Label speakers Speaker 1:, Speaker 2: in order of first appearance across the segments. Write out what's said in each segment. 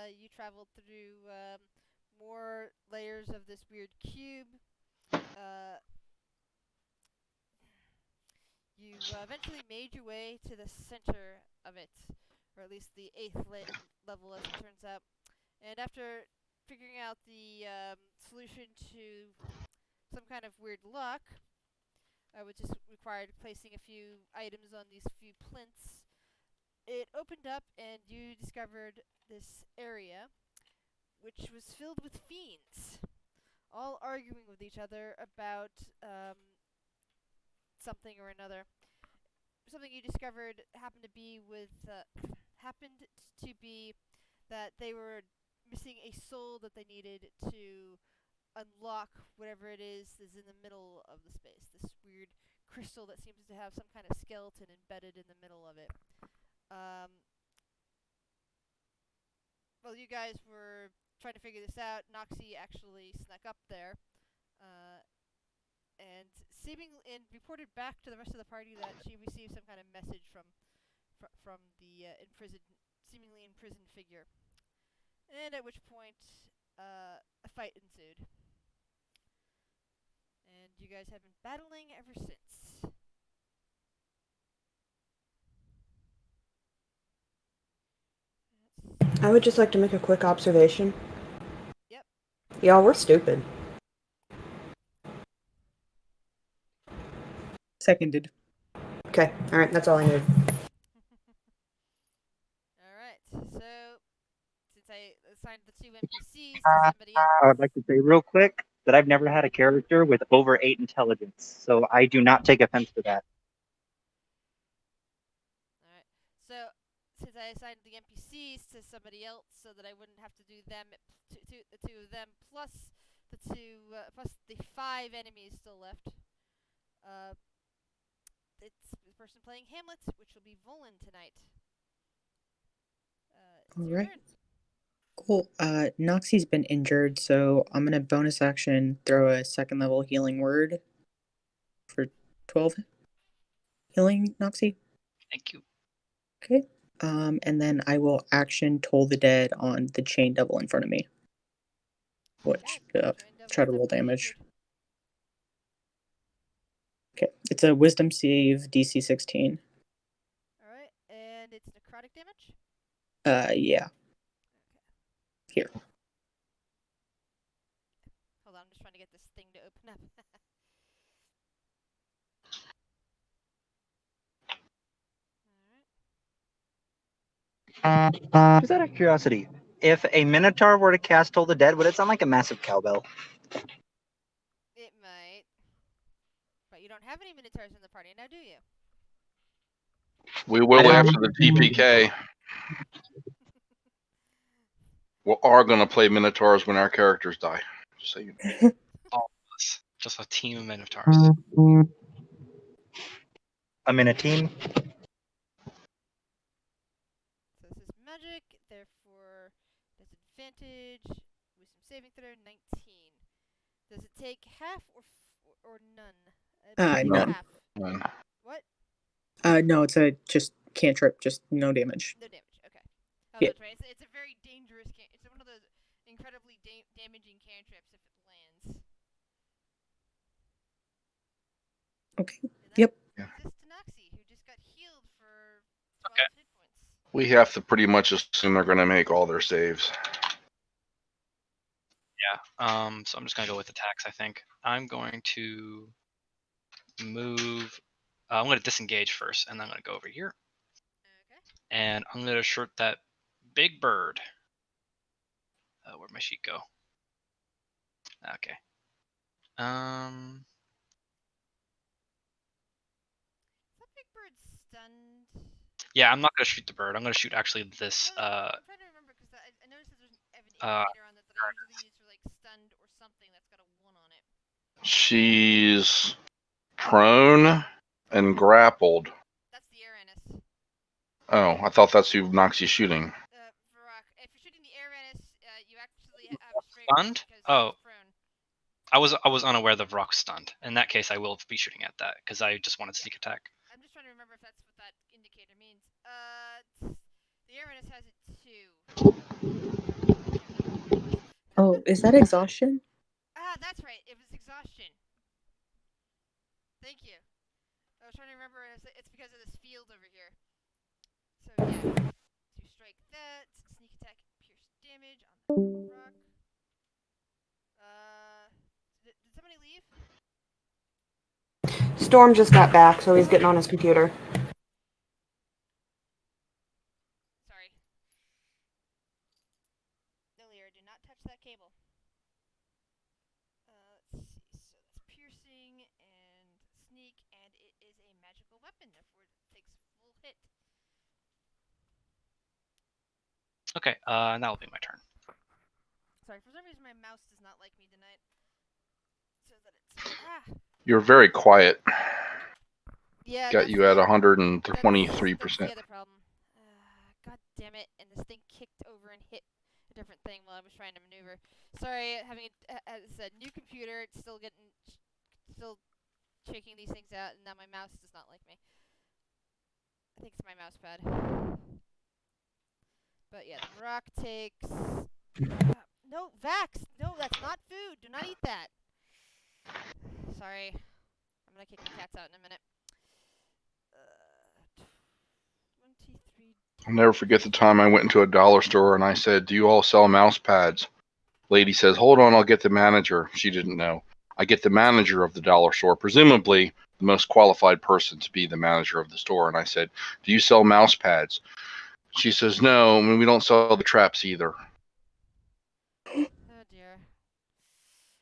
Speaker 1: you traveled through more layers of this weird cube. You eventually made your way to the center of it, or at least the 8th level, as it turns out. And after figuring out the solution to some kind of weird lock, which just required placing a few items on these few plinths, it opened up and you discovered this area, which was filled with fiends, all arguing with each other about something or another. Something you discovered happened to be that they were missing a soul that they needed to unlock whatever it is in the middle of the space. This weird crystal that seems to have some kind of skeleton embedded in the middle of it. Well, you guys were trying to figure this out. Noxie actually snuck up there, and reported back to the rest of the party that she received some kind of message from the seemingly imprisoned figure. And at which point, a fight ensued. And you guys have been battling ever since.
Speaker 2: I would just like to make a quick observation.
Speaker 1: Yep.
Speaker 2: Y'all, we're stupid.
Speaker 3: Seconded.
Speaker 2: Okay, alright, that's all I need.
Speaker 1: Alright, so since I assigned the 2 NPCs to somebody else.
Speaker 4: I would like to say real quick that I've never had a character with over 8 intelligence, so I do not take offense to that.
Speaker 1: Alright, so since I assigned the NPCs to somebody else so that I wouldn't have to do them, the 2 of them, plus the 5 enemies still left, it's the person playing Hamlet, which will be Volan tonight.
Speaker 3: Alright. Cool. Noxie's been injured, so I'm gonna bonus action throw a 2nd level healing word for 12 healing, Noxie.
Speaker 5: Thank you.
Speaker 3: Okay. And then I will action Toll the Dead on the chain devil in front of me. Which, try to roll damage. Okay, it's a wisdom save, DC 16.
Speaker 1: Alright, and it's necrotic damage?
Speaker 3: Yeah.
Speaker 1: Okay.
Speaker 3: Here.
Speaker 1: Hold on, I'm just trying to get this thing to open up.
Speaker 4: Just out of curiosity, if a Minotaur were to cast Toll the Dead, would it sound like a massive cowbell?
Speaker 1: It might. But you don't have any Minotaurs in the party now, do you?
Speaker 6: We will after the TPK. We are going to play Minotaurs when our characters die. Just so you know.
Speaker 5: All of us. Just a team of Minotaurs.
Speaker 4: I'm in a team.
Speaker 1: So this is magic, therefore there's advantage. Wisdom saving throw 19. Does it take half or none?
Speaker 3: None.
Speaker 1: Half.
Speaker 6: None.
Speaker 1: What?
Speaker 3: No, it's a just cantrip, just no damage.
Speaker 1: No damage. Okay. Oh,
Speaker 3: Yeah.
Speaker 1: that's right. It's a very dangerous it's one of those incredibly damaging cantrips if it lands.
Speaker 3: Okay. Yep.
Speaker 1: This to Noxie, who just got healed for 12
Speaker 5: Okay.
Speaker 1: hit points.
Speaker 6: We have to pretty much assume they're going to make all their saves.
Speaker 5: Yeah. So I'm just gonna go with attacks. I think I'm going to move. I'm gonna disengage first, and then I'm gonna go over here.
Speaker 1: Okay.
Speaker 5: And I'm gonna shoot that big bird. Where'd my sheet go? Okay.
Speaker 1: Is that big bird stunned?
Speaker 5: Yeah, I'm not gonna shoot the bird. I'm gonna shoot actually this.
Speaker 1: No, I'm trying to remember because I noticed that there's an indicator on that I usually use for like stunned or something that's got a 1 on it.
Speaker 6: She's prone and grappled.
Speaker 1: That's the Aranus.
Speaker 6: Oh, I thought that's who Noxie's shooting.
Speaker 1: Varrock, if you're shooting the Aranus, you actually have a straight
Speaker 5: Stunned?
Speaker 1: because
Speaker 5: Oh.
Speaker 1: he's prone.
Speaker 5: I was unaware the rock stunned. In that case, I will be shooting at that because I just wanted sneak attack.
Speaker 1: I'm just trying to remember if that's what that indicator means. The Aranus has a 2.
Speaker 3: Oh, is that exhaustion?
Speaker 1: Ah, that's right. It was exhaustion. Thank you. I was trying to remember. It's because of this field over here. So yeah, to strike that, sneak attack, pierce damage on the rock. Did somebody leave?
Speaker 2: Storm just got back, so he's getting on his computer.
Speaker 1: Sorry. No, Lyra, do not touch that cable. Let's see. So that's piercing and sneak, and it is a magical weapon, therefore it takes full hit.
Speaker 5: Okay, and that'll be my turn.
Speaker 1: Sorry, for some reason my mouse does not like me tonight. So that it's
Speaker 6: You're very quiet.
Speaker 1: Yeah,
Speaker 6: Got
Speaker 1: that's
Speaker 6: you at
Speaker 1: the,
Speaker 6: 123%.
Speaker 1: that's the other problem. God damn it! And this thing kicked over and hit a different thing while I was trying to maneuver. Sorry, having a new computer. It's still still checking these things out, and now my mouse does not like me. I think it's my mouse pad. But yeah, the rock takes. No, Vax! No, that's not food! Do not eat that! Sorry. I'm gonna kick the cats out in a minute. 23.
Speaker 6: I'll never forget the time I went into a dollar store and I said, "Do you all sell mouse pads?" Lady says, "Hold on, I'll get the manager." She didn't know. I get the manager of the dollar store, presumably the most qualified person to be the manager of the store. And I said, "Do you sell mouse pads?" She says, "No, I mean, we don't sell the traps either."
Speaker 1: Oh dear.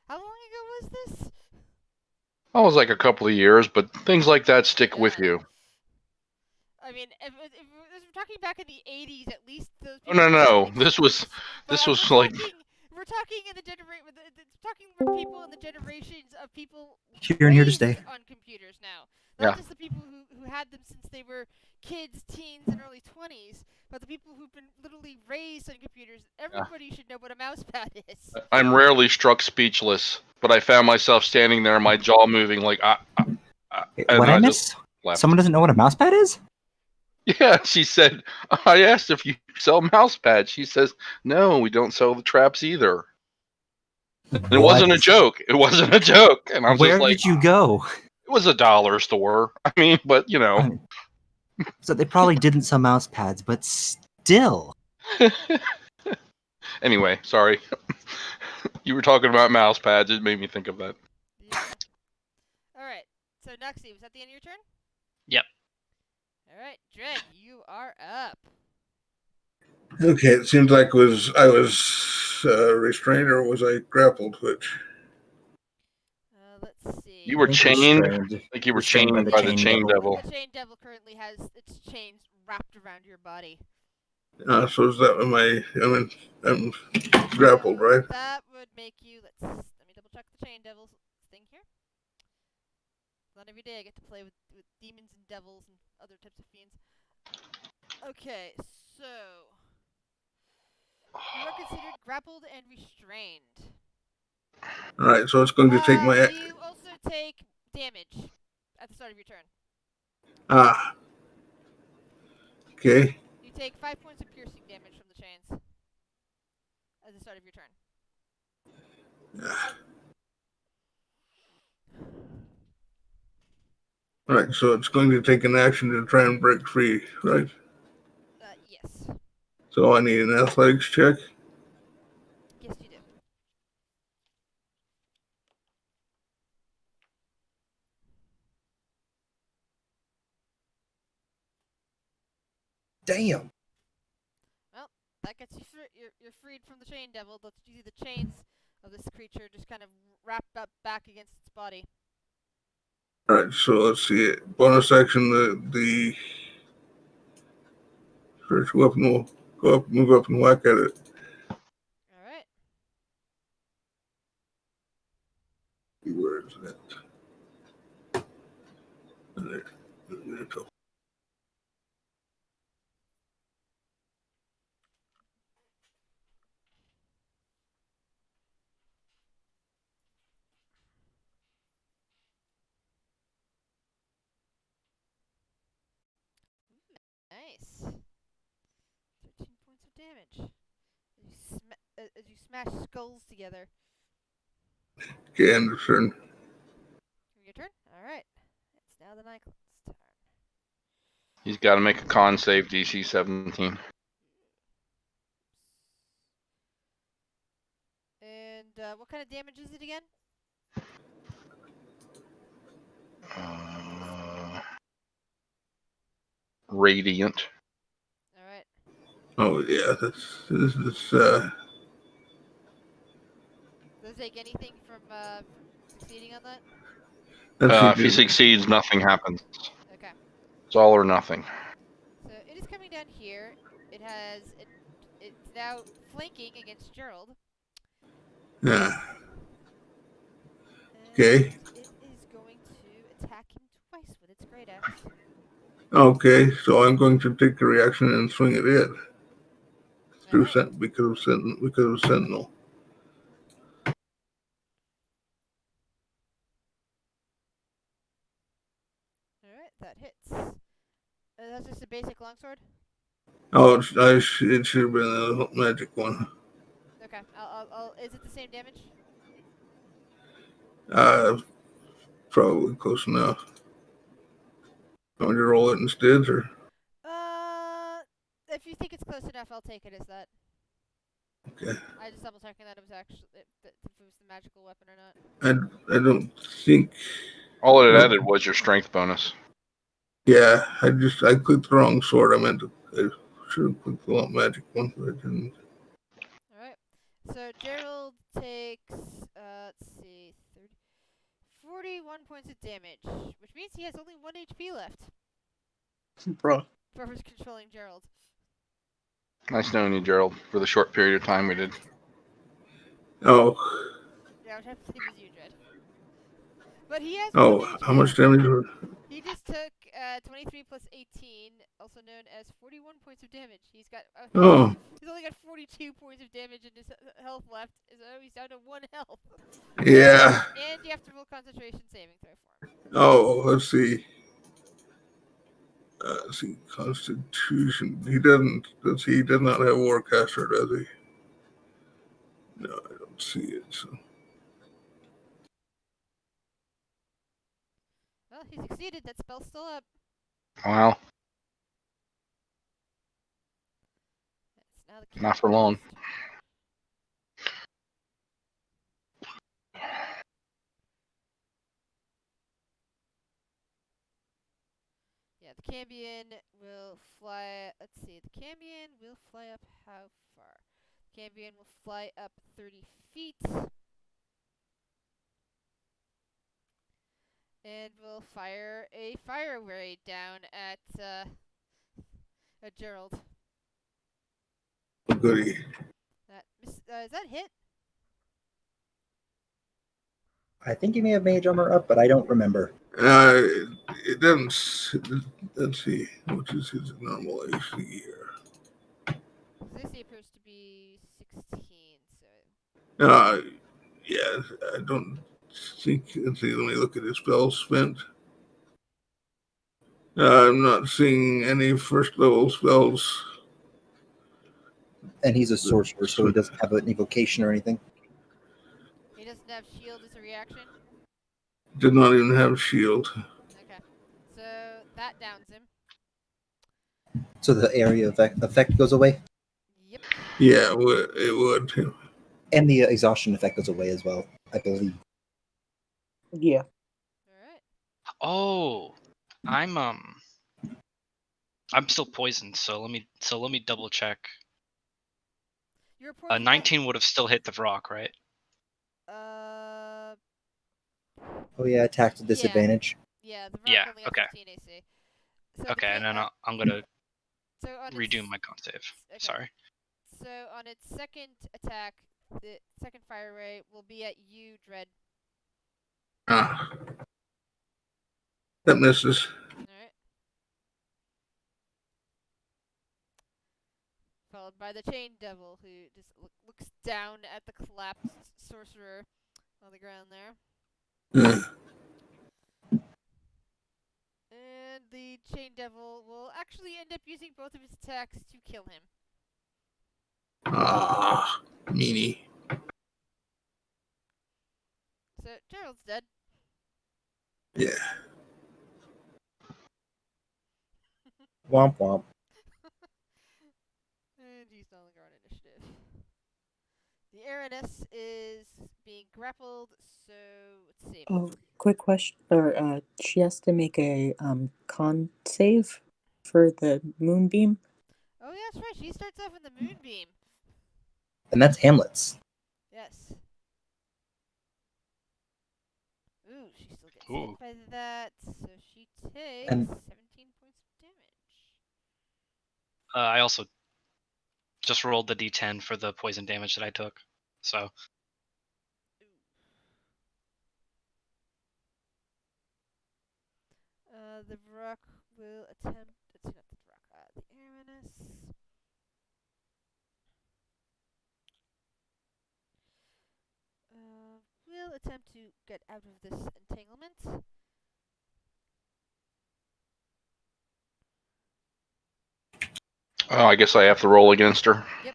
Speaker 1: How long ago was this?
Speaker 6: I was like a couple of years, but things like that stick with
Speaker 1: God.
Speaker 6: you.
Speaker 1: I mean, if we're talking back in the 80s, at least those
Speaker 6: Oh,
Speaker 1: people
Speaker 6: no.
Speaker 1: had
Speaker 6: This was like,
Speaker 1: we're talking in the talking with people in the generations of people
Speaker 7: Here and here to
Speaker 1: raised
Speaker 7: stay.
Speaker 1: on computers now. Not
Speaker 6: Yeah.
Speaker 1: just the people who had them since they were kids, teens, and early 20s, but the people who've been literally raised on computers. Everybody should know what a mouse pad is.
Speaker 6: I'm rarely struck speechless, but I found myself standing there, my jaw moving like, and
Speaker 7: What I
Speaker 6: I just
Speaker 7: miss?
Speaker 6: left.
Speaker 7: Someone doesn't know what a mouse pad is?
Speaker 6: Yeah, she said, I asked if you sell mouse pads. She says, "No, we don't sell the traps either." And it wasn't a
Speaker 7: What?
Speaker 6: joke. It wasn't a joke. And I was
Speaker 7: Where
Speaker 6: just like,
Speaker 7: did you go?
Speaker 6: it was a dollar store. I mean, but you know.
Speaker 7: So they probably didn't sell mouse pads, but still.
Speaker 6: Anyway, sorry. You were talking about mouse pads. It made me think of that.
Speaker 1: Yeah.
Speaker 2: Alright,
Speaker 1: So, Nuxie, was that the end of your turn?
Speaker 5: Yep.
Speaker 1: Alright, Dread, you are up.
Speaker 8: Okay, it seems like I was restrained or was I grappled? Which?
Speaker 1: Let's see.
Speaker 6: You were
Speaker 7: I think you're
Speaker 6: chained.
Speaker 7: restrained.
Speaker 6: I think you were
Speaker 7: Restrained
Speaker 6: chained by the chain devil.
Speaker 1: The chain devil currently has its chains wrapped around your body.
Speaker 8: So is that I'm grappled, right?
Speaker 1: That would make you. Let me double check the chain devil's thing here. Not every day I get to play with demons and devils and other types of fiends. Okay, so you are considered grappled and restrained.
Speaker 8: All right, so it's going to take my.
Speaker 1: You also take damage at the start of your turn.
Speaker 8: Okay.
Speaker 1: You take 5 points of piercing damage from the chains at the start of your turn.
Speaker 8: All right, so it's going to take an action to try and break free, right?
Speaker 1: Yes.
Speaker 8: So I need an athletics check.
Speaker 1: Yes, you do.
Speaker 7: Damn.
Speaker 1: Well, that gets you you're freed from the chain devil. You see the chains of this creature just kind of wrapped up back against its body.
Speaker 8: All right, so let's see. Bonus action, the first weapon will go up, move up, and whack at it.
Speaker 1: All right.
Speaker 8: Where is that? There.
Speaker 1: Nice. 13 points of damage. as you smash skulls together.
Speaker 8: Okay, Anderson.
Speaker 1: Your turn? Alright. It's now the Nyclone's turn.
Speaker 6: He's got to make a con save, DC 17.
Speaker 1: And what kind of damage is it again?
Speaker 6: Radiant.
Speaker 1: Alright.
Speaker 8: Oh yeah, this is
Speaker 1: Does it take anything from succeeding on that?
Speaker 8: that's
Speaker 6: If he succeeds, nothing happens.
Speaker 1: Okay.
Speaker 6: It's all or nothing.
Speaker 1: So it is coming down here. It's now flanking against Gerald.
Speaker 8: yeah.
Speaker 1: And
Speaker 8: Okay.
Speaker 1: it is going to attack him twice with its great axe.
Speaker 8: Okay, so I'm going to take the reaction and swing at it through
Speaker 1: Alright.
Speaker 8: because of Sentinel.
Speaker 1: Alright, that hits. That's just a basic longsword?
Speaker 8: Oh, it should have been a magic one.
Speaker 1: Okay. Is it the same damage?
Speaker 8: Probably close enough. Want me to roll it instead, or?
Speaker 1: If you think it's close enough, I'll take it as that.
Speaker 8: Okay.
Speaker 1: I just double checking that it was actually if it was the magical weapon or not.
Speaker 8: I don't think.
Speaker 6: All it added was your strength bonus.
Speaker 8: Yeah, I clicked the wrong sword. I should have clicked the magic one, but I didn't.
Speaker 1: Alright. So Gerald takes let's see, 41 points of damage, which means he has only 1 HP left.
Speaker 3: Bruh.
Speaker 1: Whoever's controlling Gerald.
Speaker 6: Nice knowing you, Gerald, for the short period of time we did.
Speaker 8: Oh,
Speaker 1: Yeah, which I believe is you, Dread. But he has 1
Speaker 8: how
Speaker 1: HP
Speaker 8: much
Speaker 1: left.
Speaker 8: damage was
Speaker 1: He just took 23 plus 18, also known as 41 points of damage. He's got
Speaker 8: Oh,
Speaker 1: he's only got 42 points of damage in his health left. So he's down to 1 health.
Speaker 8: yeah.
Speaker 1: And you have to roll concentration saving throw for him.
Speaker 8: Oh, let's see. Let's see, Constitution. He doesn't. He does not have Warcaster, does he? No, I don't see it. So.
Speaker 1: Well, he succeeded. That spell's still up.
Speaker 6: Wow.
Speaker 1: It's now the
Speaker 6: Not for long.
Speaker 1: Champion's turn. Yeah, the Cambion will fly. Let's see. The Cambion will fly up how far? Cambion will fly up 30 feet. And will fire a fire ray down at Gerald.
Speaker 8: Goody.
Speaker 1: Is that hit?
Speaker 7: I think you may have mage armor up, but I don't remember.
Speaker 8: It doesn't. Let's see. What is his normal AC here?
Speaker 1: His AC appears to be 16. So.
Speaker 8: Yeah. I don't think. Let's see. Let me look at his spells spent. I'm not seeing any first level spells.
Speaker 7: And he's a sorcerer, so he doesn't have an evocation or anything.
Speaker 1: He doesn't have shield as a reaction?
Speaker 8: Did not even have shield.
Speaker 1: Okay. So that downs him.
Speaker 7: So the area effect goes away,
Speaker 1: Yep.
Speaker 8: Yeah, it would.
Speaker 7: and the exhaustion effect goes away as well, I believe.
Speaker 3: Yeah.
Speaker 1: Alright.
Speaker 5: Oh, I'm still poisoned, so let me double check.
Speaker 1: You're poisoned.
Speaker 5: 19 would have still hit the rock, right?
Speaker 7: Oh yeah, attack to disadvantage.
Speaker 1: Yeah, the rock
Speaker 5: Yeah,
Speaker 1: only has
Speaker 5: okay.
Speaker 1: 15 AC. So
Speaker 5: Okay, and then I'm gonna
Speaker 1: so on
Speaker 5: redo
Speaker 1: its,
Speaker 5: my con save.
Speaker 1: okay.
Speaker 5: Sorry.
Speaker 1: So on its second attack, the second fire ray will be at you, Dread.
Speaker 8: That misses.
Speaker 1: Alright. Followed by the Chain Devil, who just looks down at the collapsed sorcerer on the ground there. And the Chain Devil will actually end up using both of his attacks to kill him.
Speaker 8: Meanie.
Speaker 1: So Gerald's dead.
Speaker 8: Yeah.
Speaker 9: Womp womp.
Speaker 1: And he's no longer on initiative. The Araness is being grappled, so let's see.
Speaker 3: Oh, quick question. Or she has to make a con save for the moonbeam.
Speaker 1: Oh yeah, that's right. She starts off in the moonbeam.
Speaker 9: And that's Hamlet's.
Speaker 1: Yes. Ooh, she still gets
Speaker 5: Ooh.
Speaker 1: hit by that, so she takes
Speaker 9: And-
Speaker 1: 17 points of damage.
Speaker 5: I also just rolled the d10 for the poison damage that I took. So
Speaker 1: The Vrock will attempt. It's not the Vrock. The Aranus. Will attempt to get out of this entanglement.
Speaker 6: Oh, I guess I have to roll against her.
Speaker 1: Yep.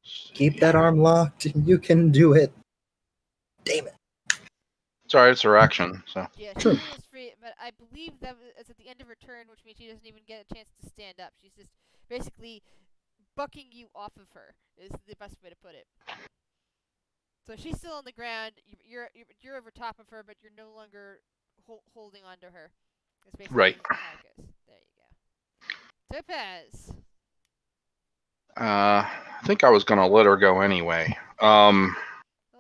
Speaker 9: Keep that arm locked. You can do it. Damn it.
Speaker 6: Sorry, it's her action. So
Speaker 1: Yeah,
Speaker 9: Sure.
Speaker 1: she is free, but I believe that it's at the end of her turn, which means she doesn't even get a chance to stand up. She's just basically bucking you off of her, is the best way to put it. So she's still on the ground. You're over top of her, but you're no longer holding onto her. That's basically
Speaker 6: Right.
Speaker 1: how it goes. There you go. Topaz.
Speaker 6: I think I was gonna let her go anyway.
Speaker 1: Well,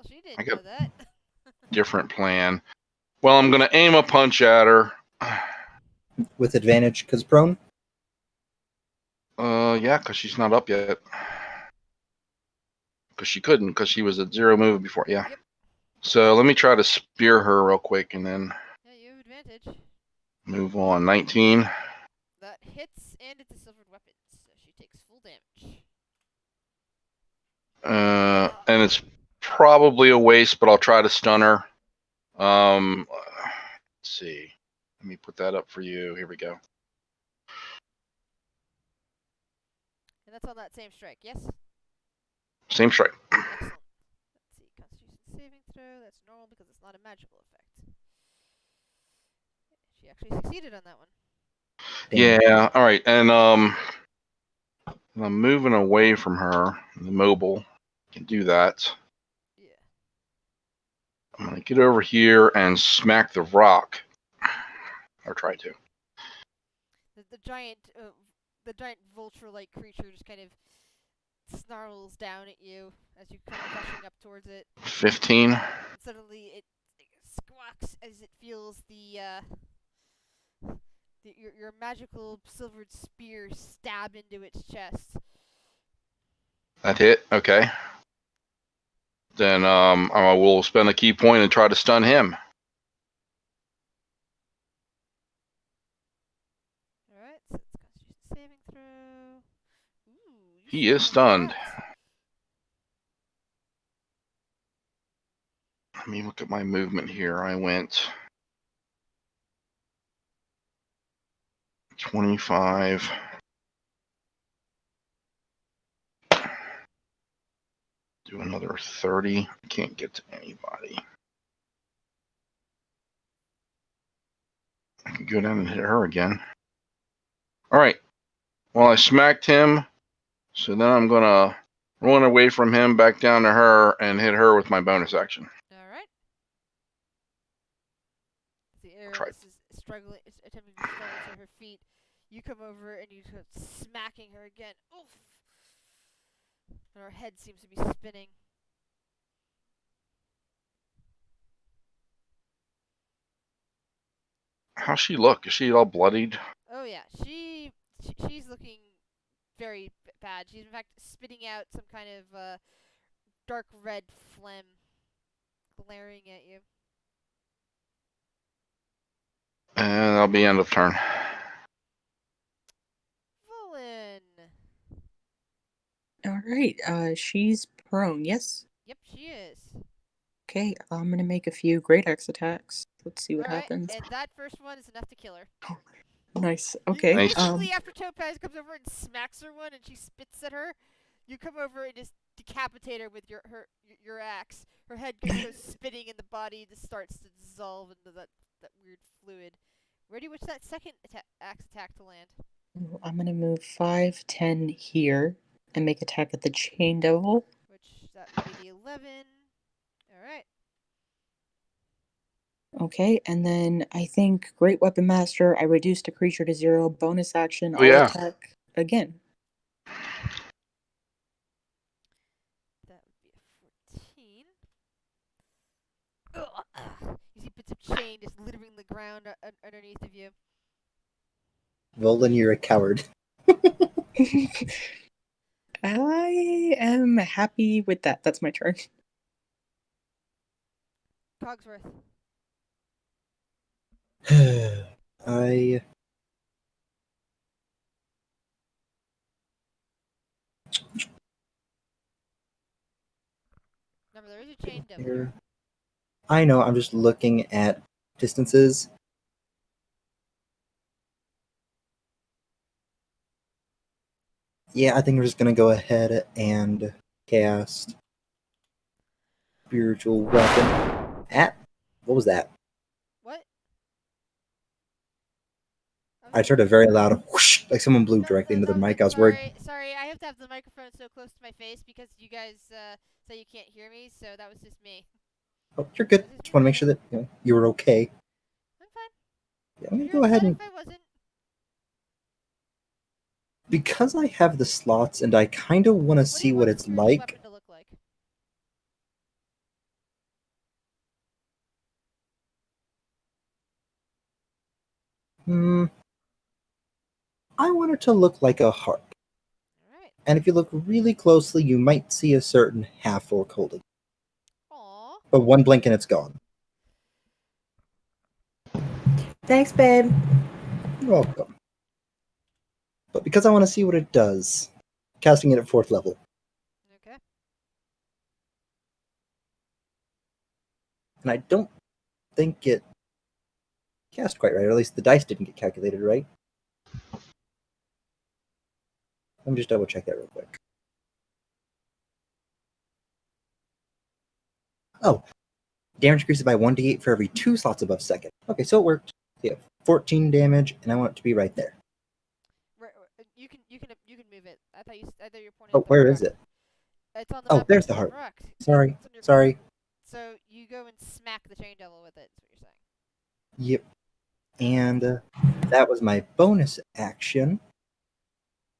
Speaker 1: she
Speaker 6: I
Speaker 1: didn't
Speaker 6: got-
Speaker 1: know that.
Speaker 6: Different plan. Well, I'm gonna aim a punch at her.
Speaker 9: With advantage because prone.
Speaker 6: Yeah, because she's not up yet. Because she couldn't, because she was at 0 move before. Yeah.
Speaker 1: Yep.
Speaker 6: So let me try to spear her real quick and then
Speaker 1: Yeah, you have advantage.
Speaker 6: move on. 19.
Speaker 1: That hits, and it's a silvered weapon, so she takes full damage.
Speaker 6: And it's probably a waste, but I'll try to stun her. Let's see. Let me put that up for you. Here we go.
Speaker 1: And that's on that same strike, yes?
Speaker 6: Same strike.
Speaker 1: Excellent. Let's see, Constitution saving throw. That's normal because it's not a magical effect. She actually succeeded on that one.
Speaker 9: Damn.
Speaker 6: Yeah. All right. And I'm moving away from her. The mobile can do that.
Speaker 1: Yeah.
Speaker 6: I'm gonna get over here and smack the rock, or try to.
Speaker 1: The giant vulture-like creature just kind of snarls down at you as you come rushing up towards it.
Speaker 6: 15.
Speaker 1: And suddenly it squawks as it feels your magical silvered spear stab into its chest.
Speaker 6: That hit. Okay. Then I will spend a key point and try to stun him.
Speaker 1: Alright, so it's Constitution saving throw. Ooh, you
Speaker 6: He is
Speaker 1: stun a
Speaker 6: stunned.
Speaker 1: lot.
Speaker 6: Let me look at my movement here. I went 25. Do another 30. I can't get to anybody. I can go down and hit her again. All right. Well, I smacked him. So then I'm going to run away from him back down to her and hit her with my bonus action.
Speaker 1: Alright. The
Speaker 6: Try.
Speaker 1: Aranus is struggling, attempting to struggle to her feet. You come over and you start smacking her again. Oof! And her head seems to be spinning.
Speaker 6: How's she look? Is she all bloodied?
Speaker 1: Oh yeah, she's looking very bad. She's in fact spitting out some kind of dark red phlegm, glaring at you.
Speaker 6: And that'll be end of turn.
Speaker 1: Vulin.
Speaker 3: All right. She's prone. Yes.
Speaker 1: Yep, she is.
Speaker 3: Okay. I'm gonna make a few great X attacks. Let's see what
Speaker 1: Alright,
Speaker 3: happens.
Speaker 1: and that first one is enough to kill her.
Speaker 2: Nice.
Speaker 1: You
Speaker 2: Okay.
Speaker 6: Nice.
Speaker 1: basically, after Topaz comes over and smacks her one, and she spits at her, you come over and just decapitate her with your axe. Her head just goes spinning, and the body just starts to dissolve into that weird fluid. Where do you wish that second axe attack to land?
Speaker 3: I'm gonna move 5, 10 here and make attack at the Chain Devil.
Speaker 1: Which that would be the 11. All right.
Speaker 3: Okay, and then I think Great Weapon Master, I reduced a creature to 0, bonus action,
Speaker 6: Oh,
Speaker 3: I'll
Speaker 6: yeah.
Speaker 3: attack again.
Speaker 1: That would be a 14. Ugh. You see bits of chain just littering the ground underneath of you.
Speaker 9: Volan, you're a coward.
Speaker 3: I am happy with that. That's my turn.
Speaker 1: Cogsworth.
Speaker 9: I
Speaker 1: Remember, there is a chain devil.
Speaker 9: here. I know, I'm just looking at distances. Yeah, I think we're just gonna go ahead and cast Spiritual Weapon at. What was that?
Speaker 1: What?
Speaker 9: I heard a very loud whoosh, like someone blew directly into the mic. I was worried.
Speaker 1: Sorry, I have to have the microphone so close to my face because you guys say you can't hear me, so that was just me.
Speaker 9: Oh, you're good. Just want to make sure that you were okay.
Speaker 1: I'm fine.
Speaker 9: Yeah, I'm gonna
Speaker 1: You're
Speaker 9: go ahead
Speaker 1: upset
Speaker 9: and
Speaker 1: if I wasn't.
Speaker 9: because I have the slots and I kind of want to
Speaker 1: What do
Speaker 9: see
Speaker 1: you
Speaker 9: what
Speaker 1: want
Speaker 9: it's
Speaker 1: the spiritual
Speaker 9: like.
Speaker 1: weapon to look like?
Speaker 9: I want it to look like a heart.
Speaker 1: Alright.
Speaker 9: And if you look really closely, you might see a certain half-orc holding.
Speaker 1: Aww.
Speaker 9: But one blink and it's gone.
Speaker 2: Thanks, babe.
Speaker 9: You're welcome. But because I want to see what it does, casting it at 4th level.
Speaker 1: Okay.
Speaker 9: And I don't think it cast quite right, or at least the dice didn't get calculated right. Let me just double check that real quick. Oh, damage increases by 1d8 for every 2 slots above 2nd. Okay, so it worked. So yeah, 14 damage, and I want it to be right there.
Speaker 1: You can move it. I thought you were pointing.
Speaker 9: Oh,
Speaker 1: at the
Speaker 9: where
Speaker 1: rock.
Speaker 9: is it?
Speaker 1: It's on the
Speaker 9: Oh,
Speaker 1: map
Speaker 9: there's
Speaker 1: next
Speaker 9: the
Speaker 1: to
Speaker 9: heart.
Speaker 1: rock.
Speaker 9: Sorry,
Speaker 1: It's on your
Speaker 9: sorry.
Speaker 1: map. So you go and smack the chain devil with it. That's what you're saying.
Speaker 9: Yep. And that was my bonus action.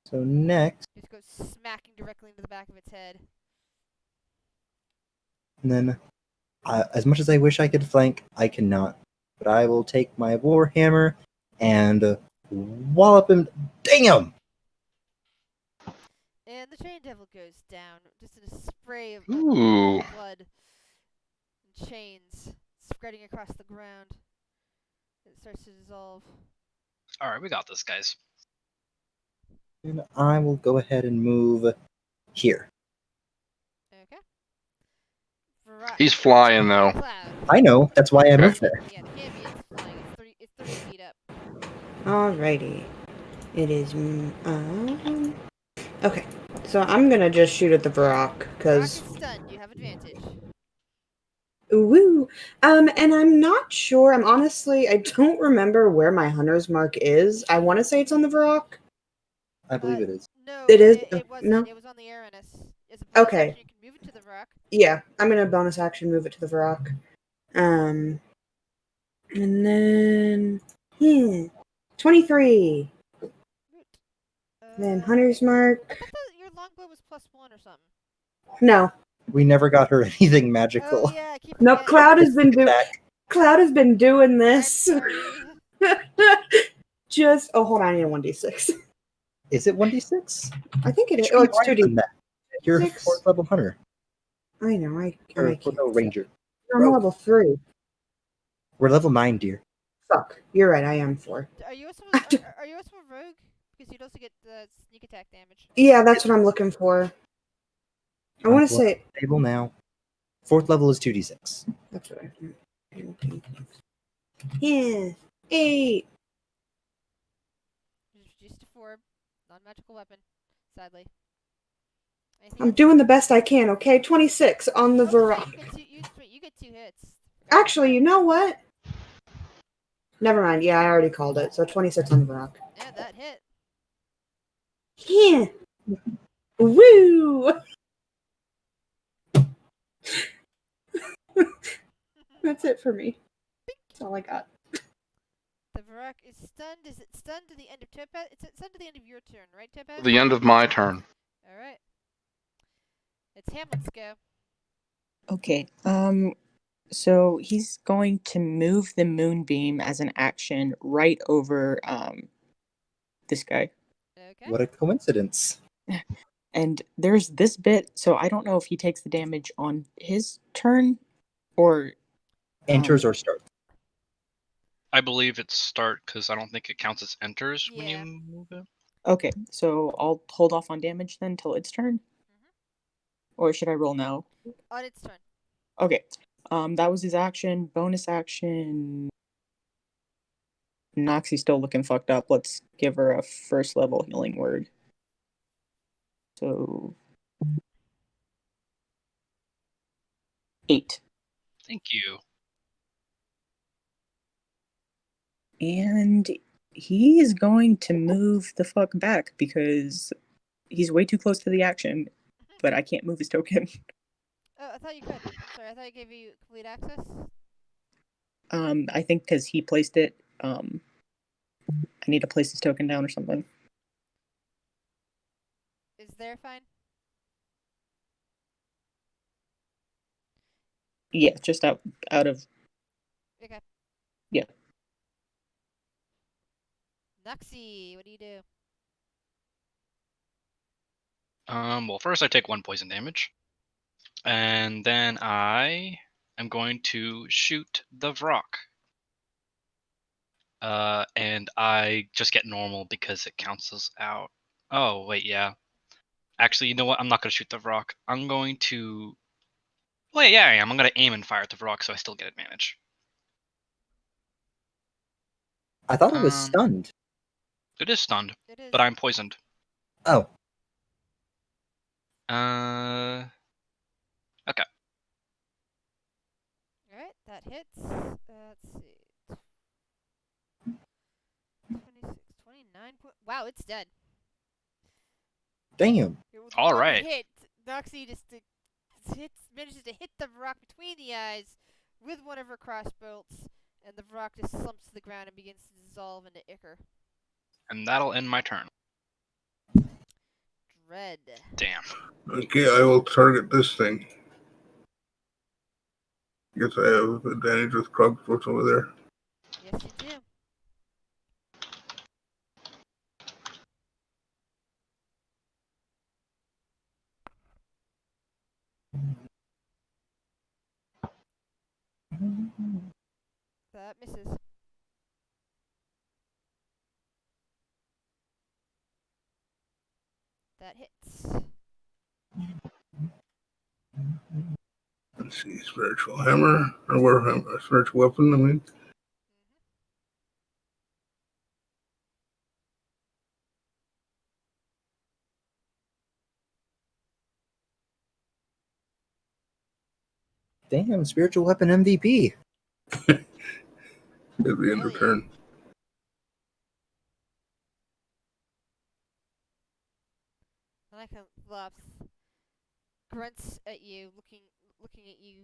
Speaker 9: So next,
Speaker 1: You just go smacking directly into the back of its head.
Speaker 9: and then as much as I wish I could flank, I cannot. But I will take my warhammer and wallop him. Damn!
Speaker 1: And the chain devil goes down, just in a spray of
Speaker 6: Ooh.
Speaker 1: blood and chains spreading across the ground. It starts to dissolve.
Speaker 5: Alright, we got this, guys.
Speaker 9: And I will go ahead and move here.
Speaker 1: Okay.
Speaker 6: He's flying, though.
Speaker 1: Cloud.
Speaker 9: I know, that's why I
Speaker 6: Okay.
Speaker 9: moved there.
Speaker 1: Yeah, the campion's flying. It's 30 feet up.
Speaker 2: Alrighty. It is. Okay. So I'm gonna just shoot at the Varrock,
Speaker 1: Rock
Speaker 2: because.
Speaker 1: is stunned. You have advantage.
Speaker 2: Woo! And I'm not sure. I don't remember where my hunter's mark is. I want to say it's on the Varrock.
Speaker 9: I believe it is.
Speaker 1: No,
Speaker 2: It is?
Speaker 1: It wasn't.
Speaker 2: No?
Speaker 1: It was on the Aranus. It's a bonus
Speaker 2: Okay.
Speaker 1: action. You can move it to the rock.
Speaker 2: Yeah, I'm gonna bonus action move it to the Varrock. And then 23. Then hunter's mark.
Speaker 1: I thought your longbow was +1 or something.
Speaker 2: No,
Speaker 9: We never got her anything magical.
Speaker 1: Oh yeah, I keep
Speaker 2: no.
Speaker 1: forgetting.
Speaker 2: Cloud has been doing
Speaker 1: I'm
Speaker 2: this.
Speaker 1: sorry.
Speaker 2: Just hold on, I need a 1d6.
Speaker 9: Is it 1d6?
Speaker 2: I think it is.
Speaker 9: should
Speaker 2: Oh,
Speaker 9: be
Speaker 2: it's
Speaker 9: higher
Speaker 2: 2d.
Speaker 9: than that. You're a
Speaker 2: Six.
Speaker 9: 4th level hunter.
Speaker 2: I know. I
Speaker 9: Or
Speaker 2: can't.
Speaker 9: no, ranger.
Speaker 2: I'm
Speaker 9: Rogue.
Speaker 2: level 3.
Speaker 9: We're level 9, dear.
Speaker 2: Fuck. You're right. I am 4.
Speaker 1: Are you also are you also a rogue? Because you'd also get the sneak attack damage.
Speaker 2: Yeah, that's what I'm looking for. I want to say.
Speaker 9: Table now. 4th level is 2d6.
Speaker 2: That's what I. Yeah. 8.
Speaker 1: Introduced a form. Non-magical weapon. Sadly. Anything
Speaker 2: I'm
Speaker 1: else?
Speaker 2: doing the best I can, okay? 26 on the
Speaker 1: Oh,
Speaker 2: Varrock.
Speaker 1: shit, you get 2 hits. Forgot
Speaker 2: Actually, you know what? Never mind. Yeah, I already called it. So 26 on the Varrock.
Speaker 1: Yeah, that hit.
Speaker 2: Yeah. Woo! That's it for me. That's all I got.
Speaker 1: The Varrock is stunned. Is it stunned to the end of Topaz? It's stunned to the end of your turn, right, Topaz?
Speaker 6: The end of my turn.
Speaker 1: Alright. It's Hamlet's go.
Speaker 3: Okay. So he's going to move the moonbeam as an action right over this guy.
Speaker 1: Okay.
Speaker 9: What a coincidence.
Speaker 3: And there's this bit, so I don't know if he takes the damage on his turn or
Speaker 9: Enters or starts.
Speaker 5: I believe it's start because I don't think it counts as enters when
Speaker 1: Yeah.
Speaker 5: you move it.
Speaker 3: Okay, so I'll hold off on damage then till its turn? Or should I roll now?
Speaker 1: On its turn.
Speaker 3: Okay. That was his action. Bonus action. Noxie's still looking fucked up. Let's give her a first level healing word. So 8.
Speaker 5: Thank you.
Speaker 3: And he is going to move the fuck back because he's way too close to the action, but I can't move his token.
Speaker 1: Oh, I thought you could. I'm sorry, I thought I gave you complete access.
Speaker 3: I think because he placed it, I need to place his token down or something.
Speaker 1: Is there fine?
Speaker 3: Yeah, just out of.
Speaker 1: Okay.
Speaker 3: Yeah.
Speaker 1: Nuxie, what do you do?
Speaker 5: Well, first I take 1 poison damage, and then I am going to shoot the Vrock. And I just get normal because it cancels out. Oh wait, yeah. Actually, you know what? I'm not gonna shoot the Vrock. I'm going to. Wait, yeah, I am. I'm gonna aim and fire at the Vrock, so I still get advantage.
Speaker 9: I thought it was stunned.
Speaker 5: It is stunned,
Speaker 1: It is.
Speaker 5: but I'm poisoned.
Speaker 9: Oh,
Speaker 5: Okay.
Speaker 1: Alright, that hits. Let's see. 26, 29. Wow, it's dead.
Speaker 9: damn.
Speaker 1: With
Speaker 5: All
Speaker 1: one
Speaker 5: right.
Speaker 1: hit, Noxie just manages to hit the Vrock between the eyes with one of her crossbolts, and the Vrock just slumps to the ground and begins to dissolve into ichor.
Speaker 5: And that'll end my turn.
Speaker 1: Dread.
Speaker 5: Damn.
Speaker 8: Okay, I will target this thing. Guess I have advantage with crossbows over there.
Speaker 1: Yes, you do. That misses. That hits.
Speaker 8: Let's see, spiritual hammer or warhammer, spiritual weapon. I mean,
Speaker 9: Damn, spiritual weapon MVP.
Speaker 8: at the end
Speaker 1: Hell
Speaker 8: of
Speaker 1: yeah.
Speaker 8: turn.
Speaker 1: Nyclops grunts at you, looking at you,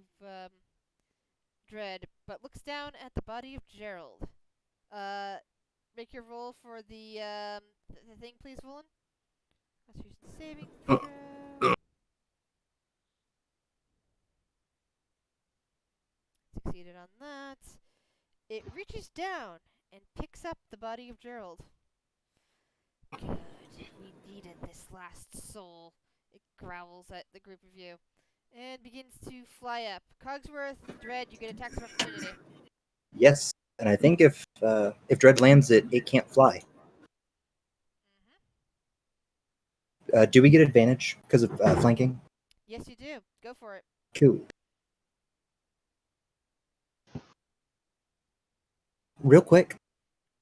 Speaker 1: Dread, but looks down at the body of Gerald. Make your roll for the thing, please, Woolen. Constitution saving throw. Succeeded on that. It reaches down and picks up the body of Gerald. Good. We needed this last soul. It growls at the group of you. And begins to fly up. Cogsworth, Dread, you get attacks of opportunity.
Speaker 9: Yes, and I think if Dread lands it, it can't fly. Do we get advantage because of flanking?
Speaker 1: Yes, you do. Go for it.
Speaker 9: Cool. Real quick,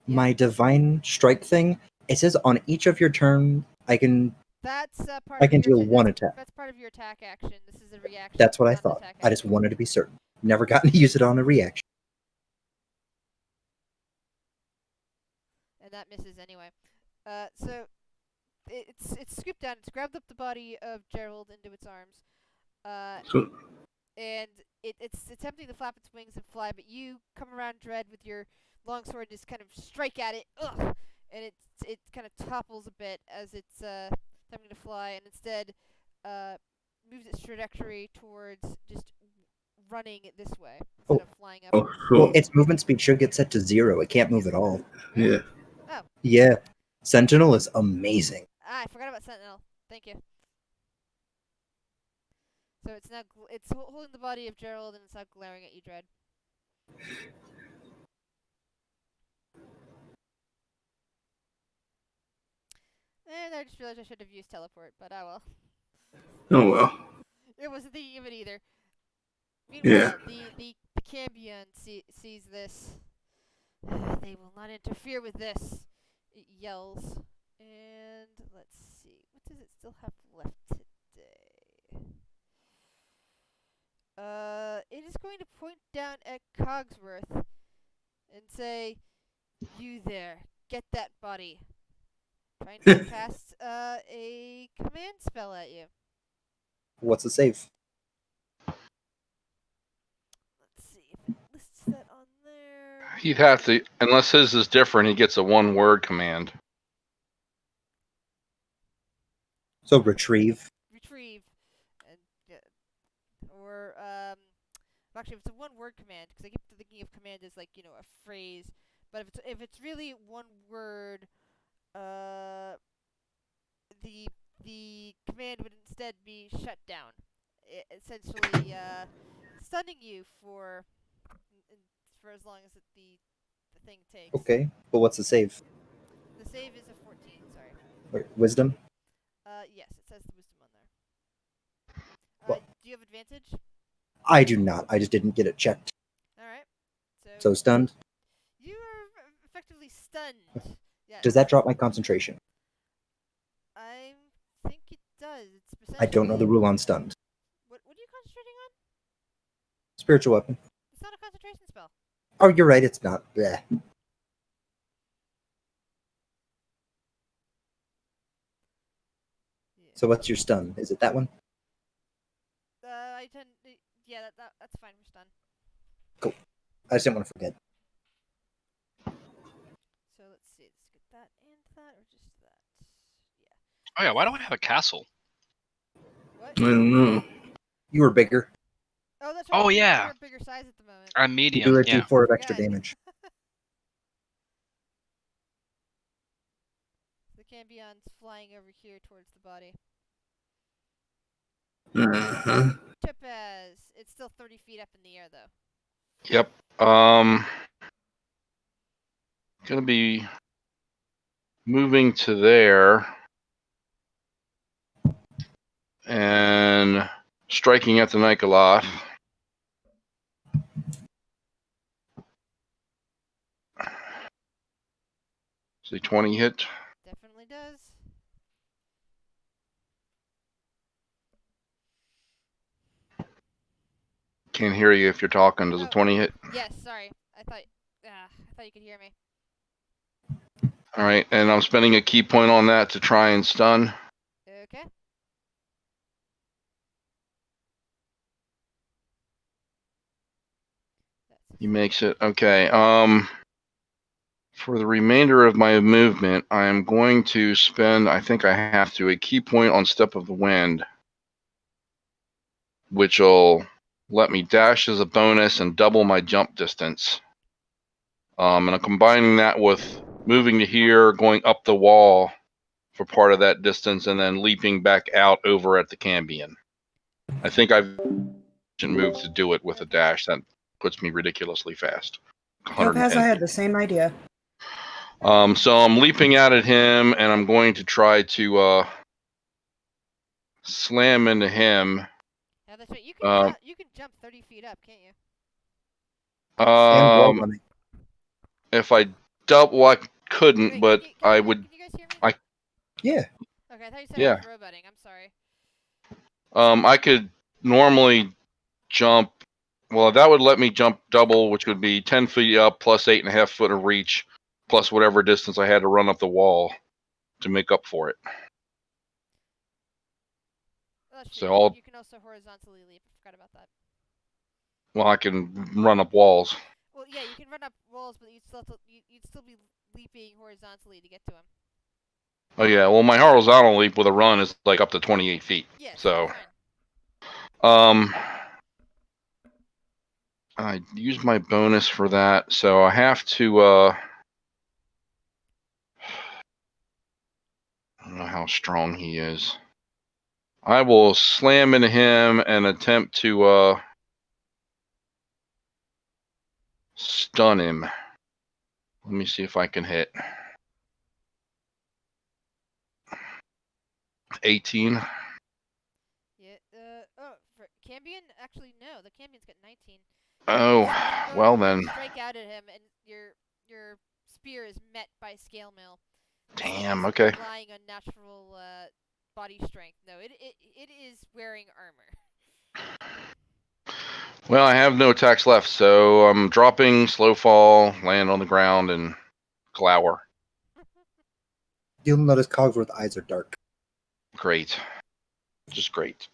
Speaker 1: Yeah.
Speaker 9: my divine strike thing It says on each of your turn, I can
Speaker 1: That's part
Speaker 9: I
Speaker 1: of
Speaker 9: can
Speaker 1: your
Speaker 9: deal one
Speaker 1: that's,
Speaker 9: attack.
Speaker 1: That's part of your attack action. This is a reaction.
Speaker 9: That's what I
Speaker 1: not an
Speaker 9: thought.
Speaker 1: attack
Speaker 9: I just
Speaker 1: action.
Speaker 9: wanted to be certain. Never gotten to use it on a reaction.
Speaker 1: And that misses anyway. So it's scooped down. It's grabbed up the body of Gerald into its arms.
Speaker 8: So,
Speaker 1: And it's attempting to flap its wings and fly, but you come around Dread with your longsword and just kind of strike at it. Ugh! And it kind of topples a bit as it's attempting to fly, and instead moves its trajectory towards just running this way instead of flying up.
Speaker 9: Well, its movement speed should get set to 0. It can't move at all.
Speaker 8: yeah.
Speaker 1: Oh.
Speaker 9: Yeah. Sentinel is amazing.
Speaker 1: I forgot about Sentinel. Thank you. So it's now it's holding the body of Gerald and it's now glaring at you, Dread. And I just realized I should have used teleport, but oh well.
Speaker 8: Oh well.
Speaker 1: It wasn't thinking of it either.
Speaker 8: Yeah.
Speaker 1: Meanwhile, the Cambion sees this. They will not interfere with this. It yells. And let's see. What does it still have left today? It is going to point down at Cogsworth and say, "You there, get that body." Trying to cast a command spell at you.
Speaker 9: What's the save?
Speaker 1: Let's see if it lists that on there.
Speaker 6: He'd have to, unless his is different, he gets a 1-word command.
Speaker 9: So retrieve.
Speaker 1: Retrieve, and or actually, if it's a 1-word command, because I keep thinking of command as like a phrase, but if it's really 1 word, the command would instead be shut down, essentially stunning you for as long as the thing takes.
Speaker 9: Okay, but what's the save?
Speaker 1: The save is a 14. Sorry.
Speaker 9: Wait, wisdom?
Speaker 1: Yes, it says the wisdom on there.
Speaker 9: What?
Speaker 1: Do you have advantage?
Speaker 9: I do not. I just didn't get it checked.
Speaker 1: All right.
Speaker 9: So stunned?
Speaker 1: You are effectively stunned. Yes.
Speaker 9: Does that drop my concentration?
Speaker 1: I think it does. It's
Speaker 9: I don't know the rule on stunned.
Speaker 1: What are you concentrating on?
Speaker 9: Spiritual weapon.
Speaker 1: It's not a concentration spell.
Speaker 9: Oh, you're right. It's not. Bleh.
Speaker 1: Yeah.
Speaker 9: So what's your stun? Is it that one?
Speaker 1: Yeah, that's fine for stun.
Speaker 9: Cool. I just didn't want to forget.
Speaker 1: So let's see. Let's get that and that, or just that. Yeah.
Speaker 5: Oh yeah, why do I have a castle?
Speaker 1: What?
Speaker 8: I don't know.
Speaker 9: You were bigger.
Speaker 1: Oh, that's right.
Speaker 5: Oh yeah.
Speaker 1: You're a bigger size at the moment.
Speaker 5: I'm
Speaker 9: You
Speaker 5: medium.
Speaker 9: do a
Speaker 5: Yeah.
Speaker 9: d4 of extra
Speaker 1: Forgot.
Speaker 9: damage.
Speaker 1: The Cambion's flying over here towards the body.
Speaker 8: Uh-huh.
Speaker 1: Topaz. It's still 30 feet up in the air, though.
Speaker 6: Yep. Gonna be moving to there and striking at the Nikoloth. See, 20 hit.
Speaker 1: Definitely does.
Speaker 6: Can't hear you if you're talking. Does a 20 hit?
Speaker 1: Yes, sorry. I thought you could hear me.
Speaker 6: All right, and I'm spending a key point on that to try and stun.
Speaker 1: Okay.
Speaker 6: He makes it. Okay. For the remainder of my movement, I am going to spend, I think I have to, a key point on Step of the Wind, which will let me dash as a bonus and double my jump distance. And I'm combining that with moving to here, going up the wall for part of that distance, and then leaping back out over at the Cambion. I think I've moved to do it with a dash. That puts me ridiculously fast.
Speaker 2: Topaz, I
Speaker 6: 110
Speaker 2: had
Speaker 6: feet.
Speaker 2: the same idea.
Speaker 6: So I'm leaping out at him, and I'm going to try to slam into him.
Speaker 1: Yeah, that's right. You can jump 30 feet up, can't you?
Speaker 9: And wall running.
Speaker 6: If I double, well, couldn't,
Speaker 1: Wait,
Speaker 6: but
Speaker 1: can
Speaker 6: I
Speaker 1: you,
Speaker 6: would.
Speaker 1: Can you guys hear me?
Speaker 9: Yeah.
Speaker 1: Okay, I thought you said
Speaker 6: Yeah.
Speaker 1: I was roboting. I'm sorry.
Speaker 6: I could normally jump. Well, that would let me jump double, which would be 10 feet up plus 8.5 foot of reach, plus whatever distance I had to run up the wall to make up for it.
Speaker 1: Oh, shit.
Speaker 6: So
Speaker 1: You can also horizontally leap. I forgot about that.
Speaker 6: well, I can run up walls.
Speaker 1: Well, yeah, you can run up walls, but you'd still be leaping horizontally to get to him.
Speaker 6: Oh yeah, well my horizontal leap with a run is like up to 28 feet.
Speaker 1: Yeah,
Speaker 6: So,
Speaker 1: fine.
Speaker 6: I used my bonus for that, so I have to. I don't know how strong he is. I will slam into him and attempt to stun him. Let me see if I can hit. 18.
Speaker 1: Yeah. For Cambion, actually no. The Cambion's got 19.
Speaker 6: Oh,
Speaker 1: You
Speaker 6: well then.
Speaker 1: strike out at him, and your spear is met by scale mail.
Speaker 6: Damn.
Speaker 1: It's
Speaker 6: Okay.
Speaker 1: relying on natural body strength. No, it is wearing armor.
Speaker 6: Well, I have no attacks left, so I'm dropping, slow fall, land on the ground, and glower.
Speaker 9: You'll notice Cogsworth's eyes are dark.
Speaker 6: Great. Just great.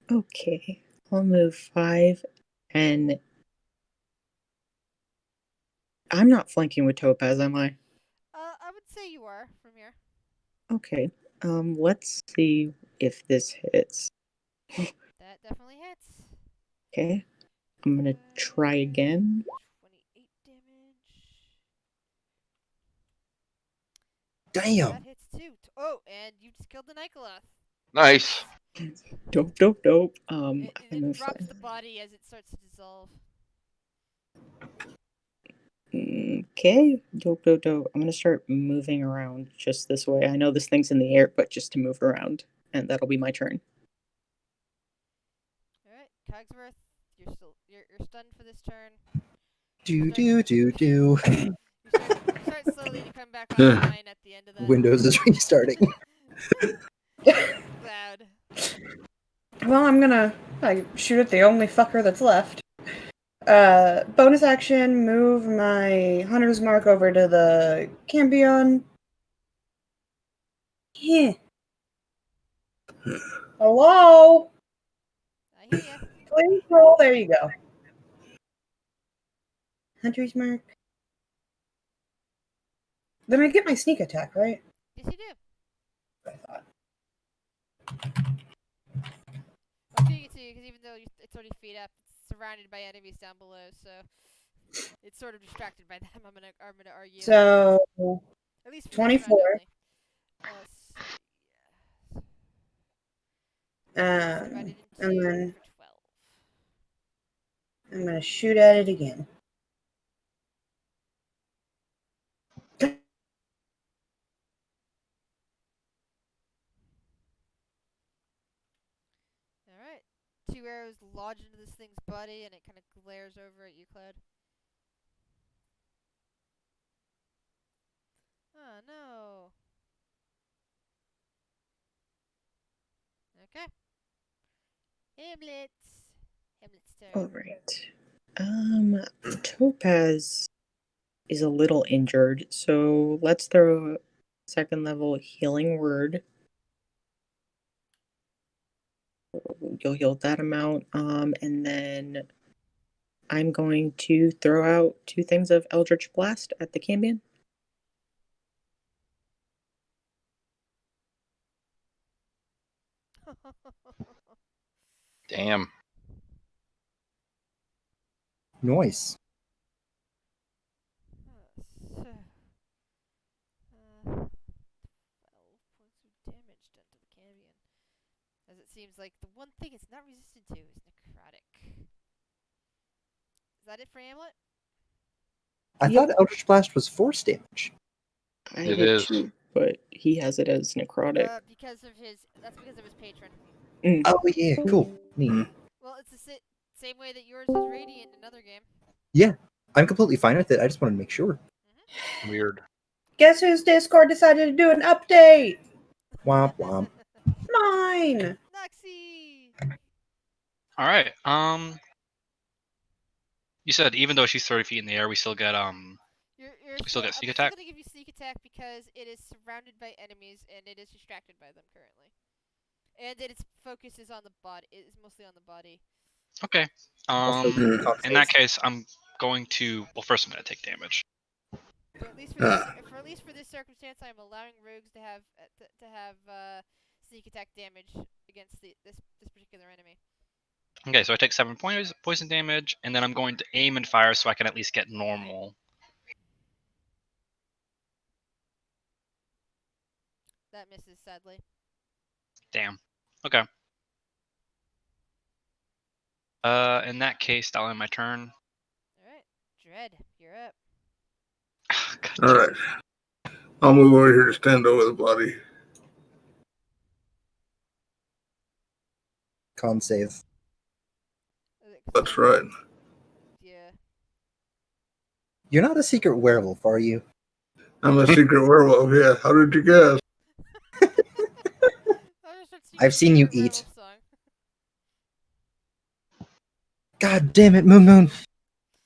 Speaker 1: Roland.
Speaker 3: Okay, I'll move 5, and I'm not flanking with Topaz, am I?
Speaker 1: I would say you are from here.
Speaker 3: Okay, let's see if this hits.
Speaker 1: That definitely hits.
Speaker 3: Okay, I'm gonna try again.
Speaker 1: 28 damage.
Speaker 3: Damn!
Speaker 1: That hits too. Oh, and you just killed the Nikoloth.
Speaker 6: Nice.
Speaker 3: Dope.
Speaker 1: It drops the body as it starts to dissolve.
Speaker 3: Okay, dope. I'm gonna start moving around just this way. I know this thing's in the air, but just to move around, and that'll be my turn.
Speaker 1: All right, Cogsworth, you're stunned for this turn.
Speaker 9: Do.
Speaker 1: You start slowly to come back online at the end of that.
Speaker 9: Windows is restarting.
Speaker 1: Loud.
Speaker 2: Well, I'm gonna shoot at the only fucker that's left. Bonus action, move my hunter's mark over to the Cambion. Yeah. Hello?
Speaker 1: I hear ya.
Speaker 2: Please roll. There you go. Hunter's mark. Then I get my sneak attack, right?
Speaker 1: Yes, you do.
Speaker 2: I thought.
Speaker 1: I'm giving it to you because even though it's 30 feet up, it's surrounded by enemies down below, so it's sort of distracted by them. I'm gonna argue.
Speaker 2: So,
Speaker 1: At least
Speaker 2: 24.
Speaker 1: Divided in
Speaker 2: And
Speaker 1: two
Speaker 2: then
Speaker 1: for 12.
Speaker 2: I'm gonna shoot at it again.
Speaker 1: Alright. 2 arrows lodge into this thing's body, and it kind of glares over at you, Cloud. Oh, no. Okay. Hamlet's turn.
Speaker 3: Alright. Topaz is a little injured, so let's throw a second level healing word. You'll heal that amount, and then I'm going to throw out 2 things of Eldritch Blast at the Cambion.
Speaker 6: Damn.
Speaker 9: Noise.
Speaker 1: 12 points of damage done to the Cambion. As it seems like the one thing it's not resistant to is necrotic. Is that it for Hamlet?
Speaker 9: I thought Eldritch Blast was force damage.
Speaker 6: It is.
Speaker 3: Too, but he has it as necrotic.
Speaker 1: That's because of his patron.
Speaker 9: Oh yeah, cool. Neat.
Speaker 1: Well, it's the same way that yours is radiant in another game.
Speaker 9: Yeah. I'm completely fine with it. I just wanted to make sure.
Speaker 6: Weird.
Speaker 2: Guess whose Discord decided to do an update?
Speaker 9: Womp womp.
Speaker 2: Mine.
Speaker 1: Noxie!
Speaker 5: All right. You said even though she's 30 feet in the air, we still get
Speaker 1: You're
Speaker 5: We still get
Speaker 1: I'm
Speaker 5: sneak
Speaker 1: still
Speaker 5: attack?
Speaker 1: gonna give you sneak attack because it is surrounded by enemies and it is distracted by them currently. And its focus is on the body. It is mostly on the body.
Speaker 5: Okay.
Speaker 9: Also, con
Speaker 5: In that
Speaker 9: save.
Speaker 5: case, I'm going to. Well, first I'm gonna take damage.
Speaker 1: For at least for this circumstance, I'm allowing rogues to have sneak attack damage against this particular enemy.
Speaker 5: Okay, so I take 7 poison damage, and then I'm going to aim and fire so I can at least get normal.
Speaker 1: That misses sadly.
Speaker 5: Damn. Okay. In that case, I'll end my turn.
Speaker 1: All right, Dread, you're up.
Speaker 5: God,
Speaker 8: All right. I'll move over here to stand over the body.
Speaker 9: Con save.
Speaker 8: That's right.
Speaker 1: Yeah.
Speaker 9: You're not a secret werewolf, are you?
Speaker 8: I'm a secret werewolf. Yeah. How did you guess?
Speaker 9: I've seen you eat. God damn it, Moon Moon.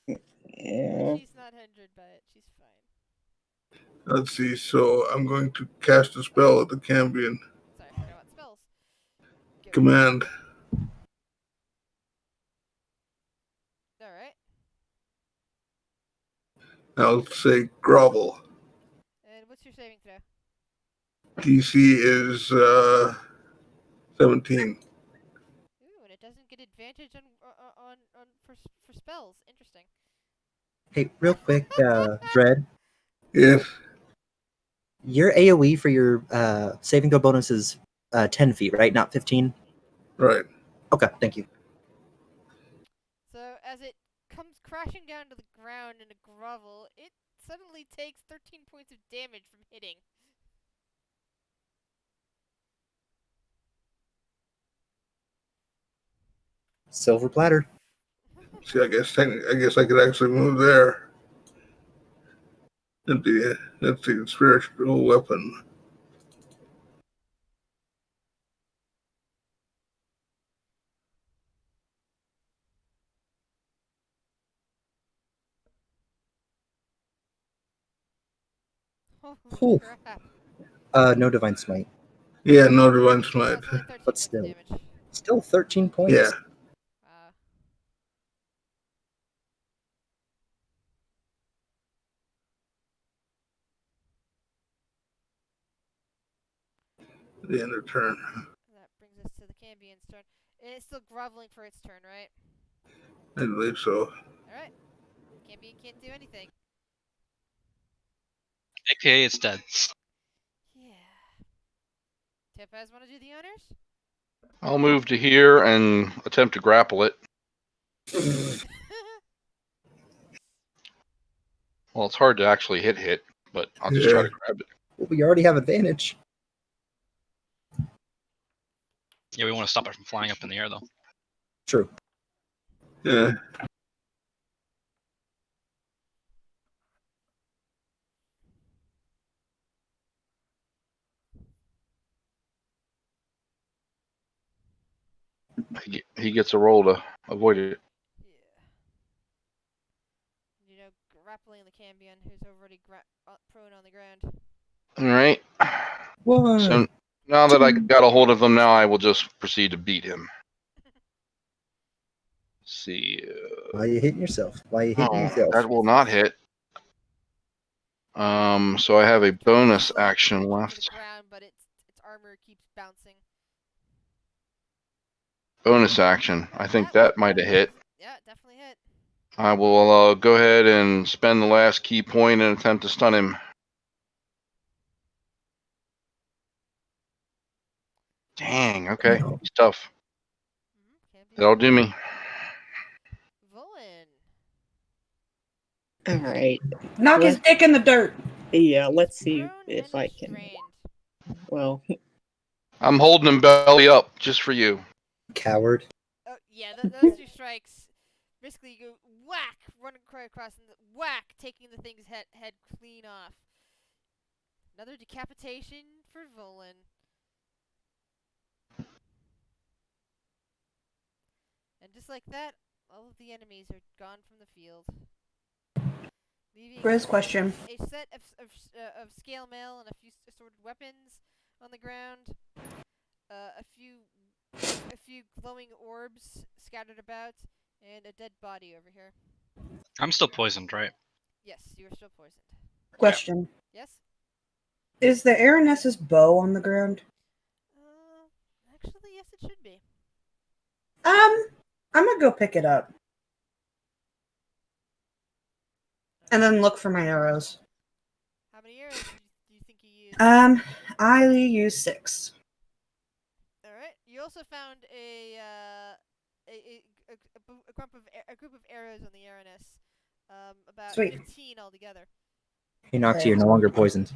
Speaker 3: Yeah.
Speaker 1: She's not hindered by it. She's fine.
Speaker 8: Let's see. So I'm going to cast a spell at the Cambion.
Speaker 1: Sorry, I forgot about spells. Go.
Speaker 8: Command.
Speaker 1: All right.
Speaker 8: I'll say grovel.
Speaker 1: And what's your saving throw?
Speaker 8: DC is 17.
Speaker 1: Ooh, and it doesn't get advantage on for spells. Interesting.
Speaker 9: Hey, real quick, Dread.
Speaker 8: Yes.
Speaker 9: Your AoE for your saving throw bonus is 10 feet, right? Not 15?
Speaker 8: Right.
Speaker 9: Okay, thank you.
Speaker 1: So as it comes crashing down to the ground in a grovel, it suddenly takes 13 points of damage from hitting.
Speaker 9: Silver platter.
Speaker 8: See, I guess I could actually move there. That's the spiritual weapon.
Speaker 1: Holy
Speaker 9: Oof.
Speaker 1: crap.
Speaker 9: No divine smite.
Speaker 8: Yeah, no divine smite.
Speaker 1: That's only 13
Speaker 9: But
Speaker 1: points of
Speaker 9: still.
Speaker 1: damage.
Speaker 9: Still 13 points.
Speaker 8: Yeah. The end of turn.
Speaker 1: That brings us to the Cambion's turn. And it's still groveling for its turn, right?
Speaker 8: I believe so.
Speaker 1: Alright. Cambion can't do anything.
Speaker 5: AKA, it's dead.
Speaker 1: Yeah. Topaz, want to do the honors?
Speaker 6: I'll move to here and attempt to grapple it. Well, it's hard to actually hit, but I'll just try to grab it.
Speaker 9: Well, we already have advantage.
Speaker 5: Yeah, we want to stop it from flying up in the air, though.
Speaker 9: True.
Speaker 8: Yeah.
Speaker 6: He gets a roll to avoid it.
Speaker 1: Yeah. Grappling the Cambion, who's already prone on the ground.
Speaker 6: All right.
Speaker 9: One.
Speaker 6: So now that I got a hold of him, now I will just proceed to beat him. See.
Speaker 9: Why are you hitting yourself? Why are you hitting yourself?
Speaker 6: That will not hit. So I have a bonus action
Speaker 1: To
Speaker 6: left.
Speaker 1: the ground, but its armor keeps bouncing.
Speaker 6: Bonus action. I think that might have hit.
Speaker 1: Yeah, definitely hit.
Speaker 6: I will go ahead and spend the last key point and attempt to stun him. Dang, okay. He's tough. That'll do me.
Speaker 1: Vulin.
Speaker 3: All right.
Speaker 2: Knock his dick in the dirt.
Speaker 3: Yeah, let's see
Speaker 1: Prone
Speaker 3: if
Speaker 1: and
Speaker 3: I can.
Speaker 1: restrained.
Speaker 3: Well,
Speaker 6: I'm holding him belly up just for you.
Speaker 9: Coward.
Speaker 1: Oh, yeah, those two strikes basically go whack run across and whack, taking the thing's head clean off. Another decapitation for Volan. And just like that, all of the enemies are gone from the field. Leaving
Speaker 2: Grizz question.
Speaker 1: a set of scale mail and a few assorted weapons on the ground. A few glowing orbs scattered about, and a dead body over here.
Speaker 5: I'm still poisoned, right?
Speaker 1: Yes, you are still poisoned.
Speaker 2: Question.
Speaker 1: Yes?
Speaker 2: Is the Araness's bow on the ground?
Speaker 1: Actually, yes, it should be.
Speaker 2: I'm gonna go pick it up. And then look for my arrows.
Speaker 1: How many arrows do you think you used?
Speaker 2: I use 6.
Speaker 1: Alright. You also found a group of arrows on the Araness. About
Speaker 2: Sweet.
Speaker 1: 15 altogether.
Speaker 9: Hey, Noxy, you're no longer poisoned.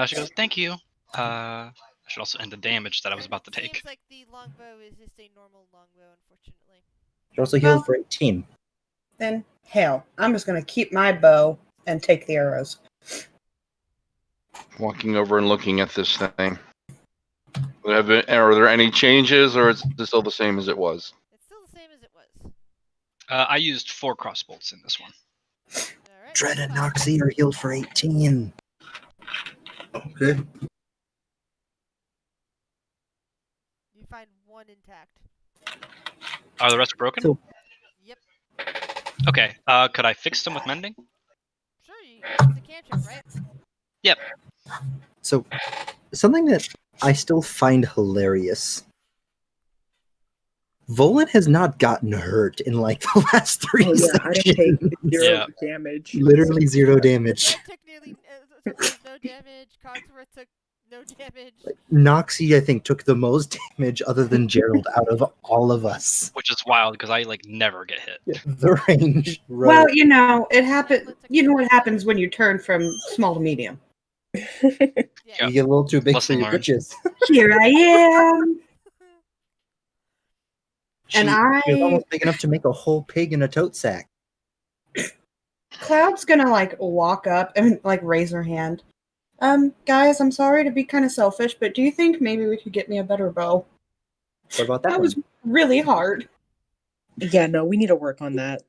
Speaker 5: She goes, thank you. I should also end the damage that I was about to take.
Speaker 1: Seems like the longbow is just a normal longbow, unfortunately.
Speaker 9: You're also healed for 18.
Speaker 2: Then, hell, I'm just gonna keep my bow and take the arrows.
Speaker 6: Walking over and looking at this thing. Are there any changes, or is it still the same as it was?
Speaker 1: It's still the same as it was.
Speaker 5: I used 4 crossbolts in this one.
Speaker 1: Alright.
Speaker 9: Dread and Noxy are healed for 18.
Speaker 8: Okay.
Speaker 1: You find one intact.
Speaker 5: Are the rest broken?
Speaker 9: So-
Speaker 1: Yep.
Speaker 5: Okay, could I fix them with mending?
Speaker 1: Sure, it's a cantrip, right?
Speaker 5: Yep.
Speaker 9: So, something that I still find hilarious. Volan has not gotten hurt in like the last 3
Speaker 3: Oh yeah, I don't
Speaker 9: sessions.
Speaker 3: take 0 damage.
Speaker 9: Literally 0 damage.
Speaker 1: Zed took nearly no damage. Cogsworth took no damage.
Speaker 9: Noxy, I think, took the most damage other than Gerald out of all of us.
Speaker 5: Which is wild because I like never get hit.
Speaker 9: The range.
Speaker 2: Well, you know, it happen. You know what happens when you turn from small to medium.
Speaker 1: Yeah.
Speaker 9: You get a little too big
Speaker 5: Lesson
Speaker 9: for your
Speaker 5: learned.
Speaker 9: britches.
Speaker 2: Here I am. And
Speaker 9: She was almost big enough to make a whole pig in a tote sack.
Speaker 2: Cloud's gonna like walk up and like raise her hand. Guys, I'm sorry to be kind of selfish, but do you think maybe we could get me a better bow?
Speaker 9: What about that
Speaker 2: That
Speaker 9: one?
Speaker 2: was really hard.
Speaker 3: Yeah, no, we need to work on that.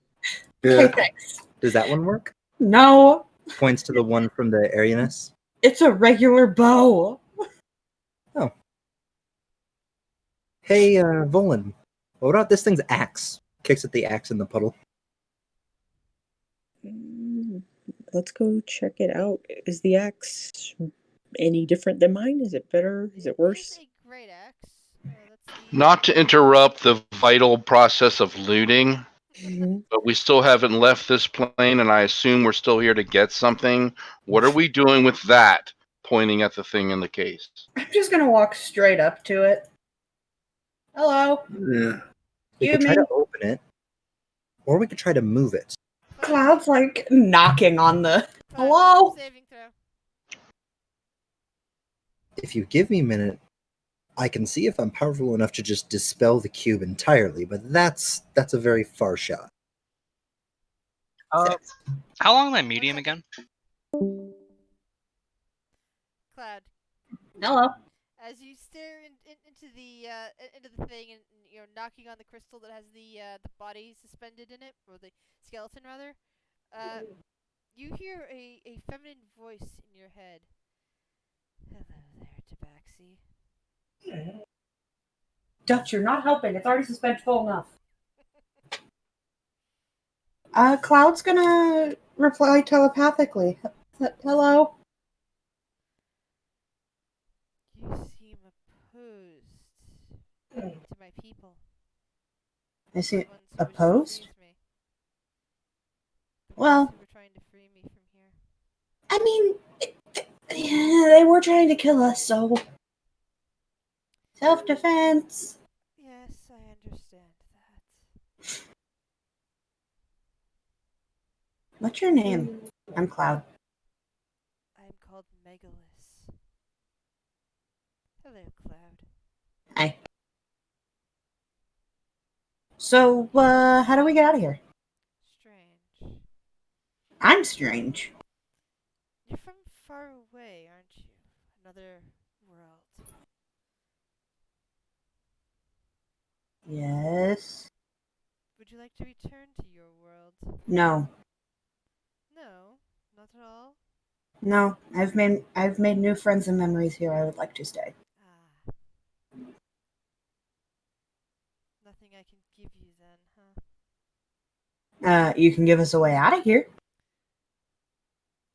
Speaker 2: Okay,
Speaker 8: Yeah.
Speaker 2: thanks.
Speaker 9: Does that one work?
Speaker 2: No,
Speaker 9: Points to the one from the Arianus.
Speaker 2: it's a regular bow.
Speaker 9: Hey, Volan, what about this thing's axe? Kicks at the axe in the puddle.
Speaker 3: Let's go check it out. Is the axe any different than mine? Is it better? Is it worse?
Speaker 1: It's a great axe. That's the...
Speaker 6: Not to interrupt the vital process of looting,
Speaker 3: Mhm.
Speaker 6: but we still haven't left this plane, and I assume we're still here to get something. What are we doing with that? Pointing at the thing in the case.
Speaker 2: I'm just gonna walk straight up to it. Hello.
Speaker 8: Yeah.
Speaker 9: We
Speaker 2: You
Speaker 9: could try
Speaker 2: mean
Speaker 9: to open it, or we could try to move it.
Speaker 2: Cloud's like knocking on the.
Speaker 1: Cloud,
Speaker 2: Hello?
Speaker 1: saving throw.
Speaker 9: If you give me a minute, I can see if I'm powerful enough to just dispel the cube entirely, but that's a very far shot.
Speaker 5: How long am I medium again?
Speaker 1: Cloud.
Speaker 2: Hello.
Speaker 1: As you stare into the thing and you're knocking on the crystal that has the body suspended in it, or the skeleton rather, you hear a feminine voice in your head. Hello there, Tabaxi.
Speaker 2: Dutch, you're not helping. It's already suspended full enough. Cloud's gonna reply telepathically. Hello.
Speaker 1: You seem opposed to my people.
Speaker 2: I see.
Speaker 1: The ones who wish to
Speaker 2: Opposed?
Speaker 1: freeze me. The
Speaker 2: Well-
Speaker 1: ones who were trying to free me from here.
Speaker 2: I mean, they were trying to kill us, so self-defense.
Speaker 1: Yes, I understand that.
Speaker 2: What's your name? I'm Cloud.
Speaker 1: I'm called Megalus. Hello, Cloud.
Speaker 2: Hi. So, how do we get out of here? I'm strange.
Speaker 1: You're from far away, aren't you? Another world.
Speaker 2: Yes.
Speaker 1: Would you like to return to your world?
Speaker 2: No.
Speaker 1: No, not at all.
Speaker 2: No. I've made new friends and memories here. I would like to stay.
Speaker 1: Ah. Nothing I can give you then, huh?
Speaker 2: You can give us a way out of here.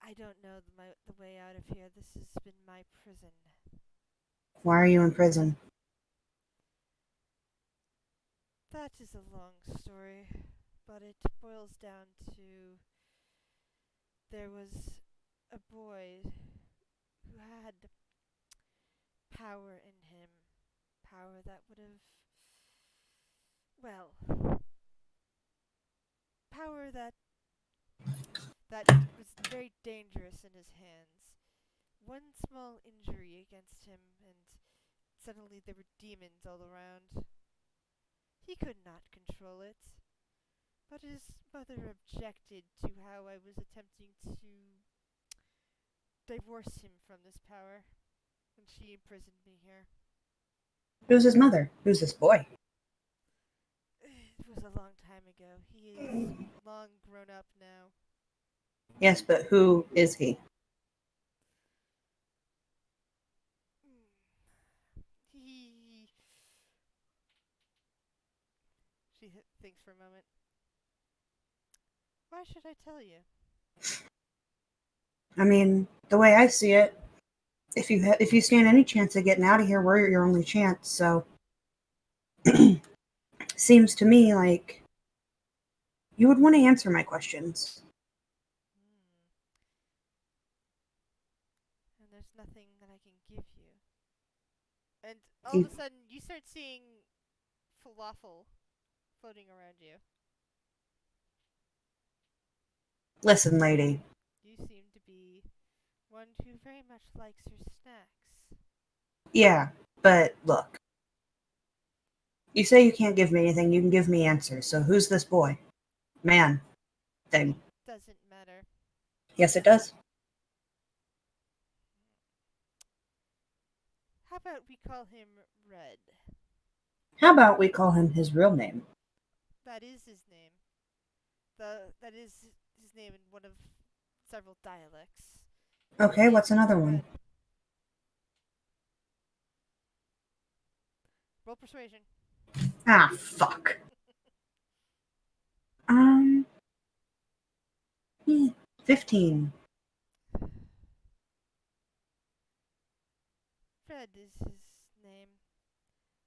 Speaker 1: I don't know the way out of here. This has been my prison.
Speaker 2: Why are you in prison?
Speaker 1: That is a long story, but it boils down to there was a boy who had power in him. Power that would have, well, power that was very dangerous in his hands. One small injury against him, and suddenly there were demons all around. He could not control it, but his mother objected to how I was attempting to divorce him from this power, and she imprisoned me here.
Speaker 2: Who's his mother? Who's this boy?
Speaker 1: It was a long time ago. He is long grown up now.
Speaker 2: Yes, but who is he?
Speaker 1: He. She thinks for a moment. Why should I tell you?
Speaker 2: I mean, the way I see it, if you stand any chance of getting out of here, we're your only chance. So, seems to me like you would want to answer my questions.
Speaker 1: And there's nothing that I can give you. And all of a sudden, you start seeing falafel floating around you.
Speaker 2: Listen, lady.
Speaker 1: You seem to be one who very much likes her snacks.
Speaker 2: Yeah, but look. You say you can't give me anything, you can give me answers. So who's this boy? Man. Thing.
Speaker 1: Doesn't matter.
Speaker 2: Yes, it does.
Speaker 1: How about we call him Red?
Speaker 2: How about we call him his real name?
Speaker 1: That is his name. That is his name in one of several dialects.
Speaker 2: Okay, what's another one?
Speaker 1: Red. Roll persuasion.
Speaker 2: Ah, fuck. 15.
Speaker 1: Fred is his name,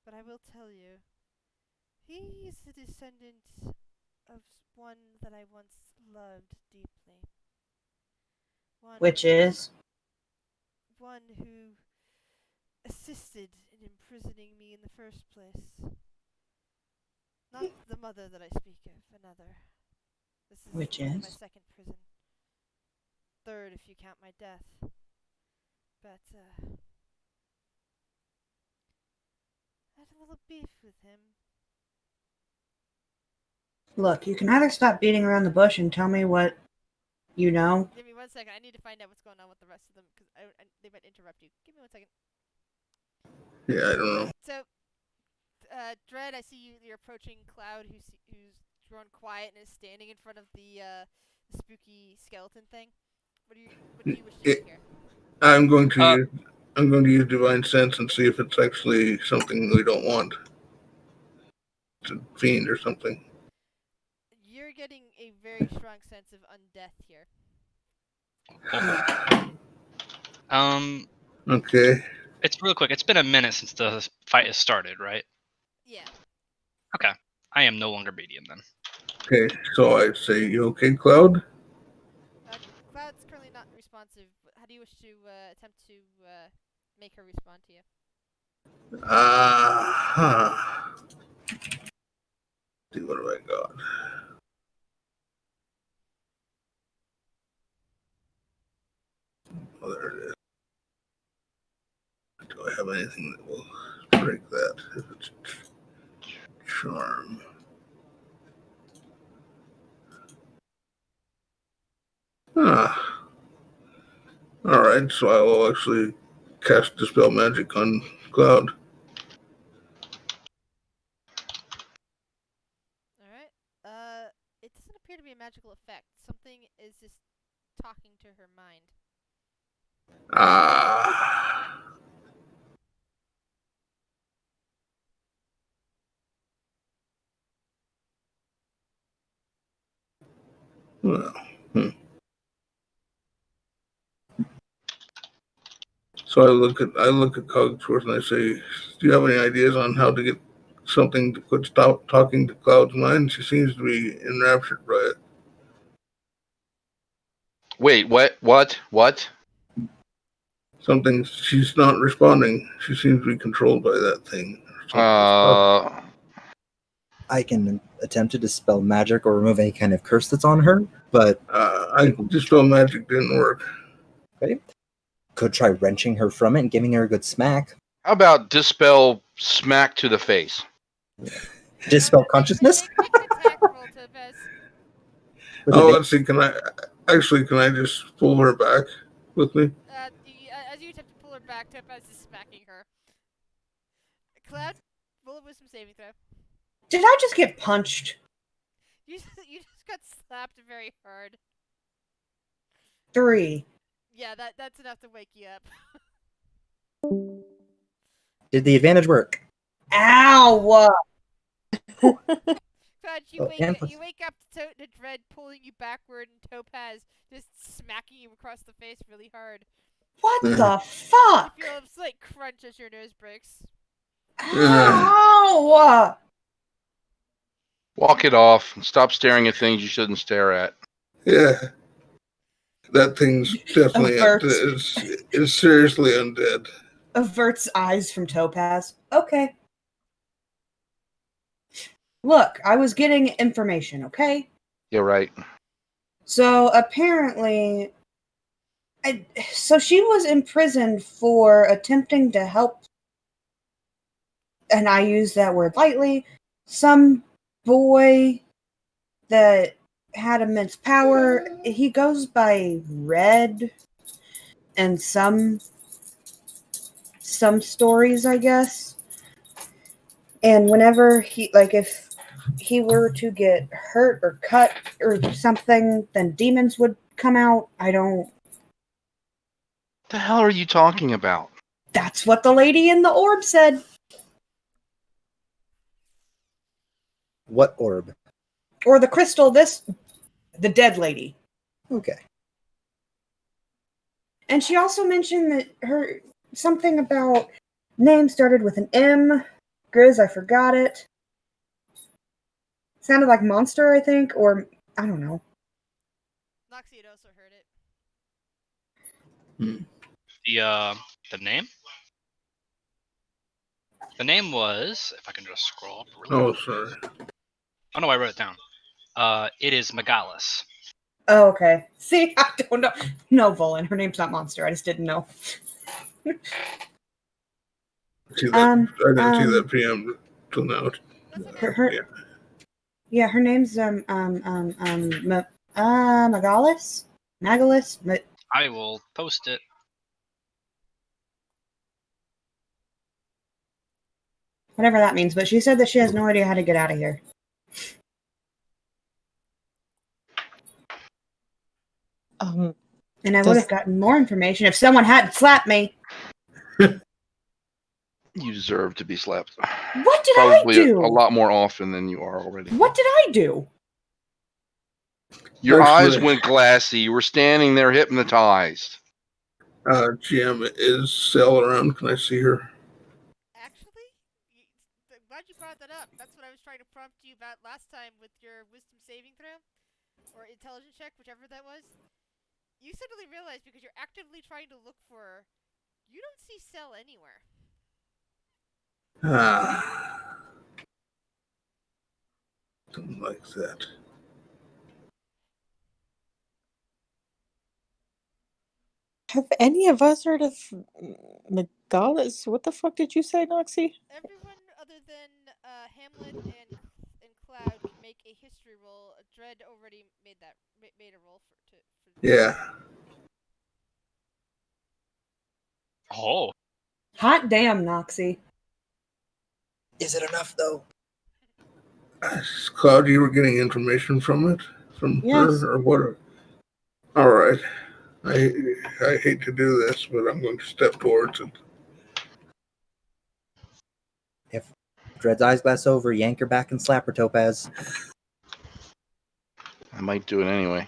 Speaker 1: but I will tell you, he is the descendant of one that I once loved deeply.
Speaker 2: Which is?
Speaker 1: One who assisted in imprisoning me in the first place. Not the mother that I speak of, another. This is
Speaker 2: Which
Speaker 1: only
Speaker 2: is?
Speaker 1: my second prison. Third if you count my death. But, I had a little beef with him.
Speaker 2: Look, you can either stop beating around the bush and tell me what you know.
Speaker 1: Give me 1 second. I need to find out what's going on with the rest of them, because they might interrupt you. Give me 1 second.
Speaker 8: Yeah, I don't know.
Speaker 1: So, Dread, I see you're approaching Cloud, who's grown quiet and is standing in front of the spooky skeleton thing. What do you wish to do here?
Speaker 8: I'm going to use divine sense and see if it's actually something we don't want. It's a fiend or something.
Speaker 1: You're getting a very strong sense of undeath here.
Speaker 8: Okay.
Speaker 5: It's real quick. It's been a minute since the fight has started, right?
Speaker 1: Yeah.
Speaker 5: Okay. I am no longer medium then.
Speaker 8: Okay, so I'd say, you okay, Cloud?
Speaker 1: Cloud's currently not responsive. But how do you wish to attempt to make her respond to you?
Speaker 8: See, what have I got? Oh, there it is. Do I have anything that will break that? If it's charm. Ah. Alright, so I will actually cast Dispel Magic on Cloud.
Speaker 1: Alright. It doesn't appear to be a magical effect. Something is just talking to her mind.
Speaker 8: Ah. Well, So I look at Cogsworth and I say, "Do you have any ideas on how to get something to quit stop talking to Cloud's mind? She seems to be enraptured by it."
Speaker 6: Wait, what?
Speaker 8: Something, she's not responding. She seems to be controlled by that thing.
Speaker 9: I can attempt to dispel magic or remove any kind of curse that's on her, but
Speaker 8: I Dispel Magic didn't work.
Speaker 9: okay. Could try wrenching her from it and giving her a good smack.
Speaker 6: How about dispel smack to the face?
Speaker 9: Dispel consciousness?
Speaker 1: Make an attack roll, Topaz.
Speaker 9: With
Speaker 8: Oh,
Speaker 9: advantage.
Speaker 8: let's see. Can I just pull her back with me?
Speaker 1: As you attempt to pull her back, Topaz is smacking her. Cloud, roll a wisdom saving throw.
Speaker 2: Did I just get punched?
Speaker 1: You just got slapped very hard.
Speaker 2: 3.
Speaker 1: Yeah, that's enough to wake you up.
Speaker 9: Did the advantage work?
Speaker 2: Ow!
Speaker 1: Cloud, you wake up to Dread pulling you backward and Topaz just smacking you across the face really hard.
Speaker 2: What the
Speaker 1: You
Speaker 2: fuck?
Speaker 1: feel a slight crunch as your nose breaks.
Speaker 2: Ow!
Speaker 6: Walk it off and stop staring at things you shouldn't stare at.
Speaker 8: Yeah. That thing's definitely
Speaker 2: Averts.
Speaker 8: is seriously undead.
Speaker 2: Averts eyes from Topaz. Okay. Look, I was getting information, okay?
Speaker 6: You're right.
Speaker 2: So apparently, so she was imprisoned for attempting to help, and I use that word lightly, some boy that had immense power. He goes by Red, and some stories, I guess. And whenever if he were to get hurt or cut or something, then demons would come out.
Speaker 6: What the hell are you talking about?
Speaker 2: That's what the lady in the orb said.
Speaker 9: What orb?
Speaker 2: Or the crystal, the dead lady.
Speaker 9: Okay.
Speaker 2: And she also mentioned that something about name started with an M. Grizz, I forgot it. Sounded like monster, I think, or I don't know.
Speaker 1: Noxie had also heard it.
Speaker 5: The name? The name was, if I can just scroll up really
Speaker 8: Oh,
Speaker 5: quick.
Speaker 8: sorry.
Speaker 5: Oh no, I wrote it down. It is Megalis.
Speaker 2: Oh, okay. See, I don't know. No, Volan. Her name's not Monster. I just didn't know.
Speaker 8: See that, I didn't see that PM till now.
Speaker 1: That's okay.
Speaker 2: Her name's Magalis? Magalis?
Speaker 5: I will post it.
Speaker 2: Whatever that means, but she said that she has no idea how to get out of here. And I would have gotten more information if someone hadn't slapped me.
Speaker 6: You deserve to be slapped.
Speaker 2: What did
Speaker 6: Probably
Speaker 2: I do?
Speaker 6: a lot more often than you are already.
Speaker 2: What did I do?
Speaker 6: Your eyes
Speaker 8: Actually-
Speaker 6: went glassy. You were standing there hypnotized.
Speaker 8: GM, is Cell around? Can I see her?
Speaker 1: Actually, glad you brought that up. That's what I was trying to prompt you about last time with your wisdom saving throw or intelligence check, whichever that was. You suddenly realized because you're actively trying to look for her, you don't see Cell anywhere.
Speaker 8: Something like that.
Speaker 10: Have any of us heard of Megalis? What the fuck did you say, Noxie?
Speaker 1: Everyone other than Hamlet and Cloud can make a history roll. Dread already made a roll for
Speaker 8: Yeah.
Speaker 5: Oh,
Speaker 2: Hot damn, Noxie.
Speaker 9: Is it enough though?
Speaker 8: Cloud, you were getting information from it? From
Speaker 2: Yes.
Speaker 8: her or what? Alright. I hate to do this, but I'm going to step towards it.
Speaker 9: If Dread's eyes glass over, yank her back and slap her, Topaz.
Speaker 6: I might do it anyway.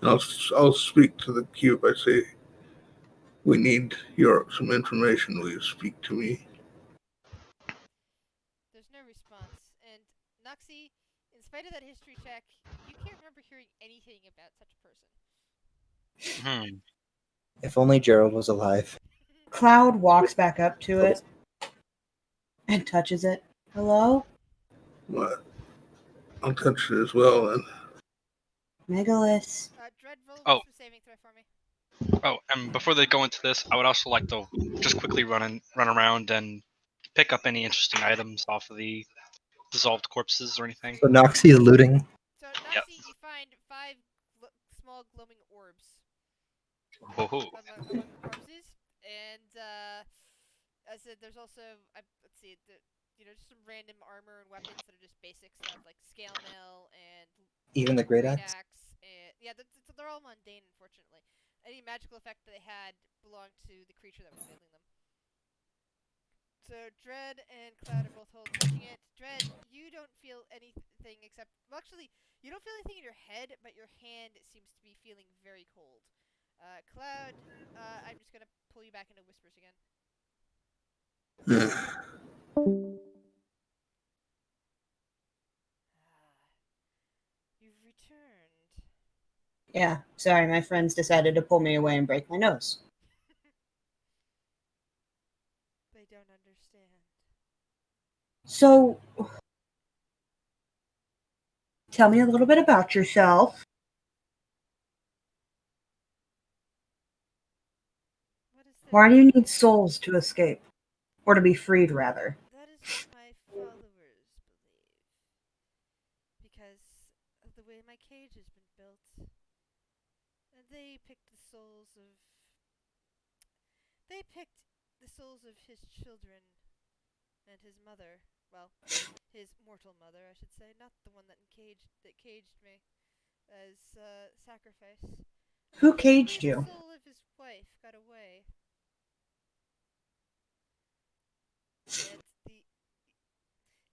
Speaker 8: I'll speak to the cube. I say, we need some information. Will you speak to me?
Speaker 1: There's no response. And Noxie, in spite of that history check, you can't remember hearing anything about such a person.
Speaker 9: If only Gerald was alive.
Speaker 2: Cloud walks back up to it and touches it. Hello?
Speaker 8: What? I'll touch it as well then.
Speaker 2: Megalith.
Speaker 1: Dread, roll
Speaker 5: Oh.
Speaker 1: wisdom saving throw for me.
Speaker 5: Oh, and before they go into this, I would also like to just quickly run around and pick up any interesting items off of the dissolved corpses or anything.
Speaker 9: So Noxie is looting.
Speaker 1: So, Noxie, you find 5 small glowing orbs
Speaker 5: Woohoo.
Speaker 1: among the corpses. And, as I said, there's also, let's see, just some random armor and weapons that are just basic stuff, like scale mail and
Speaker 9: Even the great axe?
Speaker 1: And, yeah, they're all mundane, unfortunately. Any magical effect that they had belonged to the creature that was wielding them. So Dread and Cloud are both touching it. Dread, you don't feel anything except... Well, actually, you don't feel anything in your head, but your hand seems to be feeling very cold. Cloud, I'm just going to pull you back into whispers again. You've returned.
Speaker 2: Yeah, sorry, my friends decided to pull me away and break my nose.
Speaker 1: They don't understand.
Speaker 2: So, tell me a little bit about yourself. Why do you need souls to escape? Or to be freed, rather?
Speaker 1: That is what my followers believe. Because of the way my cage has been built. And they picked the souls of his children and his mother. Well, his mortal mother, I should say, not the one that caged me, as sacrifice.
Speaker 2: Who caged you?
Speaker 1: The soul of his wife got away. And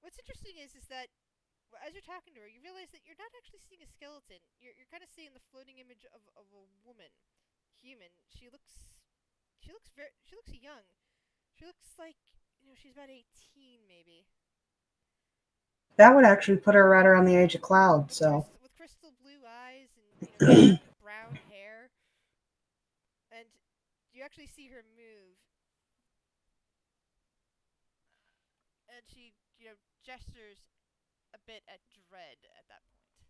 Speaker 1: what's interesting is that as you're talking to her, you realize that you're not actually seeing a skeleton. You're kind of seeing the floating image of a woman, human. She looks young. She looks like she's about 18 maybe.
Speaker 2: That would actually put her right around the age of Cloud, so.
Speaker 1: With crystal blue eyes and brown hair. And you actually see her move. And she, gestures a bit at Dread at that point.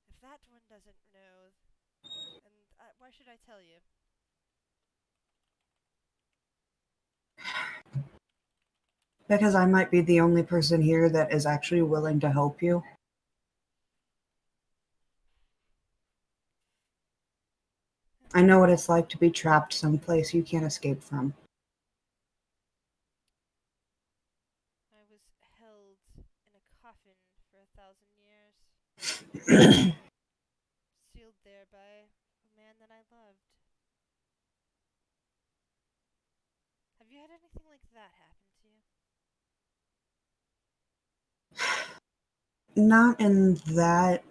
Speaker 1: If that one doesn't know, and why should I tell you?
Speaker 2: Because I might be the only person here that is actually willing to help you. I know what it's like to be trapped someplace you can't escape from.
Speaker 1: I was held in a coffin for 1,000 years. Sealed there by a man that I loved. Have you had anything like that happen to you?
Speaker 2: Not in that,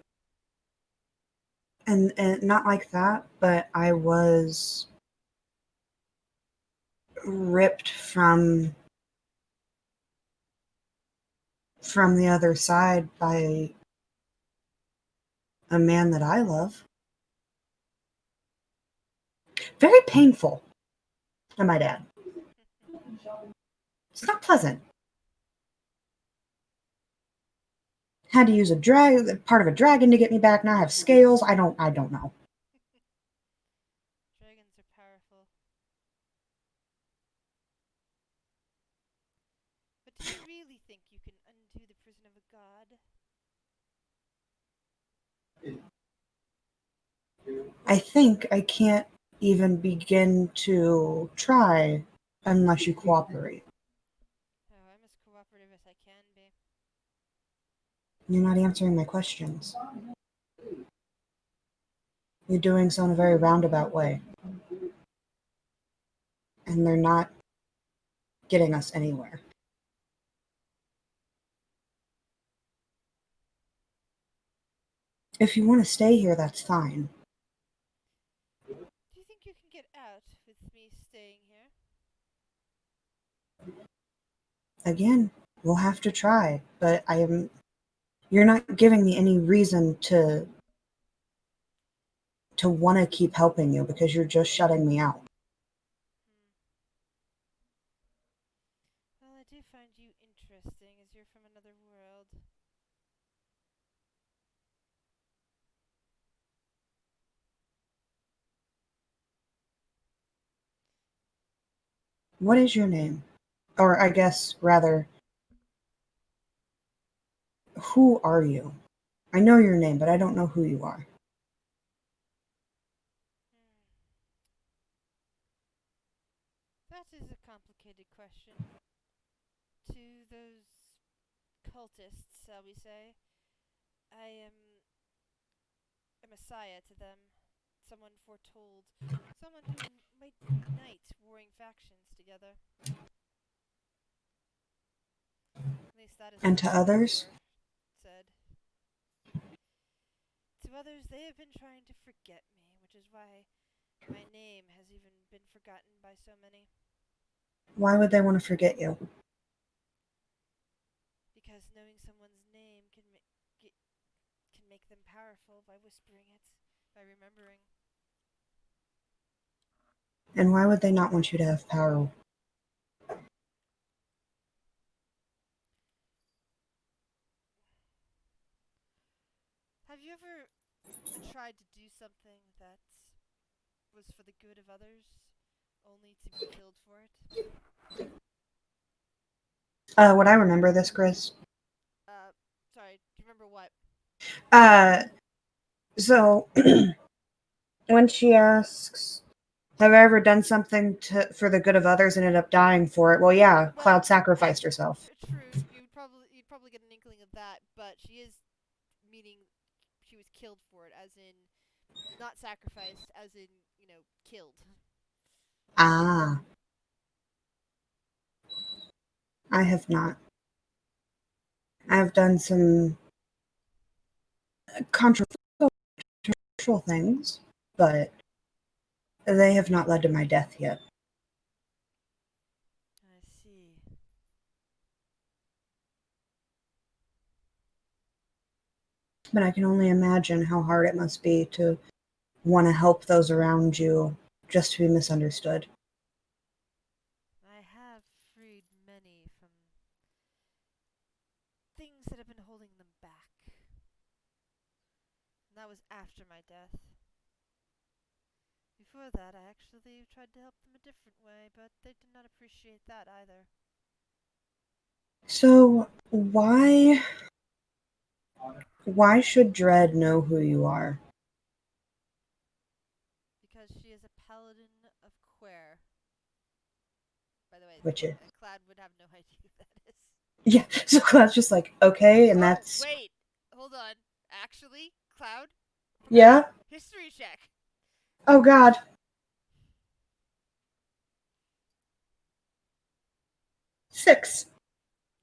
Speaker 2: and not like that, but I was ripped from the other side by a man that I love. Very painful, I might add. It's not pleasant. Had to use part of a dragon to get me back. Now I have scales. I don't know.
Speaker 1: Dragons are powerful. But do you really think you can undo the prison of a god?
Speaker 2: I think I can't even begin to try unless you cooperate.
Speaker 1: Oh, I'm as cooperative as I can be.
Speaker 2: You're not answering my questions. You're doing so in a very roundabout way. And they're not getting us anywhere. If you want to stay here, that's fine.
Speaker 1: Do you think you can get out with me staying here?
Speaker 2: Again, we'll have to try, but you're not giving me any reason to want to keep helping you because you're just shutting me out.
Speaker 1: Well, I do find you interesting as you're from another world.
Speaker 2: What is your name? Or I guess, rather, who are you? I know your name, but I don't know who you are.
Speaker 1: That is a complicated question. To those cultists, shall we say, I am a messiah to them. Someone foretold. Someone who might unite warring factions together. At least that is
Speaker 2: And
Speaker 1: what
Speaker 2: to
Speaker 1: my
Speaker 2: others?
Speaker 1: mentor said. To others, they have been trying to forget me, which is why my name has even been forgotten by so many.
Speaker 2: Why would they want to forget you?
Speaker 1: Because knowing someone's name can make them powerful by whispering it, by remembering.
Speaker 2: And why would they not want you to have power?
Speaker 1: Have you ever tried to do something that was for the good of others, only to be killed for it?
Speaker 2: Would I remember this, Chris?
Speaker 1: Sorry, do you remember what?
Speaker 2: So when she asks, have I ever done something for the good of others and ended up dying for it? Well, yeah, Cloud sacrificed herself.
Speaker 1: True, you'd probably get an inkling of that, but she is meaning she was killed for it, as in not sacrificed, as in, killed.
Speaker 2: Ah. I have not. I have done some controversial things, but they have not led to my death yet.
Speaker 1: I see.
Speaker 2: But I can only imagine how hard it must be to want to help those around you just to be misunderstood.
Speaker 1: I have freed many from things that have been holding them back. And that was after my death. Before that, I actually tried to help them a different way, but they did not appreciate that either.
Speaker 2: So, why should Dread know who you are?
Speaker 1: Because she is a paladin of Quer. By the way,
Speaker 2: Which is?
Speaker 1: Cloud would have no idea who that is.
Speaker 2: Yeah, so Cloud's just like, okay, and that's...
Speaker 1: Wait, hold on. Actually, Cloud?
Speaker 2: Yeah?
Speaker 1: History check.
Speaker 2: Oh god. 6.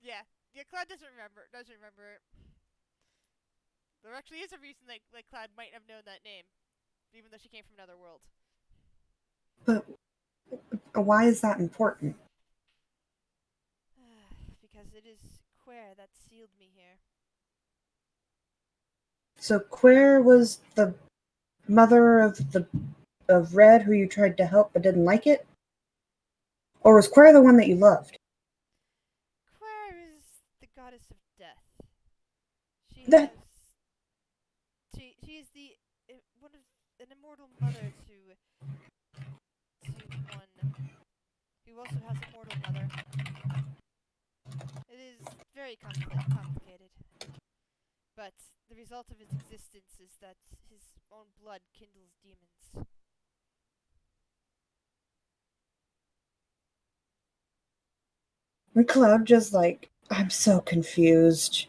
Speaker 1: Yeah, Cloud doesn't remember it. There actually is a reason that Cloud might have known that name, even though she came from another world.
Speaker 2: But why is that important?
Speaker 1: Because it is Quer that sealed me here.
Speaker 2: So Quer was the mother of Red, who you tried to help but didn't like it? Or was Quer the one that you loved?
Speaker 1: Quer is the goddess of death. She is the one of an immortal mother to one who also has a mortal mother. It is very complicated. but the result of his existence is that his own blood kindles demons.
Speaker 2: And Cloud just like, I'm so confused.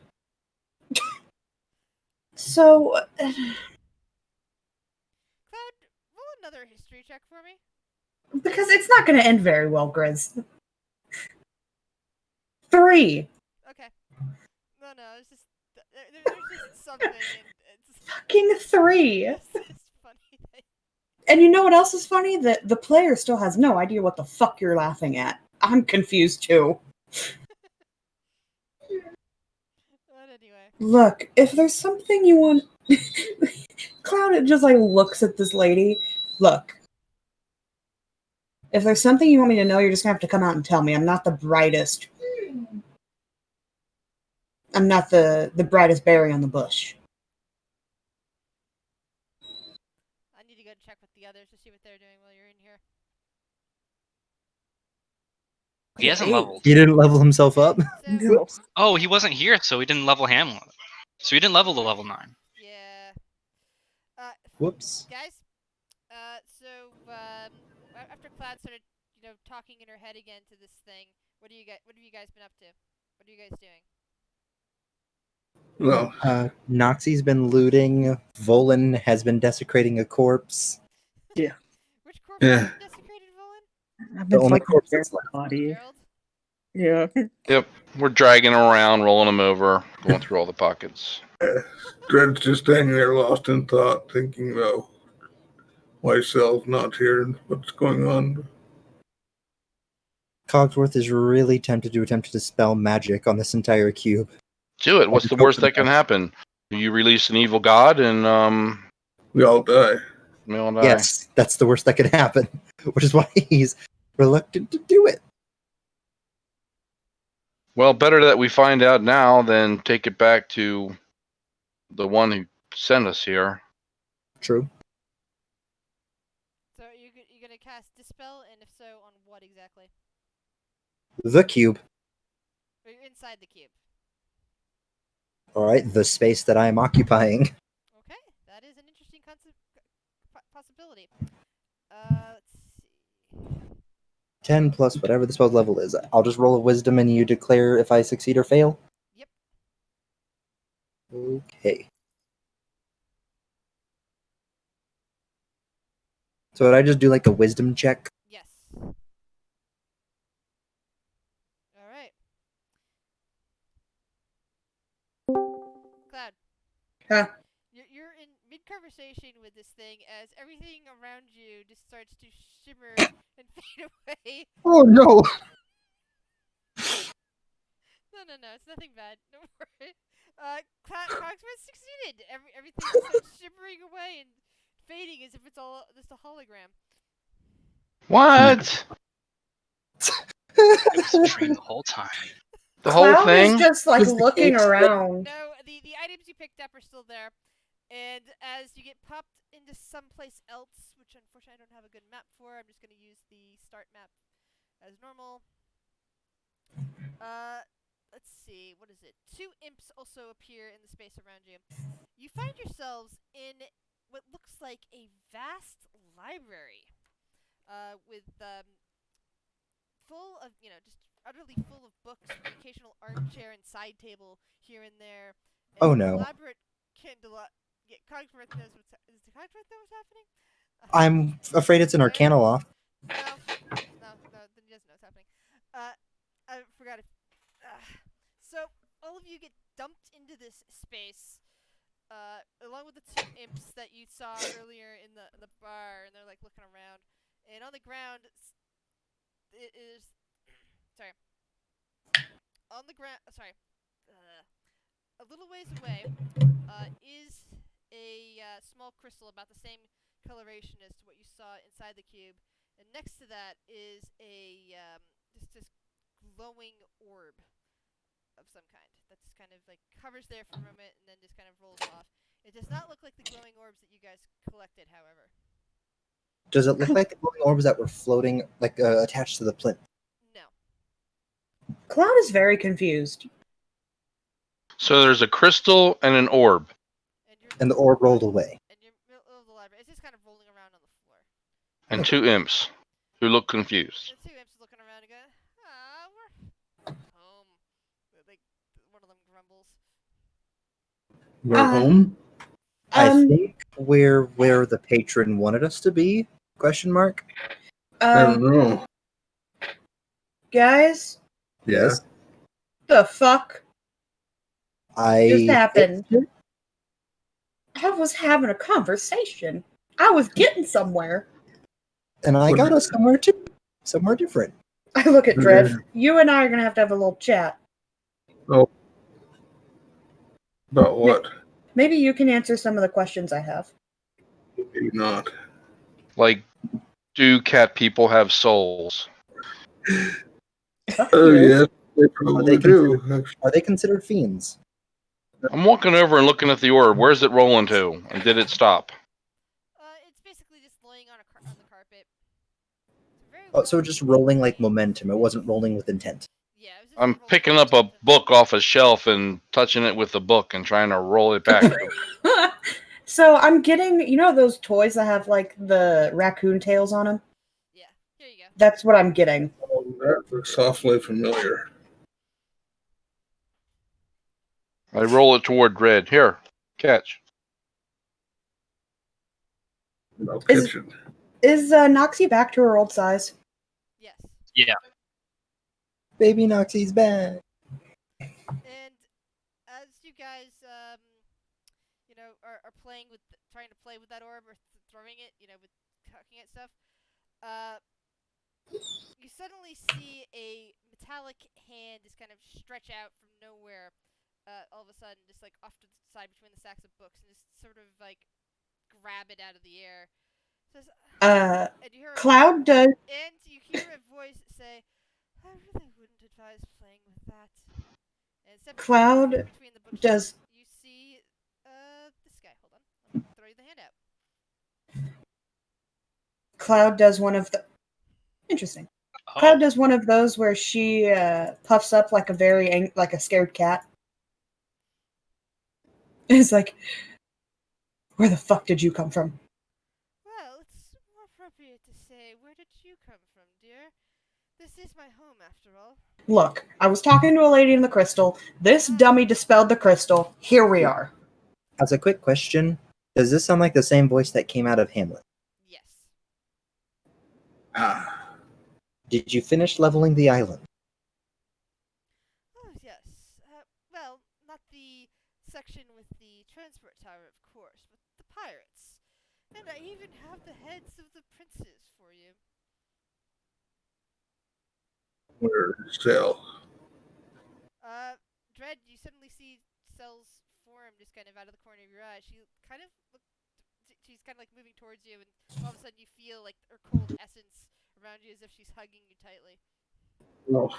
Speaker 2: So,
Speaker 1: Cloud, roll another history check for me.
Speaker 2: because it's not going to end very well, Grizz. 3.
Speaker 1: Okay. No, it's just there's just something, and it's
Speaker 2: Fucking 3.
Speaker 1: it's funny.
Speaker 2: And you know what else is funny? That the player still has no idea what the fuck you're laughing at. I'm confused too.
Speaker 1: But anyway.
Speaker 2: Look, if there's something you want... Cloud just like looks at this lady. Look. If there's something you want me to know, you're just gonna have to come out and tell me. I'm not the brightest. I'm not the brightest berry on the bush.
Speaker 1: I need to go check with the others to see what they're doing while you're in here.
Speaker 5: He hasn't
Speaker 10: Hey.
Speaker 5: leveled.
Speaker 9: He didn't level himself up.
Speaker 1: So,
Speaker 10: No.
Speaker 5: Oh, he wasn't here, so he didn't level Hamlet. So he didn't level to level 9.
Speaker 1: yeah.
Speaker 9: Whoops.
Speaker 1: Guys, after Cloud started, talking in her head again to this thing, what have you guys been up to? What are you guys doing?
Speaker 8: Well,
Speaker 9: Noxie's been looting. Volan has been desecrating a corpse.
Speaker 1: Which corpse
Speaker 8: Yeah.
Speaker 1: has been desecrated, Volan?
Speaker 10: I've
Speaker 9: The
Speaker 10: been
Speaker 9: only
Speaker 10: fighting
Speaker 9: corpse
Speaker 10: Gerald's
Speaker 9: that's left.
Speaker 10: body.
Speaker 1: Gerald?
Speaker 10: Yeah.
Speaker 6: Yep, we're dragging him around, rolling him over, going through all the pockets.
Speaker 8: Dred's just standing there lost in thought, thinking about why Cell's not here and what's going on.
Speaker 9: Cogsworth is really tempted to attempt to dispel magic on this entire cube.
Speaker 6: Do it. What's the worst that can happen? You release an evil god and
Speaker 8: We all die.
Speaker 6: we all die.
Speaker 9: Yes, that's the worst that could happen, which is why he's reluctant to do it.
Speaker 6: Well, better that we find out now than take it back to the one who sent us here.
Speaker 9: True.
Speaker 1: So are you gonna cast Dispel, and if so, on what exactly?
Speaker 9: The cube.
Speaker 1: Or you're inside the cube.
Speaker 9: Alright, the space that I am occupying.
Speaker 1: Okay, that is an interesting possibility. Let's see.
Speaker 9: 10 plus whatever the spell's level is. I'll just roll a wisdom and you declare if I succeed or fail?
Speaker 1: Yep.
Speaker 9: Okay. So would I just do like a wisdom check?
Speaker 1: Yes. Alright. Cloud.
Speaker 2: Huh.
Speaker 1: You're in mid-conversation with this thing as everything around you just starts to shimmer and fade away.
Speaker 9: Oh no!
Speaker 1: No, it's nothing bad. Don't worry. Cogsworth succeeded. Everything starts shimmering away and fading as if it's all just a hologram.
Speaker 6: What?
Speaker 5: It was a dream the whole time.
Speaker 6: The whole
Speaker 2: Cloud
Speaker 6: thing?
Speaker 2: is just like
Speaker 9: Just the
Speaker 2: looking
Speaker 9: case.
Speaker 2: around.
Speaker 1: No, the items you picked up are still there. And as you get popped into someplace else, which unfortunately I don't have a good map for, I'm just going to use the start map as normal. Let's see, what is it? 2 imps also appear in the space around you. You find yourselves in what looks like a vast library, with full of, just utterly full of books, with an occasional armchair and side table here and there. And
Speaker 9: Oh, no.
Speaker 1: Elaborate Cogsworth knows does Cogsworth know what's happening?
Speaker 9: I'm afraid it's an Arcana law.
Speaker 1: No, then he doesn't know what's happening. I forgot it. So all of you get dumped into this space, along with the 2 imps that you saw earlier in the bar, and they're like looking around. And on the ground, it is sorry. On the ground, a little ways away, is a small crystal about the same coloration as to what you saw inside the cube, and next to that is a this glowing orb of some kind that just kind of like hovers there for a moment and then just kind of rolls off. It does not look like the glowing orbs that you guys collected, however.
Speaker 9: Does it look like the glowing orbs that were floating, like attached to the plinth?
Speaker 1: No.
Speaker 2: Cloud is very confused.
Speaker 6: So there's a crystal and an orb.
Speaker 9: And the orb rolled away.
Speaker 1: And you're middle of the library. It's just kind of rolling around on the floor.
Speaker 6: And two imps who look confused.
Speaker 1: The two imps looking around again. Ah, we're home. Like one of them grumbles.
Speaker 8: We're home.
Speaker 9: I think we're where the patron wanted us to be? Question mark.
Speaker 8: I don't know.
Speaker 2: Guys,
Speaker 8: Yeah.
Speaker 2: the fuck
Speaker 9: I
Speaker 2: just happened? I was having a conversation. I was getting somewhere.
Speaker 9: And I got us somewhere too. Somewhere different.
Speaker 2: I look at Drev. You and I are gonna have a little chat.
Speaker 8: Oh. About what?
Speaker 2: Maybe you can answer some of the questions I have.
Speaker 8: Maybe not.
Speaker 6: Like, do cat people have souls?
Speaker 8: Oh, yeah. They probably do.
Speaker 9: Are they considered fiends?
Speaker 6: I'm walking over and looking at the orb. Where's it rolling to? And did it stop?
Speaker 1: It's basically just laying on the carpet.
Speaker 9: Oh, so just rolling like momentum. It wasn't rolling with intent.
Speaker 6: I'm picking up a book off a shelf and touching it with the book and trying to roll it back.
Speaker 2: So I'm getting, you know, those toys that have like the raccoon tails on them?
Speaker 1: Yeah, here you go.
Speaker 2: That's what I'm getting.
Speaker 8: Oh, that looks awfully familiar.
Speaker 6: I roll it toward Red. Here, catch.
Speaker 8: I'll catch it.
Speaker 2: Is Noxie back to her old size?
Speaker 1: Yes.
Speaker 5: Yeah.
Speaker 9: Baby Noxie's back.
Speaker 1: And as you guys, you know, are playing with, trying to play with that orb or throwing it, you know, with cocking at stuff, you suddenly see a metallic hand just kind of stretch out from nowhere, all of a sudden, just like off to the side between the stacks of books, and just sort of like grab it out of the air. Says, and you hear
Speaker 2: Cloud does.
Speaker 1: And you hear a voice say, "I really wouldn't advise playing with that." And
Speaker 2: Cloud
Speaker 1: between the books,
Speaker 2: does.
Speaker 1: you see this guy. Hold on, I'll throw you the hand out.
Speaker 2: Cloud does one of the. Interesting.
Speaker 5: Oh.
Speaker 2: Cloud does one of those where she puffs up like a like a scared cat. It's like, where the fuck did you come from?
Speaker 1: Well, it's more appropriate to say, where did you come from, dear? This is my home, after all.
Speaker 2: Look, I was talking to a lady in the crystal. This dummy dispelled the crystal. Here we are.
Speaker 9: As a quick question, does this sound like the same voice that came out of Hamlet?
Speaker 1: Yes.
Speaker 9: Did you finish leveling the island?
Speaker 1: Oh, yes. Well, not the section with the transport tower, of course, but the pirates. And I even have the heads of the princes for you.
Speaker 8: Where's Cell?
Speaker 1: Dread, you suddenly see Cell's form just kind of out of the corner of your eye. She's kind of like moving towards you, and all of a sudden you feel like her cold essence around you as if she's hugging you tightly.
Speaker 8: Oh.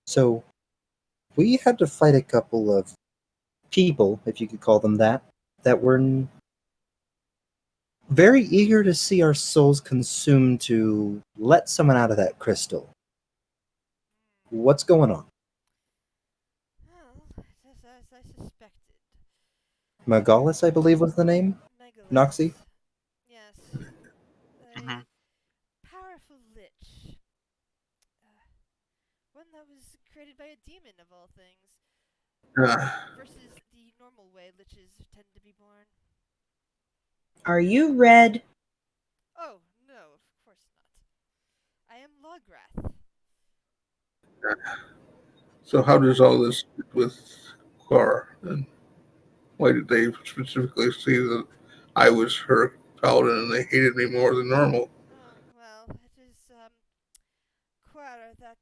Speaker 9: So, we had to fight a couple of people, if you could call them that were very eager to see our souls consumed to let someone out of that crystal. What's going on?
Speaker 1: Well, just as I suspected.
Speaker 9: Megalis, I believe, was the name?
Speaker 1: Megalis.
Speaker 9: Noxie?
Speaker 1: Yes. A powerful lich. One that was created by a demon, of all things. Versus the normal way liches tend to be born.
Speaker 2: Are you red?
Speaker 1: Oh, no, of course not. I am Lograth.
Speaker 8: So how does all this fit with Clara? And why did they specifically see that I was her paladin and they hated me more than normal?
Speaker 1: Oh, well, it is, Quara that,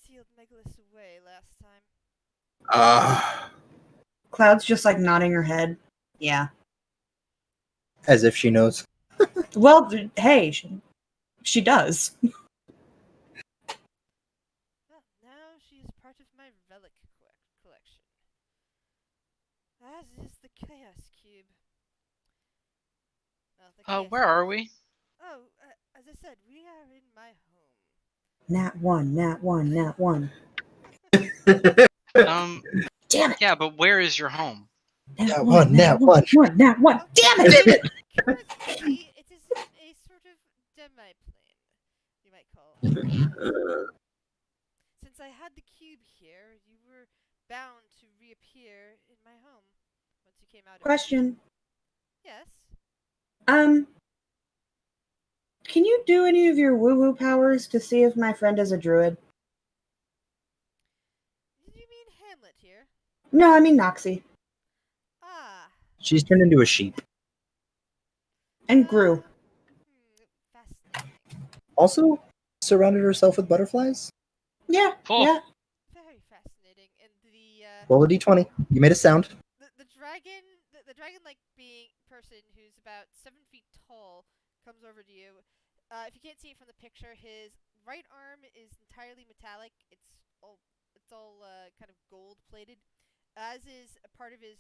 Speaker 1: sealed Megalis away last time.
Speaker 2: Cloud's just like nodding her head. Yeah.
Speaker 9: As if she knows.
Speaker 2: Well, hey, she does.
Speaker 1: Well, now she is part of my relic collection. As is the Chaos Cube. Well, the Chaos
Speaker 5: Where are we?
Speaker 1: Oh, as I said, we are in my home.
Speaker 2: Nat 1, nat 1, nat 1. Damn it!
Speaker 5: Yeah, but where is your home?
Speaker 2: Nat
Speaker 9: 1,
Speaker 2: nat 1, nat 1. Damn it!
Speaker 9: Damn it!
Speaker 1: Currently, it is in a sort of demi-plane, you might call it. Since I had the cube here, you were bound to reappear in my home once you came out of it.
Speaker 2: Question.
Speaker 1: Yes?
Speaker 2: Can you do any of your woo-woo powers to see if my friend is a druid?
Speaker 1: Did you mean Hamlet here?
Speaker 2: No, I mean Noxie.
Speaker 1: Ah.
Speaker 9: She's turned into a sheep.
Speaker 2: And Gru.
Speaker 1: Fascinating.
Speaker 9: Also, surrounded herself with butterflies.
Speaker 2: Yeah,
Speaker 5: Oh.
Speaker 2: yeah.
Speaker 1: Very fascinating. And the
Speaker 9: Roll a d20. You made a sound.
Speaker 1: the dragon, the dragon-like being person who's about 7 feet tall comes over to you. If you can't see it from the picture, his right arm is entirely metallic. It's all kind of gold-plated, as is a part of his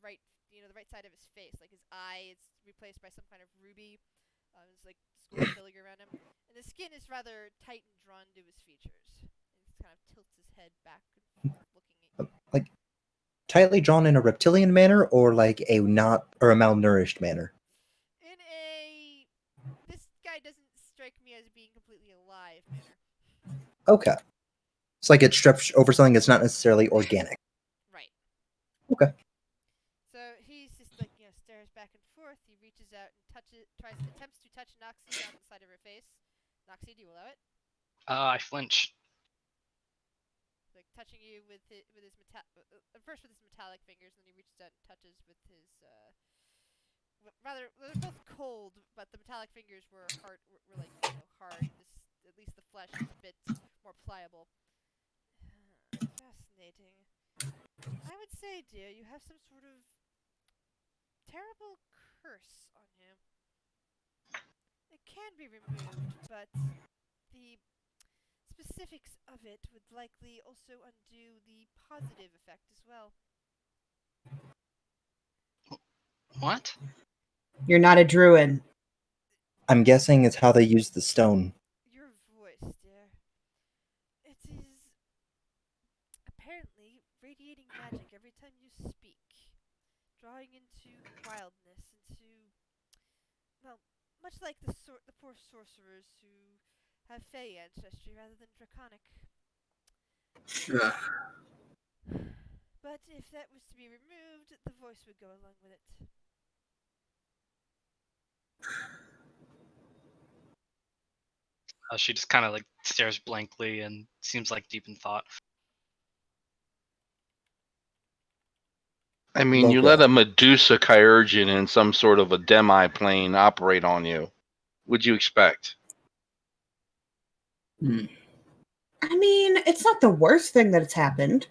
Speaker 1: right, the right side of his face. Like his eye is replaced by some kind of ruby. It's like square filigree around him, and the skin is rather tight and drawn to his features. He kind of tilts his head back and forth, looking at you.
Speaker 9: Like tightly drawn in a reptilian manner, or like a malnourished manner.
Speaker 1: This guy doesn't strike me as being completely alive manner.
Speaker 9: Okay. It's like it's stretched over something that's not necessarily organic.
Speaker 1: Right.
Speaker 9: Okay.
Speaker 1: So he's just like, stares back and forth. He reaches out and attempts to touch Noxie on the side of her face. Noxie, do you allow it?
Speaker 5: I flinch.
Speaker 1: Like touching you with his first with his metallic fingers, and then he reaches out and touches with his rather, they're both cold, but the metallic fingers were hard. Were like hard. At least the flesh is a bit more pliable. Fascinating. I would say, dear, you have some sort of terrible curse on you. It can be removed, but the specifics of it would likely also undo the positive effect as well.
Speaker 5: What?
Speaker 2: You're not a druid.
Speaker 9: I'm guessing it's how they use the stone.
Speaker 1: Your voice, dear. It is apparently radiating magic every time you speak, drawing into wildness, into, well, much like the poor sorcerers who have Fey ancestry rather than Draconic. But if that was to be removed, the voice would go along with it.
Speaker 5: She just kind of like stares blankly and seems like deep in thought.
Speaker 6: I mean, you let a Medusa Chirurgeon in some sort of a demi-plane operate on you. What'd you expect?
Speaker 2: I mean, it's not the worst thing that's happened.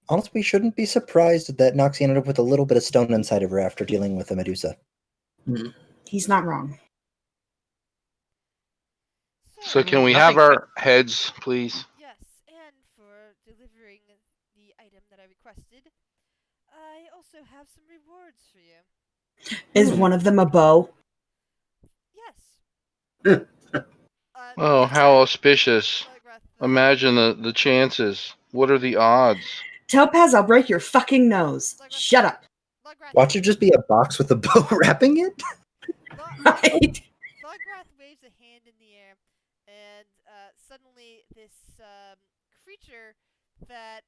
Speaker 9: Honestly, we shouldn't be surprised that Noxie ended up with a little bit of stone inside of her after dealing with a Medusa.
Speaker 2: He's not wrong.
Speaker 6: So can we have our heads, please?
Speaker 1: Yes, and for delivering the item that I requested, I also have some rewards for you.
Speaker 2: Is one of them a bow?
Speaker 1: Yes.
Speaker 6: Oh, how auspicious. Imagine the chances. What are the odds?
Speaker 2: Topaz, I'll break your fucking nose. Shut up.
Speaker 9: Watch it just be a box with a bow wrapping it?
Speaker 2: Right?
Speaker 1: Lograth waves a hand in the air, and suddenly this creature that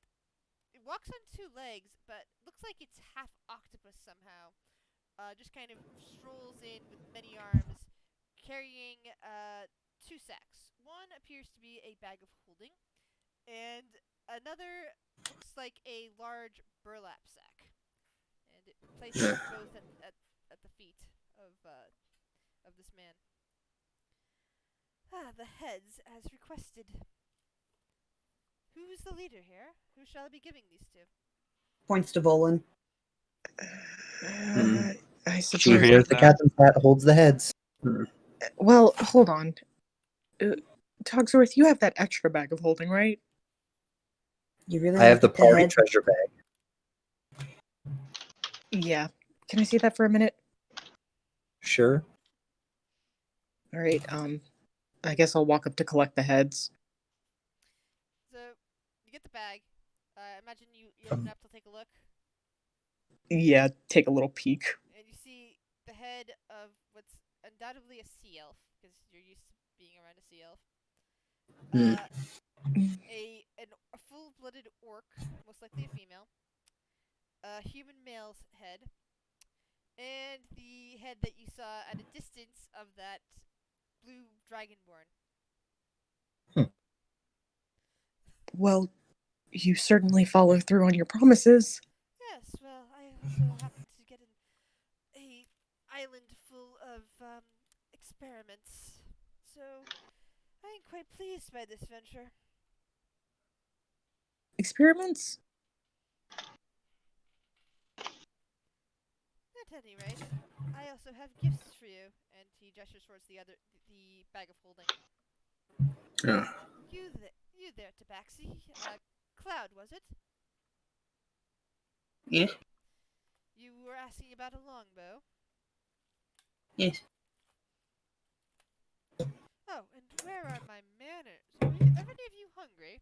Speaker 1: walks on 2 legs, but looks like it's half octopus somehow, just kind of strolls in with many arms, carrying 2 sacks. One appears to be a bag of holding, and another looks like a large burlap sack. And it places both at the feet of this man. The heads as requested. Who's the leader here? Who shall I be giving these to?
Speaker 2: Points to Volan.
Speaker 10: I suppose.
Speaker 9: She wears the captain's hat, holds the heads.
Speaker 10: Well, hold on. Togsworth, you have that extra bag of holding, right?
Speaker 2: You really
Speaker 9: I have the
Speaker 2: look at
Speaker 9: party
Speaker 2: head?
Speaker 9: treasure bag.
Speaker 10: Yeah. Can I see that for a minute?
Speaker 9: Sure.
Speaker 10: All right. I guess I'll walk up to collect the heads.
Speaker 1: So you get the bag. Imagine you open up to take a look,
Speaker 10: Yeah, take a little peek.
Speaker 1: and you see the head of what's undoubtedly a sea elf, because you're used to being around a sea elf. A full-blooded orc, most likely a female. A human male's head, and the head that you saw at a distance of that blue dragonborn.
Speaker 10: Well, you certainly follow through on your promises.
Speaker 1: Yes, well, I also happened to get a island full of experiments, so I am quite pleased by this venture.
Speaker 10: Experiments?
Speaker 1: At any rate, I also have gifts for you, and he gestures towards the bag of holding.
Speaker 8: Yeah.
Speaker 1: You there, Tabaxi? Cloud, was it?
Speaker 2: Yes.
Speaker 1: You were asking about a longbow.
Speaker 2: Yes.
Speaker 1: Oh, and where are my manners? Are any of you hungry?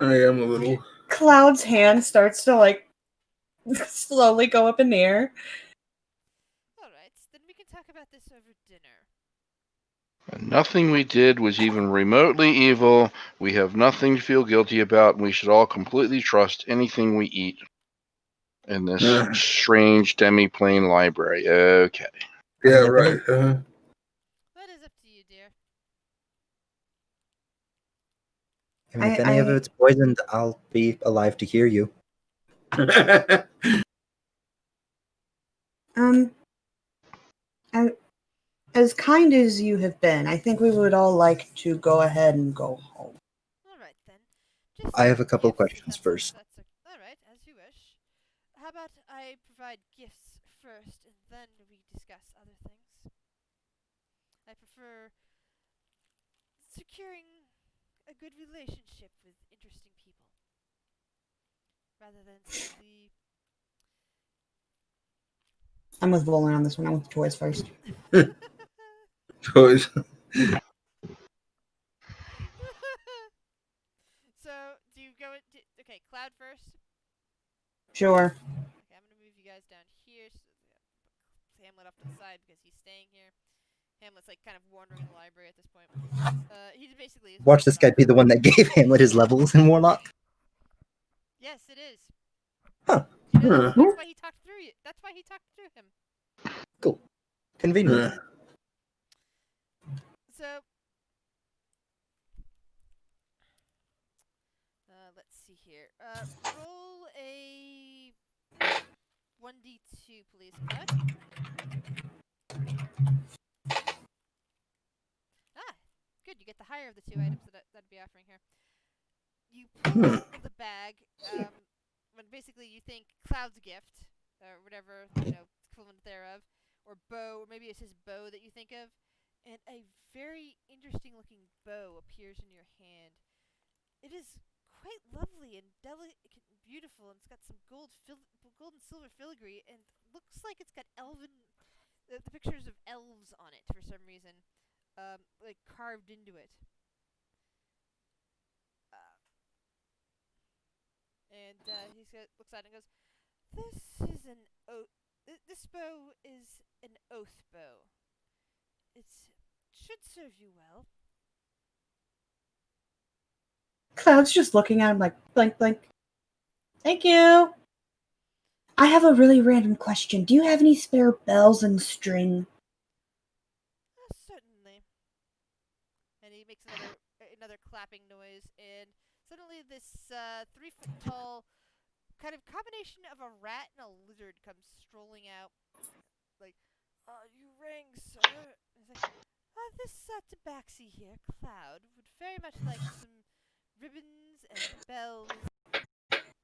Speaker 8: I am a little.
Speaker 2: Cloud's hand starts to like slowly go up in the air.
Speaker 1: Alright, then we can talk about this over dinner.
Speaker 6: And nothing we did was even remotely evil. We have nothing to feel guilty about, and we should all completely trust anything we eat in this strange demi-plane library. Okay.
Speaker 8: Yeah, right.
Speaker 1: That is up to you, dear.
Speaker 9: I mean, if any of it's poisoned, I'll be alive to hear you.
Speaker 2: As kind as you have been, I think we would all like to go ahead and go home.
Speaker 1: Alright then. Just
Speaker 9: I have a couple
Speaker 1: gifts,
Speaker 9: questions
Speaker 1: if
Speaker 9: first.
Speaker 1: Alright, as you wish. How about I provide gifts first, and then we discuss other things? I prefer securing a good relationship with interesting people, rather than simply...
Speaker 2: I'm with Volan on this one. I want the toys first.
Speaker 8: Toys.
Speaker 1: So, do you go into... Okay, Cloud first?
Speaker 2: Sure.
Speaker 1: Okay, I'm gonna move you guys down here, so Hamlet off to the side because he's staying here. Hamlet's like kind of wandering the library at this point. He basically is...
Speaker 9: Watch this guy be the one that gave Hamlet his levels in Warlock.
Speaker 1: Yes, it is.
Speaker 9: Huh.
Speaker 1: You know, that's why he talked through you. That's why he talked through him.
Speaker 9: Cool. Convenient.
Speaker 1: So, let's see here. Roll a 1d2, please, Cloud. Good. You get the higher of the two items that I'd be offering here. You pull the bag, when basically you think Cloud's gift, or whatever, equivalent thereof, or bow, or maybe it's his bow that you think of, and a very interesting looking bow appears in your hand. It is quite lovely and delicate and beautiful, and it's got some gold and silver filigree, and looks like it's got the pictures of elves on it for some reason, like carved into it. And he looks at it and goes, This bow is an oath bow. It should serve you well.
Speaker 2: Cloud's just looking at him like, blink, blink. Thank you. I have a really random question. Do you have any spare bells and string?
Speaker 1: Certainly. And he makes another clapping noise, and suddenly this 3-foot-tall kind of combination of a rat and a lizard comes strolling out. Like, you rang, sir. He's like, this Tabaxi here, Cloud, would very much like some ribbons and bells.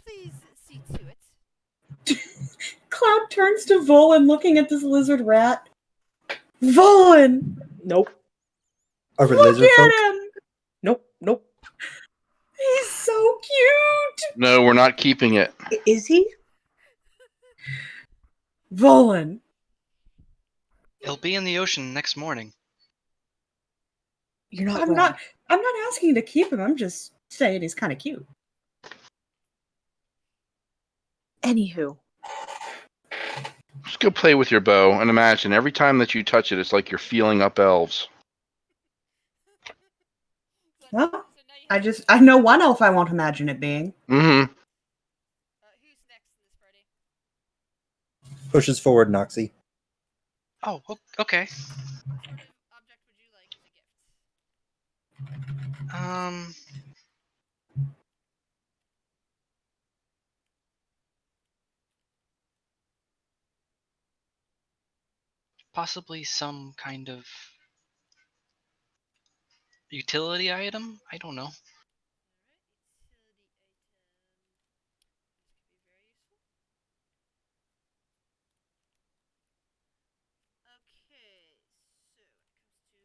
Speaker 1: Please see to it.
Speaker 2: Cloud turns to Volan looking at this lizard rat. Volan!
Speaker 10: Nope.
Speaker 9: Are we
Speaker 2: Look
Speaker 9: lizard
Speaker 2: at
Speaker 9: folk?
Speaker 2: him!
Speaker 10: Nope.
Speaker 2: He's so cute!
Speaker 6: No, we're not keeping it.
Speaker 10: Is he?
Speaker 2: Volan.
Speaker 5: He'll be in the ocean next morning.
Speaker 3: You're not
Speaker 2: I'm
Speaker 3: wrong.
Speaker 2: not. I'm not asking you to keep him. I'm just saying he's kind of cute.
Speaker 10: Anywho,
Speaker 6: Just go play with your bow and imagine every time that you touch it, it's like you're feeling up elves.
Speaker 2: Well, I know one elf I won't imagine it being.
Speaker 6: Mm-hmm.
Speaker 1: Who's next in this party?
Speaker 9: Pushes forward, Noxie.
Speaker 5: Oh, okay.
Speaker 1: What sort of object would you like as a gift?
Speaker 5: Possibly some kind of utility item? I don't know.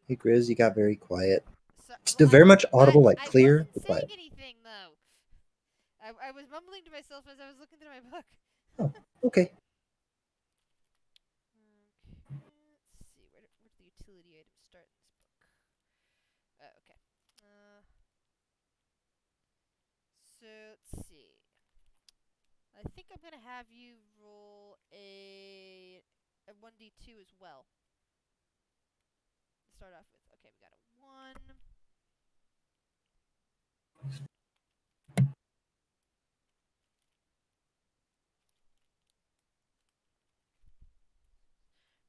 Speaker 9: Hey, Grizz, you got very quiet.
Speaker 1: So,
Speaker 9: Still very much audible, like
Speaker 1: I
Speaker 9: clear,
Speaker 1: wasn't
Speaker 9: but
Speaker 1: saying
Speaker 9: quiet.
Speaker 1: anything though. I was mumbling to myself as I was looking through my book.
Speaker 9: Oh, okay.
Speaker 1: Let's see, where do the utility items start in this book? Okay. So let's see. I think I'm gonna have you roll a 1d2 as well. To start off with. Okay, we got a 1.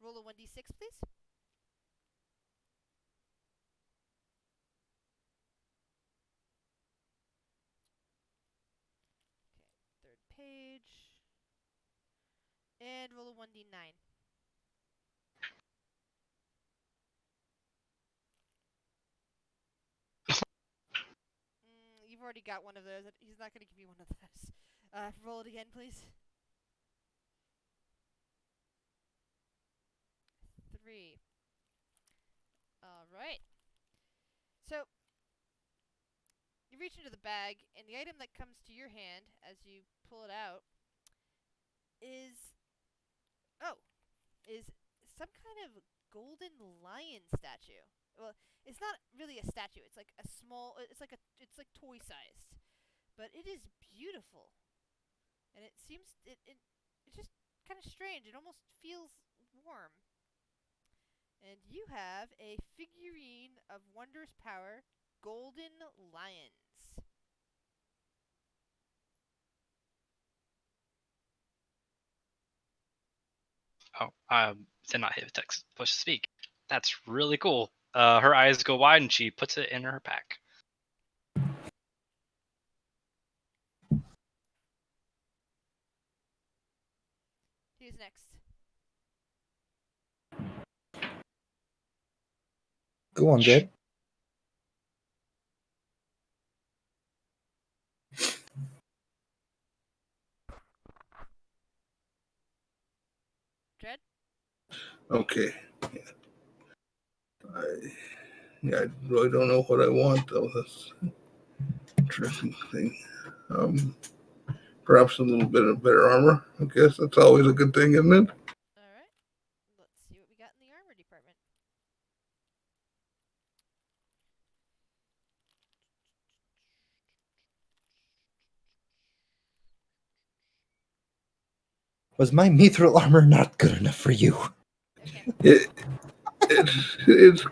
Speaker 1: Roll a 1d6, please. Okay, third page. And roll a 1d9. You've already got one of those. He's not going to give you one of those. Roll it again, please. 3. Alright. So, you reach into the bag, and the item that comes to your hand as you pull it out is... Oh. Is some kind of golden lion statue. Well, it's not really a statue. It's like a small... It's like toy-sized. But it is beautiful. And it seems... It's just kind of strange. It almost feels warm. And you have a figurine of wondrous power, golden lions.
Speaker 5: Oh, did not hit text. Push to speak. That's really cool. Her eyes go wide and she puts it in her pack.
Speaker 1: Who's next?
Speaker 9: Go on, Dred.
Speaker 1: Dred?
Speaker 8: Okay. I really don't know what I want though. That's an interesting thing. Perhaps a little bit of better armor. I guess that's always a good thing, isn't it?
Speaker 1: Alright. Let's see what we got in the armor department.
Speaker 9: Was my mithril armor not good enough for you?
Speaker 1: Okay.
Speaker 8: It's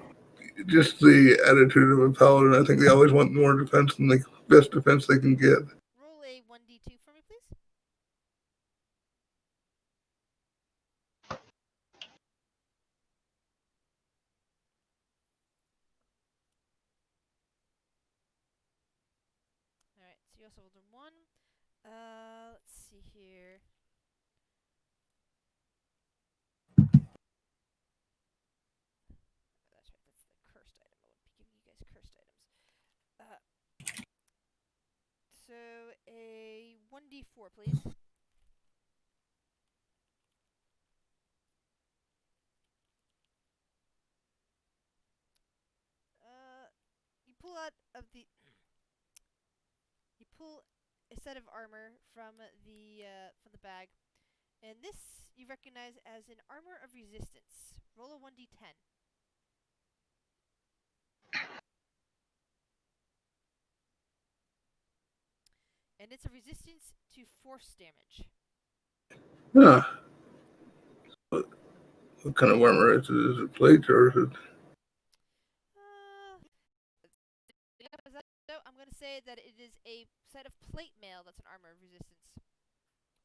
Speaker 8: just the attitude of a paladin. I think they always want more defense than the best defense they can get.
Speaker 1: Roll a 1d2 for me, please. Alright, so you also rolled a 1. Let's see here. That's right, that's the cursed item. I wouldn't be giving you guys cursed items. So a 1d4, please. You pull out of the... You pull a set of armor from the bag, and this you recognize as an armor of resistance. Roll a 1d10. and it's a resistance to force damage.
Speaker 8: Huh. What kind of armor is it? Is it plate or is it?
Speaker 1: So I'm going to say that it is a set of plate mail that's an armor of resistance.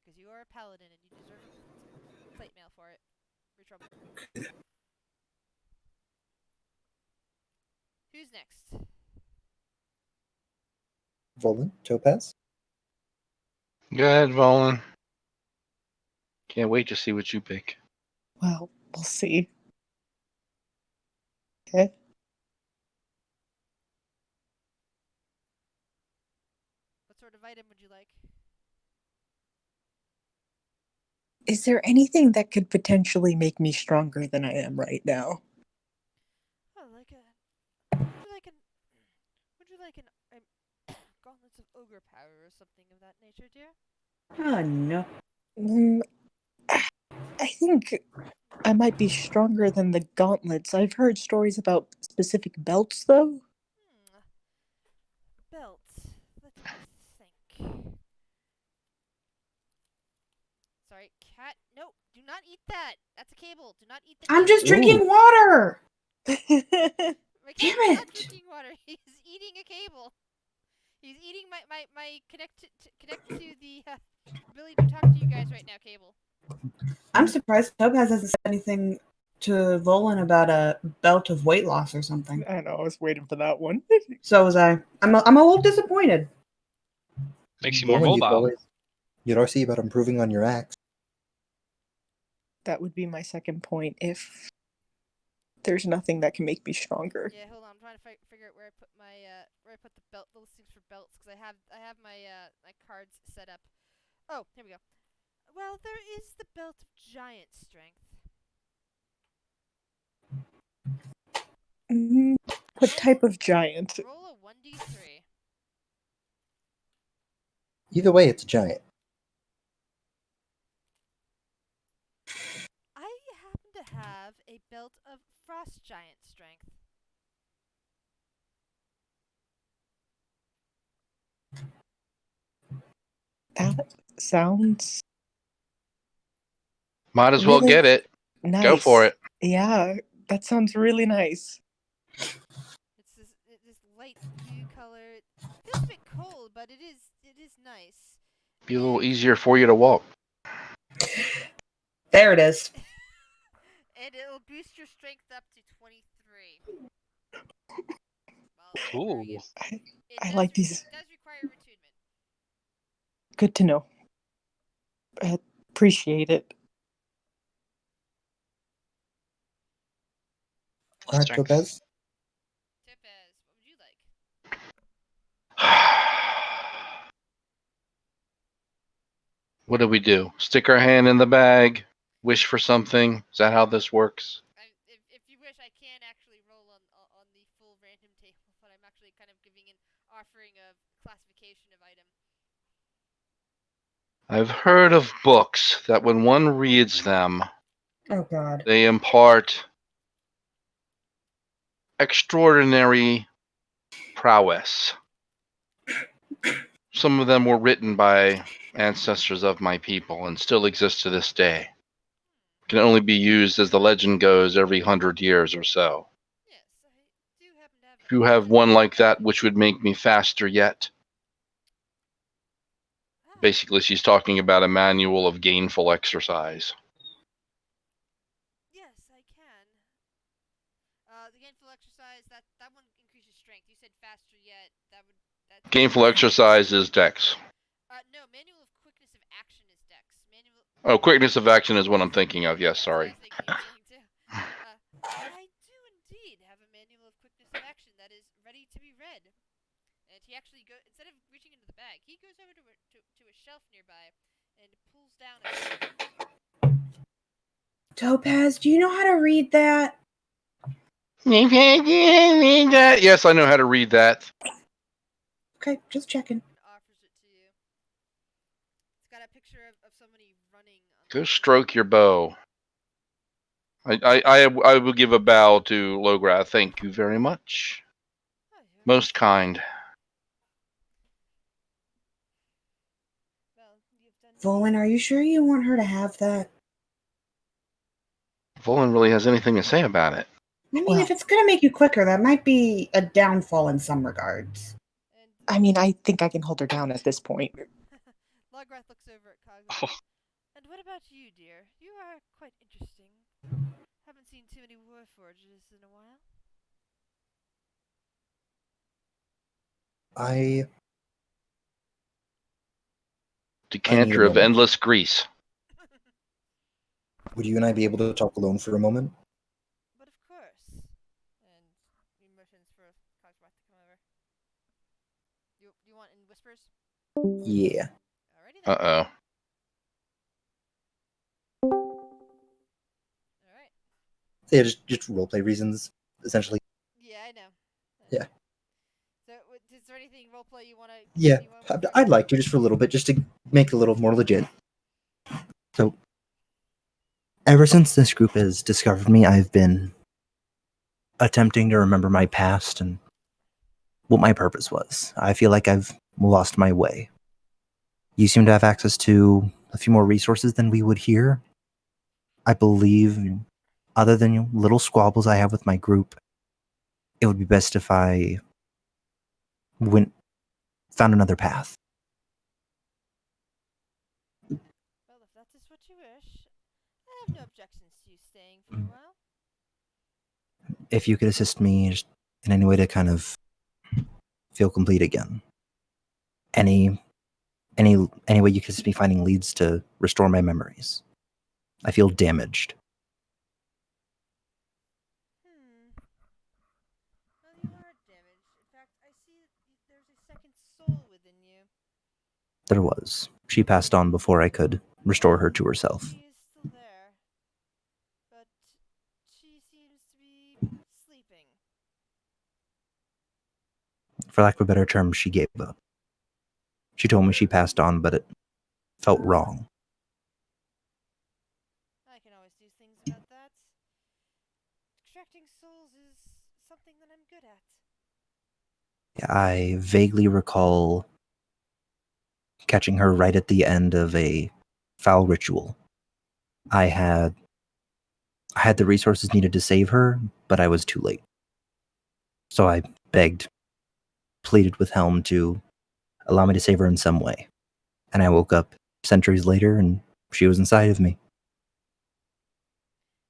Speaker 1: Because you are a paladin and you deserve a plate mail for it. For trouble. Who's next?
Speaker 9: Volan, Topaz.
Speaker 6: Go ahead, Volan. Can't wait to see what you pick.
Speaker 10: Well, we'll see. Okay.
Speaker 1: What sort of item would you like?
Speaker 10: Is there anything that could potentially make me stronger than I am right now?
Speaker 1: Oh, like a. Would you like an gauntlets of ogre power or something of that nature, dear?
Speaker 2: Oh, no.
Speaker 10: I think I might be stronger than the gauntlets. I've heard stories about specific belts, though.
Speaker 1: Belt. Let me think. Sorry, cat. No, do not eat that. That's a cable. Do not eat the.
Speaker 2: I'm just
Speaker 1: cable.
Speaker 2: drinking water.
Speaker 1: My cat
Speaker 2: Damn
Speaker 1: is not
Speaker 2: it.
Speaker 1: drinking water. He's eating a cable. He's eating my connect to the ability to talk to you guys right now cable.
Speaker 2: I'm surprised Topaz hasn't said anything to Volan about a belt of weight loss or something.
Speaker 10: I know, I was waiting for that one.
Speaker 2: So was I. I'm a little disappointed.
Speaker 5: Makes you more
Speaker 9: Volan,
Speaker 5: mobile.
Speaker 9: You'd always see about improving on your axe.
Speaker 10: That would be my second point if there's nothing that can make me stronger.
Speaker 1: Yeah, hold on. I'm trying to figure out where I put the belt, the listings for belts, because I have my my cards set up. Oh, here we go. Well, there is the belt of giant strength.
Speaker 10: What type of giant?
Speaker 1: Roll a 1d3.
Speaker 9: Either way, it's a giant.
Speaker 1: I happen to have a belt of frost giant strength.
Speaker 10: That sounds
Speaker 6: Might as well
Speaker 10: really
Speaker 6: get it.
Speaker 10: nice.
Speaker 6: Go for it.
Speaker 10: Yeah, that sounds really nice.
Speaker 1: It's this light blue color. It feels a bit cold, but it is nice.
Speaker 6: Be a little easier for you to walk.
Speaker 2: There it is.
Speaker 1: And it'll boost your strength up to 23.
Speaker 5: Ooh.
Speaker 10: I like these.
Speaker 1: It does require attunement.
Speaker 10: Good to know. I appreciate it.
Speaker 9: Alright,
Speaker 5: Strength.
Speaker 9: Topaz.
Speaker 1: Topaz, what would you like?
Speaker 6: What do we do? Stick our hand in the bag, wish for something? Is that how this works?
Speaker 1: If you wish, I can actually roll on the full random table, but I'm actually kind of giving an offering of classification of item.
Speaker 6: I've heard of books that when one reads them,
Speaker 2: Oh, God.
Speaker 6: they impart extraordinary prowess. Some of them were written by ancestors of my people and still exist to this day. Can only be used, as the legend goes, every 100 years or so.
Speaker 1: Yes, I do happen to have.
Speaker 6: If you have one like that which would make me faster yet. Basically, she's talking about a manual of gainful exercise.
Speaker 1: Yes, I can. The gainful exercise that one increases strength. You said faster yet. That's
Speaker 6: Gainful exercise is dex.
Speaker 1: No, manual of quickness of action is dex. Manual.
Speaker 6: Oh, quickness of action is what I'm thinking of. Yes, sorry.
Speaker 1: I do indeed have a manual of quickness of action that is ready to be read. And he actually instead of reaching into the bag, he goes over to a shelf nearby and pulls down a
Speaker 2: Topaz, do you know how to read that?
Speaker 6: Yes, I know how to read that.
Speaker 2: Okay, just checking.
Speaker 1: offers it to you. It's got a picture of somebody running.
Speaker 6: Go stroke your bow. I will give a bow to Lograth. Thank you very much. Most kind.
Speaker 2: Volan, are you sure you want her to have that?
Speaker 6: Volan really has anything to say about it.
Speaker 2: I mean,
Speaker 10: Well-
Speaker 2: if it's gonna make you quicker, that might be a downfall in some regards.
Speaker 1: And
Speaker 10: I mean, I think I can hold her down at this point.
Speaker 1: Lograth looks over at Cogman.
Speaker 5: Oh,
Speaker 1: And what about you, dear? You are quite interesting. Haven't seen too many Warforges in a while.
Speaker 9: I
Speaker 6: Decanter of
Speaker 9: moment.
Speaker 6: endless grease.
Speaker 9: Would you and I be able to talk alone for a moment?
Speaker 1: But of course. And he motions for Cogsworth to come over. You want in whispers?
Speaker 9: Yeah.
Speaker 1: Alrighty then.
Speaker 6: Uh-oh.
Speaker 1: Alright.
Speaker 9: Yeah, just roleplay reasons, essentially.
Speaker 1: Yeah, I know.
Speaker 9: Yeah.
Speaker 1: So, is there anything roleplay you want to
Speaker 9: Yeah,
Speaker 1: continue on with?
Speaker 9: I'd like to, just for a little bit, just to make it a little more legit. So, ever since this group has discovered me, I've been attempting to remember my past and what my purpose was. I feel like I've lost my way. You seem to have access to a few more resources than we would here. I believe, other than little squabbles I have with my group, it would be best if I found another path.
Speaker 1: Well, if that is what you wish, I have no objections to you staying for a while.
Speaker 9: If you could assist me just in any way to kind of feel complete again. Any way you could assist me finding leads to restore my memories. I feel damaged.
Speaker 1: Well, you are damaged. In fact, I see that there's a second soul within you.
Speaker 9: There was. She passed on before I could restore her to herself.
Speaker 1: She is still there. But she seems to be sleeping.
Speaker 9: For lack of a better term, she gave up. She told me she passed on, but it felt wrong.
Speaker 1: I can always do things about that. Extracting souls is something that I'm good at.
Speaker 9: I vaguely recall catching her right at the end of a foul ritual. I had the resources needed to save her, but I was too late. So I begged, pleaded with Helm to allow me to save her in some way. And I woke up centuries later and she was inside of me.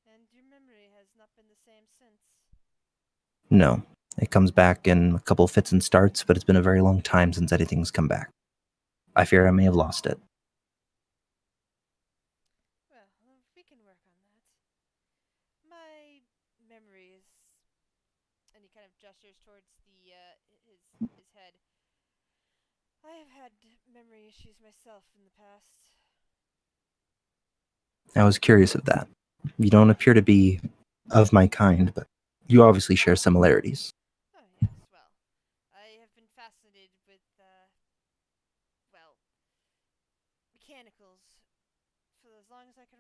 Speaker 1: And your memory has not been the same since.
Speaker 9: No, it comes back in a couple fits and starts, but it's been a very long time since anything's come back. I fear I may have lost it.
Speaker 1: Well, we can work on that. My memories, and he kind of gestures towards the his head. I have had memory issues myself in the past.
Speaker 9: I was curious of that. You don't appear to be of my kind, but you obviously share similarities.
Speaker 1: Oh yes, well, I have been fascinated with well, mechanicals for as long as I can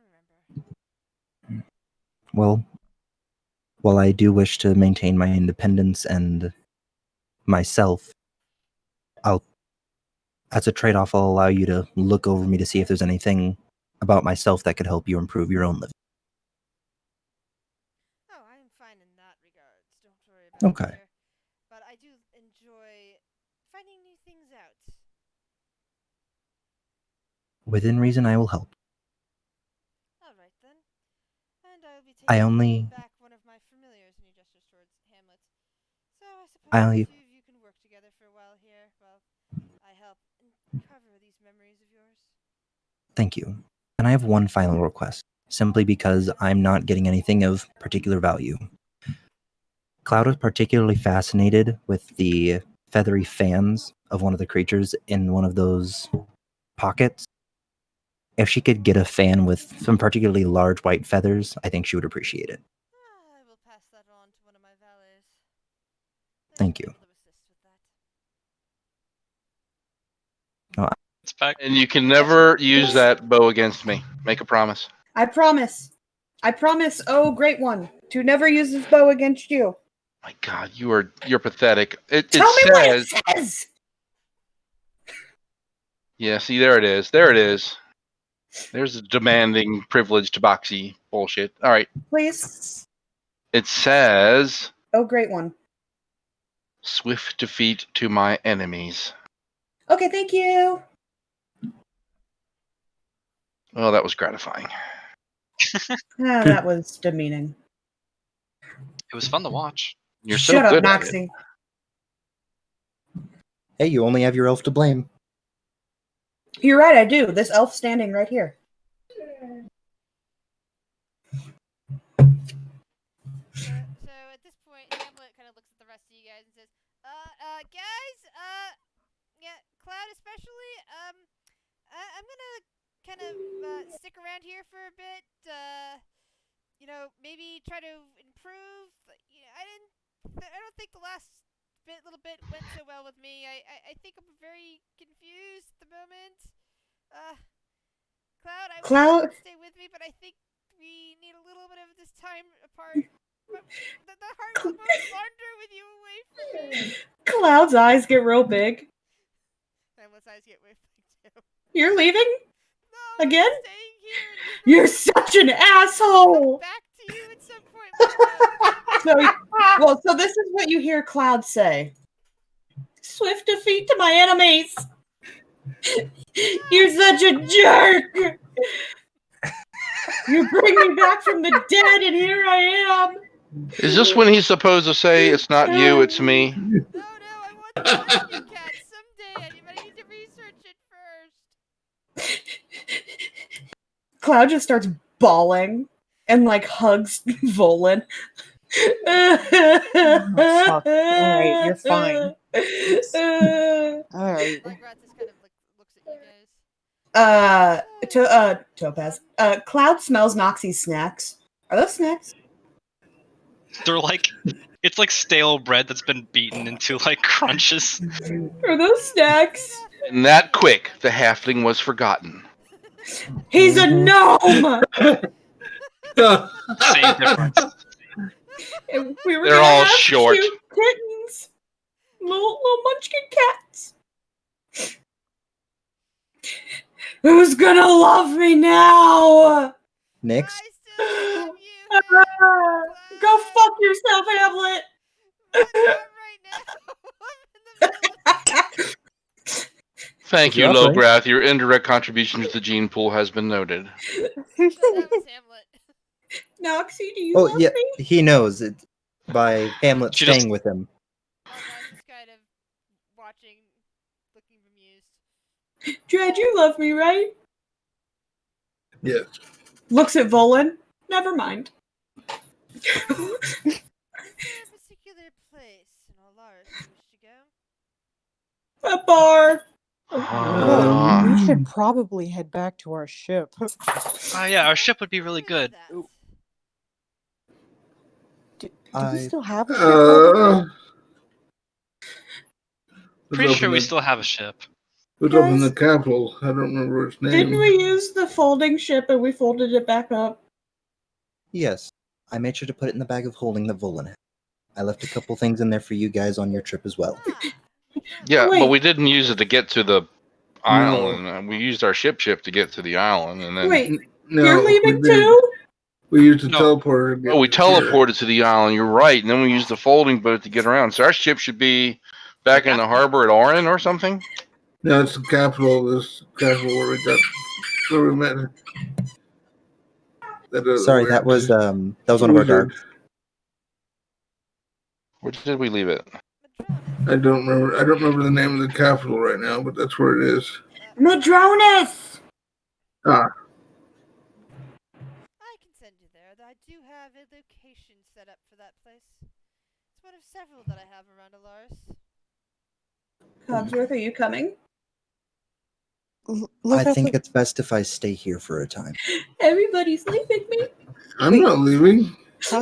Speaker 1: remember.
Speaker 9: Well, while I do wish to maintain my independence and myself, as a trade-off, I'll allow you to look over me to see if there's anything about myself that could help you improve your own living.
Speaker 1: Oh, I am fine in that regards. Don't worry about it.
Speaker 9: Okay.
Speaker 1: Dear. But I do enjoy finding new things out.
Speaker 9: Within reason, I will help.
Speaker 1: All right then. And I will be
Speaker 9: I
Speaker 1: taking
Speaker 9: only-
Speaker 1: back one of my familiars, and he gestures towards Hamlet. So I suppose
Speaker 9: I-
Speaker 1: the two of you can work together for a while here while I help uncover these memories of yours.
Speaker 9: Thank you. And I have one final request, simply because I'm not getting anything of particular value. Cloud was particularly fascinated with the feathery fans of one of the creatures in one of those pockets. If she could get a fan with some particularly large white feathers, I think she would appreciate it.
Speaker 1: I will pass that on to one of my valets. They
Speaker 9: Thank
Speaker 1: should be
Speaker 9: you.
Speaker 1: able to assist with that.
Speaker 5: it's back.
Speaker 6: And you can never use that bow against me. Make a promise.
Speaker 2: I promise. Oh, great one, to never use this bow against you.
Speaker 6: My God, you're pathetic. It
Speaker 2: Tell me what it
Speaker 6: says.
Speaker 2: says.
Speaker 6: Yeah, see, there it is. There it is. There's a demanding privileged boxy bullshit. All right.
Speaker 2: Please.
Speaker 6: It says
Speaker 2: Oh, great one.
Speaker 6: swift defeat to my enemies.
Speaker 2: Okay, thank you.
Speaker 6: Oh, that was gratifying.
Speaker 2: Ah, that was demeaning.
Speaker 5: It was fun to watch.
Speaker 6: You're
Speaker 2: Shut
Speaker 6: so
Speaker 2: up,
Speaker 6: good at it.
Speaker 2: Noxie.
Speaker 9: Hey, you only have your elf to blame.
Speaker 2: You're right, I do. This elf standing right here.
Speaker 1: So at this point, Hamlet kind of looks at the rest of you guys and says, guys, yeah, Cloud especially, I'm gonna kind of stick around here for a bit, maybe try to improve. I don't think the last little bit went so well with me. I think I'm very confused at the moment. Cloud, I wish you could stay with me, but I think we need a little bit of this time apart. But the heart will both wander with you away from me.
Speaker 2: Cloud's eyes get real big.
Speaker 1: Hamlet's eyes get real big too.
Speaker 2: You're leaving?
Speaker 1: No,
Speaker 2: Again?
Speaker 1: I'm staying here. And
Speaker 2: You're such an asshole!
Speaker 1: back to you at some point.
Speaker 2: So this is what you hear Cloud say. Swift defeat to my enemies! You're such a jerk! You bring me back from the dead, and here I am!
Speaker 6: Is this when he's supposed to say, it's not you, it's me?
Speaker 1: No, I want the rescue cat someday. I need to research it first.
Speaker 2: Cloud just starts bawling and hugs Volan.
Speaker 10: Oh, fuck. Alright, you're fine. Alright.
Speaker 1: Legrat just kind of looks at you guys.
Speaker 2: Topaz. Cloud smells Noxie's snacks. Are those snacks?
Speaker 5: They're it's like stale bread that's been beaten into crunches.
Speaker 2: Are those snacks?
Speaker 6: And that quick, the halfling was forgotten.
Speaker 2: He's a gnome!
Speaker 5: Same difference.
Speaker 2: And we were
Speaker 6: They're
Speaker 2: gonna
Speaker 6: all
Speaker 2: have
Speaker 6: short.
Speaker 2: cute kittens. Little munchkin cats. Who's gonna love me now?
Speaker 9: Nix?
Speaker 1: I still love you.
Speaker 2: Go fuck yourself, Hamlet!
Speaker 1: But not right now. I'm in the middle of
Speaker 6: Thank you,
Speaker 9: You're offering.
Speaker 6: Lograth. Your indirect contribution to the gene pool has been noted.
Speaker 1: that was Hamlet.
Speaker 2: Noxie, do you
Speaker 9: Oh,
Speaker 2: love
Speaker 9: yeah,
Speaker 2: me?
Speaker 9: he knows it by Hamlet
Speaker 5: She
Speaker 9: staying
Speaker 5: just-
Speaker 9: with him.
Speaker 1: Legrat's just kind of watching, looking bemused.
Speaker 2: Dred, you love me, right?
Speaker 8: Yes.
Speaker 2: Looks at Volan. Never mind.
Speaker 1: Is there a particular place in Ollaras you wish to go?
Speaker 2: A bar.
Speaker 10: We should probably head back to our ship.
Speaker 5: Yeah, our ship would be really good.
Speaker 10: Do we still have a ship?
Speaker 8: Uh,
Speaker 5: Pretty sure we still have a ship.
Speaker 8: It was up in the capital. I don't remember its name.
Speaker 2: Didn't we use the folding ship and we folded it back up?
Speaker 9: Yes, I made sure to put it in the bag of holding that Volan had. I left a couple things in there for you guys on your trip as well.
Speaker 6: Yeah,
Speaker 2: Wait.
Speaker 6: but we didn't use it to get to the island. We used our ship to get to the island, and then
Speaker 2: Wait,
Speaker 8: No,
Speaker 2: you're leaving
Speaker 8: we didn't.
Speaker 2: too?
Speaker 8: We used the
Speaker 5: No.
Speaker 8: teleporter. to get
Speaker 6: we
Speaker 8: here.
Speaker 6: teleported to the island. You're right, and then we used the folding boat to get around. So our ship should be back in the harbor at Orin or something.
Speaker 8: No, it's the capital. This capital where we met.
Speaker 9: Sorry, that was one of our guards.
Speaker 6: Where did we leave it?
Speaker 8: I don't remember. I don't remember the name of the capital right now, but that's where it is.
Speaker 2: Madronis!
Speaker 8: Ah,
Speaker 1: I can send you there. I do have a location set up for that place. It's one of several that I have around Ollaras.
Speaker 2: Cogsworth, are you coming?
Speaker 9: I think it's best if I stay here for a time.
Speaker 2: Everybody's leaving me.
Speaker 8: I'm not leaving.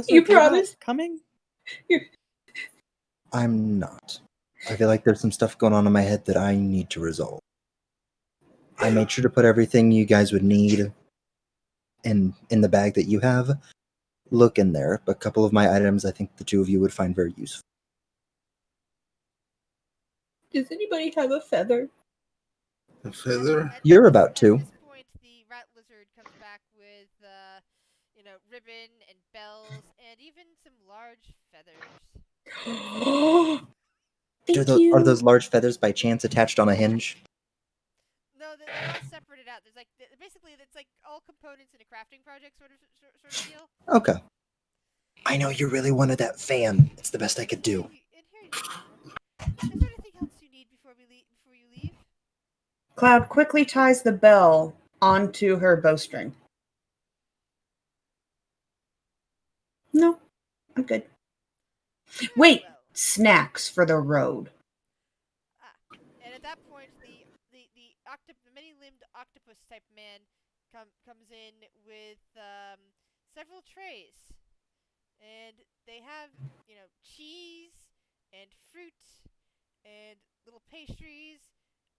Speaker 2: You promised?
Speaker 10: Coming?
Speaker 9: I'm not. I feel like there's some stuff going on in my head that I need to resolve. I made sure to put everything you guys would need in the bag that you have. Look in there. A couple of my items I think the two of you would find very useful.
Speaker 2: Does anybody have a feather?
Speaker 8: A feather?
Speaker 9: You're about to.
Speaker 1: At this point, the rat comes back with, ribbon and bells and even some large feathers.
Speaker 2: Thank
Speaker 9: Are
Speaker 2: you.
Speaker 9: those large feathers by chance attached on a hinge?
Speaker 1: No, they're all separated out. There's basically it's like all components in a crafting project sort of deal.
Speaker 9: Okay. I know you really wanted that fan. It's the best I could do.
Speaker 1: And here you are. Is there anything else you need before you leave?
Speaker 2: Cloud quickly ties the bell onto her bowstring. No, I'm good. Wait,
Speaker 1: Well.
Speaker 2: snacks for the road.
Speaker 1: And at that point, the many-limbed octopus type man comes in with several trays, and they have cheese and fruit and little pastries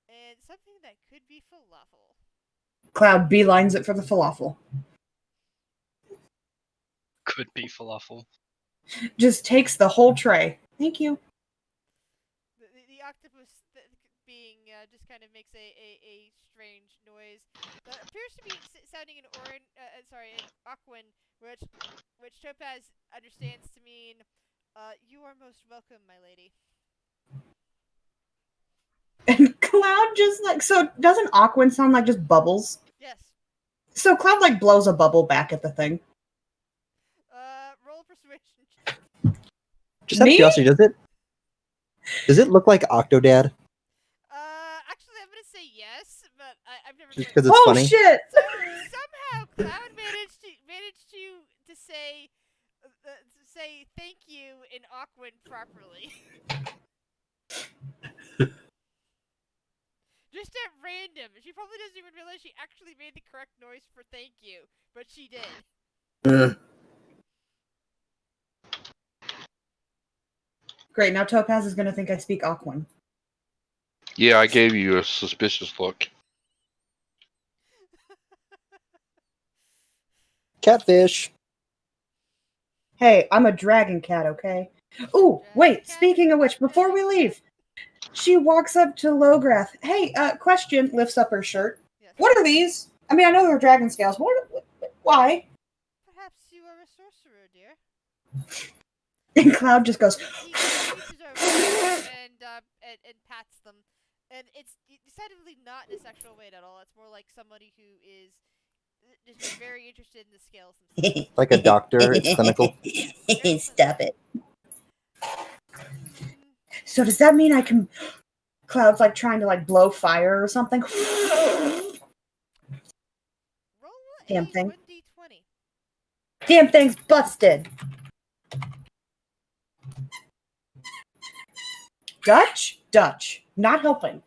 Speaker 1: and something that could be falafel.
Speaker 2: Cloud beelines it for the falafel.
Speaker 5: Could be falafel.
Speaker 2: Just takes the whole tray. Thank you.
Speaker 1: The octopus being just kind of makes a strange noise that appears to be sounding in Aquan, which Topaz understands to mean, "You are most welcome, my lady."
Speaker 2: And Cloud just so doesn't Aquan sound like just bubbles?
Speaker 1: Yes.
Speaker 2: So Cloud blows a bubble back at the thing.
Speaker 1: Roll persuasion check.
Speaker 9: Just out of curiosity, does it look like Octodad?
Speaker 1: Actually, I'm gonna say yes, but I've never.
Speaker 9: Just because it's funny.
Speaker 2: Shit!
Speaker 1: So somehow Cloud managed to say thank you in Aquan properly. Just at random. She probably doesn't even realize she actually made the correct noise for thank you, but she did.
Speaker 8: Yeah.
Speaker 2: Great, now Topaz is gonna think I speak Aquan.
Speaker 6: Yeah, I gave you a suspicious look.
Speaker 9: Catfish.
Speaker 2: Hey, I'm a dragon cat, okay? Ooh, wait, speaking of which, before we leave, she walks up to Lograth. Hey, question, lifts up her shirt.
Speaker 1: Yes.
Speaker 2: What are these? I mean, I know they're dragon scales. Why?
Speaker 1: Perhaps you are a sorcerer, dear.
Speaker 2: And Cloud just goes.
Speaker 1: He reaches over and pats them, and it's decidedly not in a sexual way at all. It's more like somebody who is just very interested in the scales themselves.
Speaker 9: Like a doctor, it's clinical.
Speaker 2: Stop it. So does that mean I can... Cloud's trying to blow fire or something?
Speaker 1: Roll
Speaker 2: Damn
Speaker 1: a
Speaker 2: thing.
Speaker 1: 1d20.
Speaker 2: Damn thing's busted. Dutch. Not helping.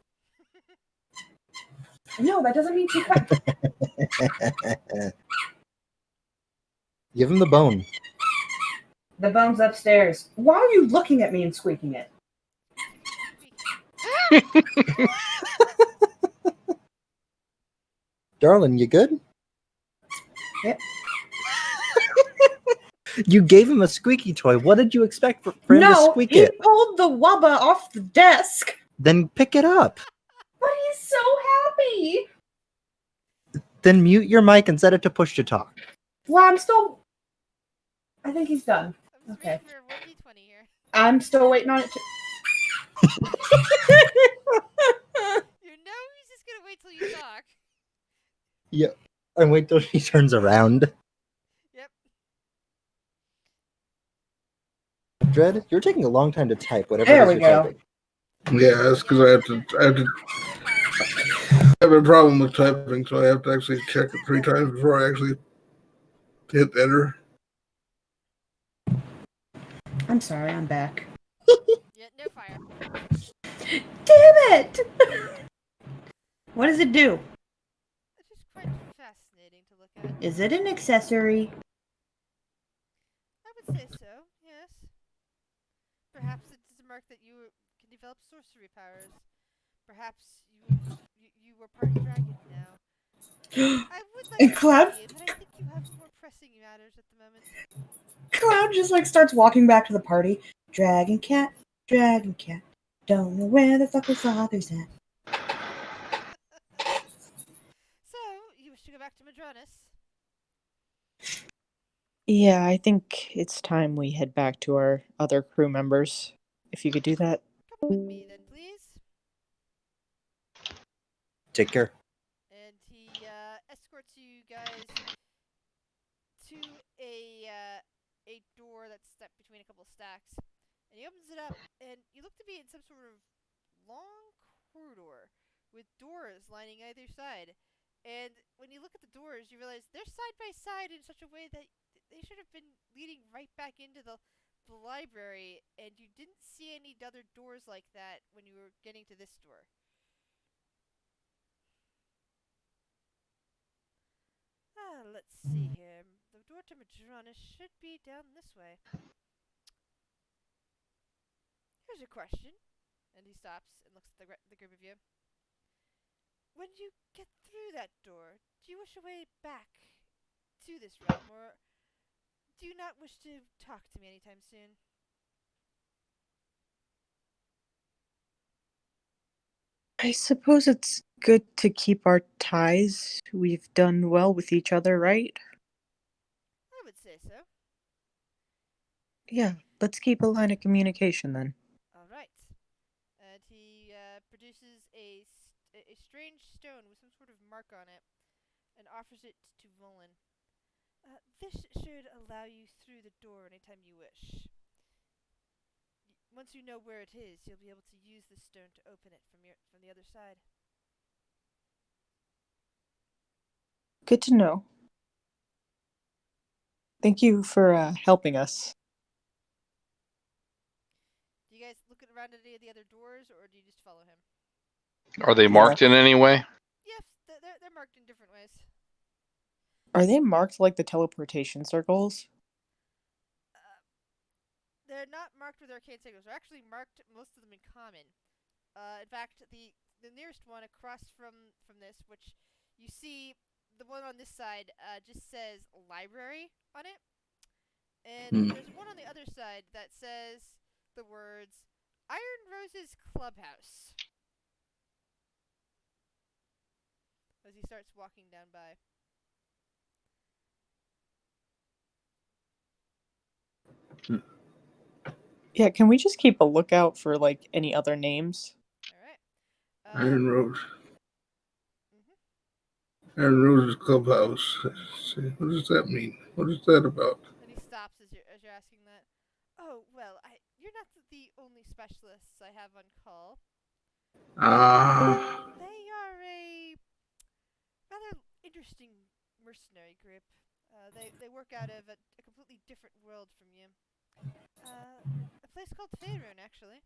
Speaker 2: No, that doesn't mean she quite...
Speaker 9: Give him the bone.
Speaker 2: The bone's upstairs. Why are you looking at me and squeaking it?
Speaker 9: Darling, you good?
Speaker 2: Yep.
Speaker 9: You gave him a squeaky toy. What did you expect for him to squeak
Speaker 2: he
Speaker 9: it?
Speaker 2: pulled the wubba off the desk.
Speaker 9: Then pick it up.
Speaker 2: But he's so happy.
Speaker 9: Then mute your mic and set it to push to talk.
Speaker 2: Well, I think he's done.
Speaker 1: I'm
Speaker 2: Okay.
Speaker 1: for 1d20 here.
Speaker 2: I'm still waiting on it to...
Speaker 1: You know he's just gonna wait till you talk.
Speaker 9: Yeah. And wait till he turns around.
Speaker 1: Yep.
Speaker 9: Dread, you're taking a long time to type whatever
Speaker 2: There
Speaker 9: it is
Speaker 2: we
Speaker 9: you're
Speaker 2: go.
Speaker 9: typing.
Speaker 8: Yeah, that's because I have a problem with typing, so I have to actually check it 3 times before I actually hit enter.
Speaker 2: I'm sorry, I'm back.
Speaker 1: Yeah, no fire.
Speaker 2: Damn it! What does it do?
Speaker 1: It's just quite fascinating to look at.
Speaker 2: Is it an accessory?
Speaker 1: I would say so, yes. Perhaps it's a mark that you can develop sorcery powers. Perhaps you were part dragon now. I would like
Speaker 2: And
Speaker 1: to
Speaker 2: Cloud?
Speaker 1: see it, but I think you have more pressing matters at the moment.
Speaker 2: Cloud just starts walking back to the party. Dragon cat. Don't know where the fuck her father's at.
Speaker 1: So, you wish to go back to Madronis?
Speaker 10: Yeah, I think it's time we head back to our other crew members. If you could do that.
Speaker 1: Come with me then, please.
Speaker 9: Take care.
Speaker 1: And he escorts you guys to a door that's stuck between a couple stacks, and he opens it up, and you look to be in some sort of long corridor with doors lining either side. And when you look at the doors, you realize they're side by side in such a way that they should have been leading right back into the library, and you didn't see any other doors like that when you were getting to this door. Let's see here. The door to Madronis should be down this way. Here's a question. And he stops and looks at the group of you. When you get through that door, do you wish a way back to this realm, or do you not wish to talk to me anytime soon?
Speaker 10: I suppose it's good to keep our ties. We've done well with each other, right?
Speaker 1: I would say so.
Speaker 10: Yeah, let's keep a line of communication then.
Speaker 1: Alright. And he produces a strange stone with some sort of mark on it and offers it to Volan. This should allow you through the door anytime you wish. Once you know where it is, you'll be able to use this stone to open it from the other side.
Speaker 10: Good to know. Thank you for helping us.
Speaker 1: Do you guys look around at any of the other doors, or do you just follow him?
Speaker 6: Are they marked in any way?
Speaker 1: Yes, they're marked in different ways.
Speaker 10: Are they marked like the teleportation circles?
Speaker 1: They're not marked with arcane signals. They're actually marked, most of them in common. In fact, the nearest one across from this, which you see, the one on this side just says library on it. And there's one on the other side that says the words Iron Rose's Clubhouse. As he starts walking down by.
Speaker 10: Yeah, can we just keep a lookout for like any other names?
Speaker 1: Alright.
Speaker 8: Iron Rose. Iron Rose's clubhouse. Let's see, what does that mean? What is that about?
Speaker 1: And he stops as you're asking that. Oh, well, you're not the only specialists I have on call.
Speaker 8: Ah.
Speaker 1: They are a rather interesting mercenary group. They work out of a completely different world from you. A place called Faerun, actually.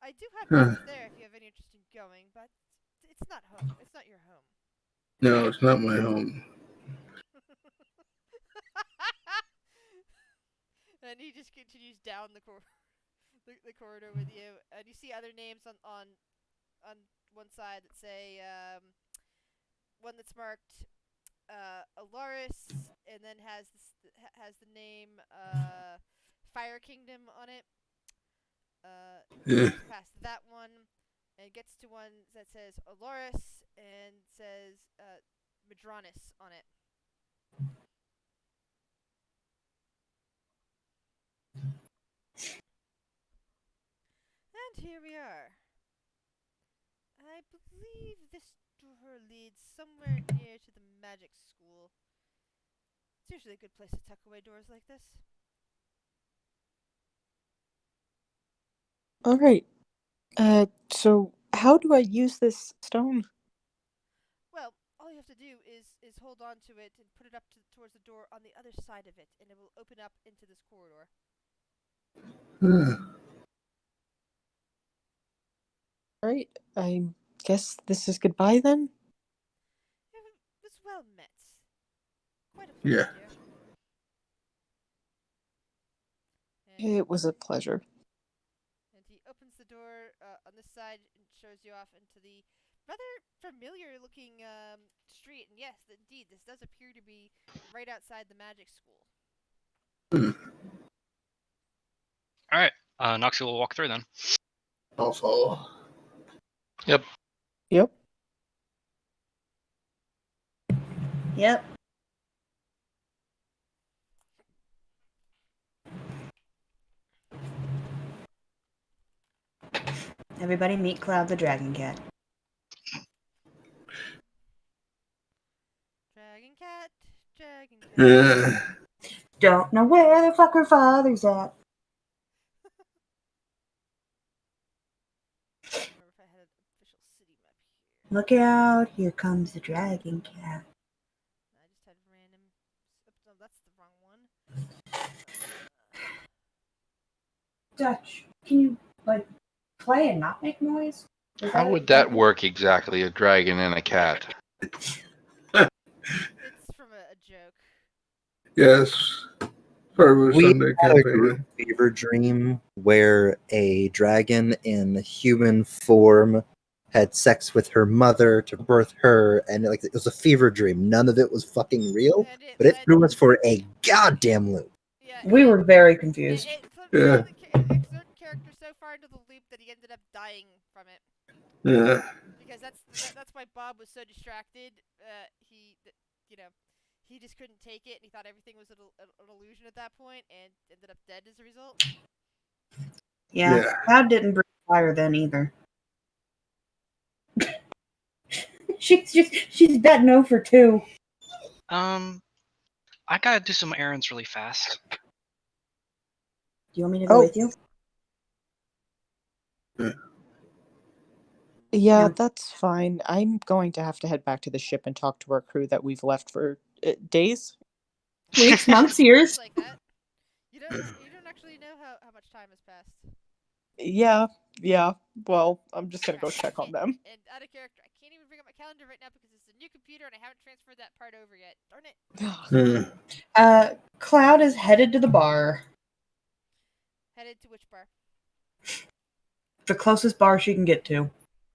Speaker 1: I do have base there if you have any interest in going, but it's not home. It's not your home.
Speaker 8: No, it's not my home.
Speaker 1: And he just continues down the corridor with you, and you see other names on one side that say one that's marked Ollaras, and then has the name Fire Kingdom on it. Goes past that one and gets to one that says Ollaras and says Madronis on it. And here we are. I believe this door leads somewhere near to the magic school. It's usually a good place to tuck away doors like this.
Speaker 10: Alright. So how do I use this stone?
Speaker 1: Well, all you have to do is hold on to it and put it up towards the door on the other side of it, and it will open up into this corridor.
Speaker 10: Alright, I guess this is goodbye then?
Speaker 1: It was well met. Quite a pleasure, dear. And
Speaker 10: It was a pleasure.
Speaker 1: And he opens the door on this side and shows you off into the rather familiar-looking street. And yes, indeed, this does appear to be right outside the magic school.
Speaker 5: All right, Noxie will walk through then.
Speaker 8: I'll follow.
Speaker 6: Yep.
Speaker 10: Yep.
Speaker 2: Yep. Everybody meet Cloud the Dragon Cat.
Speaker 1: Dragon cat, dragon cat.
Speaker 8: Yeah.
Speaker 2: Don't know where the fuck her father's at.
Speaker 1: I don't remember if I had an official city map here.
Speaker 2: Look out, here comes the Dragon Cat.
Speaker 1: I just had random. Oops, no, that's the wrong one.
Speaker 2: Dutch, can you, like, play and not make noise?
Speaker 6: How would that work exactly? A dragon and a cat.
Speaker 1: It's from a joke.
Speaker 8: Yes. Part of a
Speaker 9: We
Speaker 8: Sunday
Speaker 9: had a group
Speaker 8: campaign.
Speaker 9: fever dream where a dragon in human form had sex with her mother to birth her, and it was a fever dream. None of it was fucking real,
Speaker 1: And it
Speaker 9: but it
Speaker 1: led.
Speaker 9: threw us for a goddamn loop.
Speaker 1: Yeah,
Speaker 2: We were very confused.
Speaker 1: It
Speaker 8: Yeah.
Speaker 1: exerted character so far into the loop that he ended up dying from it.
Speaker 8: Yeah.
Speaker 1: Because that's why Bob was so distracted. He just couldn't take it, and he thought everything was an illusion at that point, and ended up dead as a result.
Speaker 2: Yeah,
Speaker 8: Yeah.
Speaker 2: Cloud didn't breathe fire then either. she's betting 0 for 2.
Speaker 5: I gotta do some errands really fast.
Speaker 2: Do you want me to go
Speaker 10: Oh.
Speaker 2: with you?
Speaker 10: Yeah,
Speaker 2: No.
Speaker 10: that's fine. I'm going to have to head back to the ship and talk to our crew that we've left for days.
Speaker 2: Weeks, months, years.
Speaker 1: Like that. You don't actually know how much time has passed.
Speaker 10: Yeah. Well, I'm just gonna go check on them.
Speaker 1: And out of character, I can't even bring up my calendar right now because it's a new computer and I haven't transferred that part over yet. Darn it.
Speaker 2: Cloud is headed to the bar.
Speaker 1: Headed to which bar?
Speaker 2: The closest bar she can get to.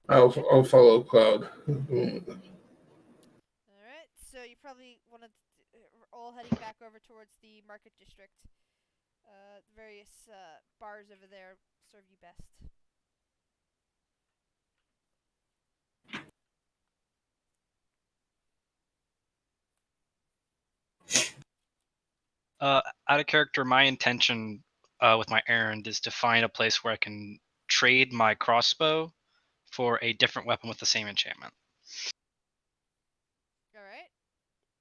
Speaker 8: I'll follow Cloud.
Speaker 1: Alright, so you probably want to all heading back over towards the market district. Various bars over there serve you best.
Speaker 5: Out of character, my intention with my errand is to find a place where I can trade my crossbow for a different weapon with the same enchantment.
Speaker 1: Alright.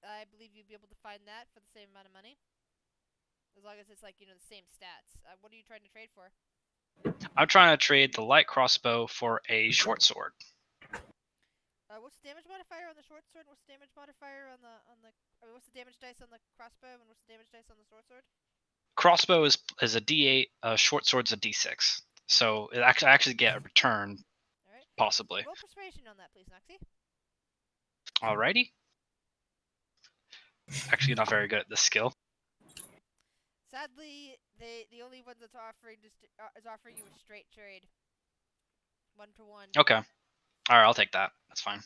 Speaker 1: I believe you'd be able to find that for the same amount of money. As long as it's the same stats. What are you trying to trade for?
Speaker 5: I'm trying to trade the light crossbow for a short sword.
Speaker 1: What's the damage modifier on the short sword? What's the damage modifier on the what's the damage dice on the crossbow and what's the damage dice on the short sword?
Speaker 5: Crossbow is a D8. Short sword's a D6. So I actually get a return. All right. Possibly.
Speaker 1: Roll persuasion on that, please, Noxie.
Speaker 5: Alrighty. Actually, not very good at this skill.
Speaker 1: Sadly, the only one that's offering is offering you a straight trade. 1-to-1.
Speaker 5: Okay. All right, I'll take that. That's fine.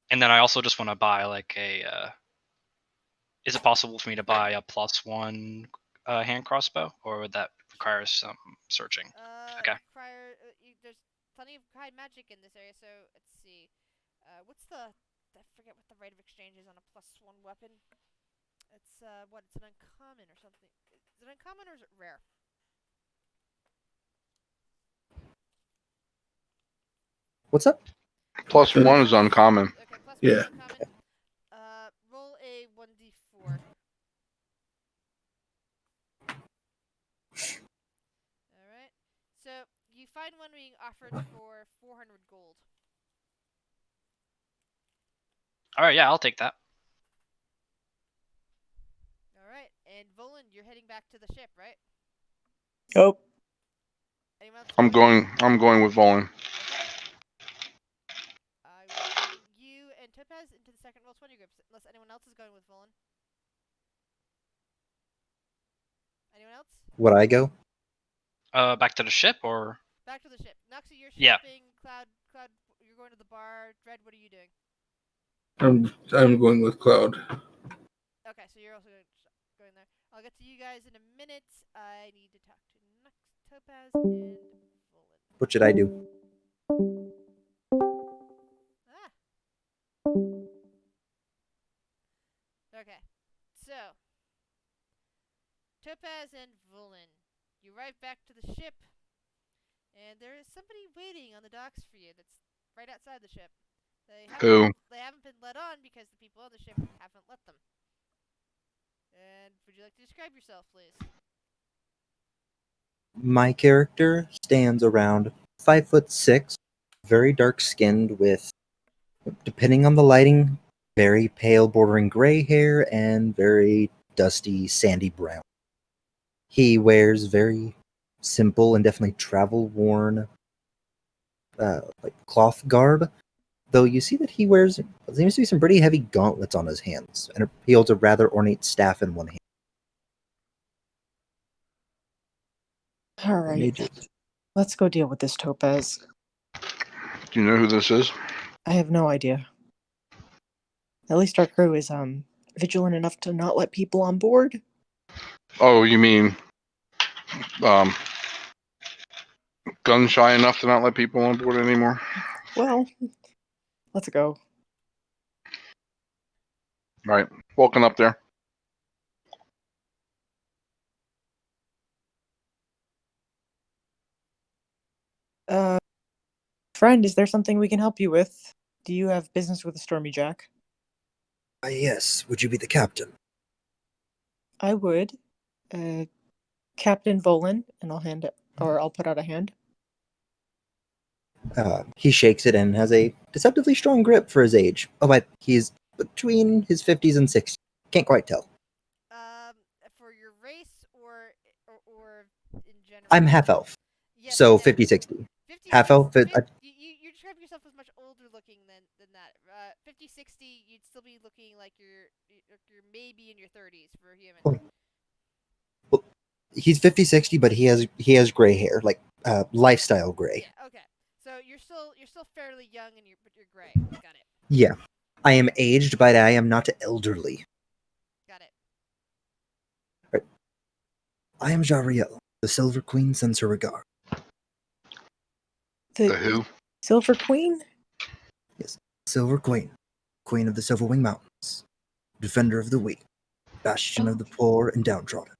Speaker 5: And then I also just want to buy is it possible for me to buy a +1 hand crossbow, or would that require some searching? Okay.
Speaker 1: There's plenty of high magic in this area, so let's see. What's I forget what the rate of exchange is on a +1 weapon. It's it's an uncommon or something. Is it uncommon or is it rare?
Speaker 9: What's up?
Speaker 6: +1 is uncommon.
Speaker 1: Okay, +1
Speaker 8: Yeah.
Speaker 1: is uncommon. Roll a 1d4. Alright. So, you find one being offered for 400 gold.
Speaker 5: Alright, yeah, I'll take that.
Speaker 1: Alright, and Volan, you're heading back to the ship, right?
Speaker 10: Oh.
Speaker 1: Anyone else
Speaker 6: I'm going with Volan.
Speaker 1: Okay. I will bring you and Topaz into the second Roll20 group, unless anyone else is going with Volan. Anyone else?
Speaker 9: Would I go?
Speaker 5: Back to the ship, or?
Speaker 1: Back to the ship. Noxie, you're
Speaker 5: Yeah.
Speaker 1: shopping. Cloud, you're going to the bar. Dread, what are you doing?
Speaker 8: I'm going with Cloud.
Speaker 1: Okay, so you're also going there. I'll get to you guys in a minute. I need to talk to Topaz and Volan.
Speaker 9: What should I do?
Speaker 1: Okay, so Topaz and Vulin, you arrive back to the ship, and there is somebody waiting on the docks for you. That's right outside the ship.
Speaker 6: Who?
Speaker 1: They haven't been let on because the people on the ship haven't let them. And would you like to describe yourself, please?
Speaker 9: My character stands around 5'6", very dark skinned with, depending on the lighting, very pale bordering gray hair and very dusty sandy brown. He wears very simple and definitely travel worn like cloth garb, though you see that he wears there seems to be some pretty heavy gauntlets on his hands, and he holds a rather ornate staff in one hand.
Speaker 10: All right. Let's go deal with this Topaz.
Speaker 6: Do you know who this is?
Speaker 10: I have no idea. At least our crew is vigilant enough to not let people on board.
Speaker 6: Oh, you mean gun shy enough to not let people on board anymore?
Speaker 10: Well, let's go.
Speaker 6: Right. Walking up there.
Speaker 10: Friend, is there something we can help you with? Do you have business with the Stormy Jack?
Speaker 9: Yes, would you be the captain?
Speaker 10: I would. Captain Volin, and I'll put out a hand.
Speaker 9: He shakes it and has a deceptively strong grip for his age. Oh, but he's between his 50s and 60s. Can't quite tell.
Speaker 1: For your race or in general?
Speaker 9: I'm half elf,
Speaker 1: Yes,
Speaker 9: so
Speaker 1: I know.
Speaker 9: 50, 60.
Speaker 1: 50,
Speaker 9: Half elf.
Speaker 1: you describe yourself as much older looking than that. 50, 60, you'd still be looking like you're maybe in your 30s for a human.
Speaker 9: Well, he's 50, 60, but he has gray hair, like lifestyle gray.
Speaker 1: Yeah, okay. So you're still fairly young but you're gray. Got it.
Speaker 9: Yeah. I am aged, but I am not elderly.
Speaker 1: Got it.
Speaker 9: Right. I am Jariel. The Silver Queen sends her regard.
Speaker 6: The who?
Speaker 10: Silver Queen?
Speaker 9: Yes. Silver Queen. Queen of the Silverwing Mountains. Defender of the weak. Bastion of the poor and downtrodden.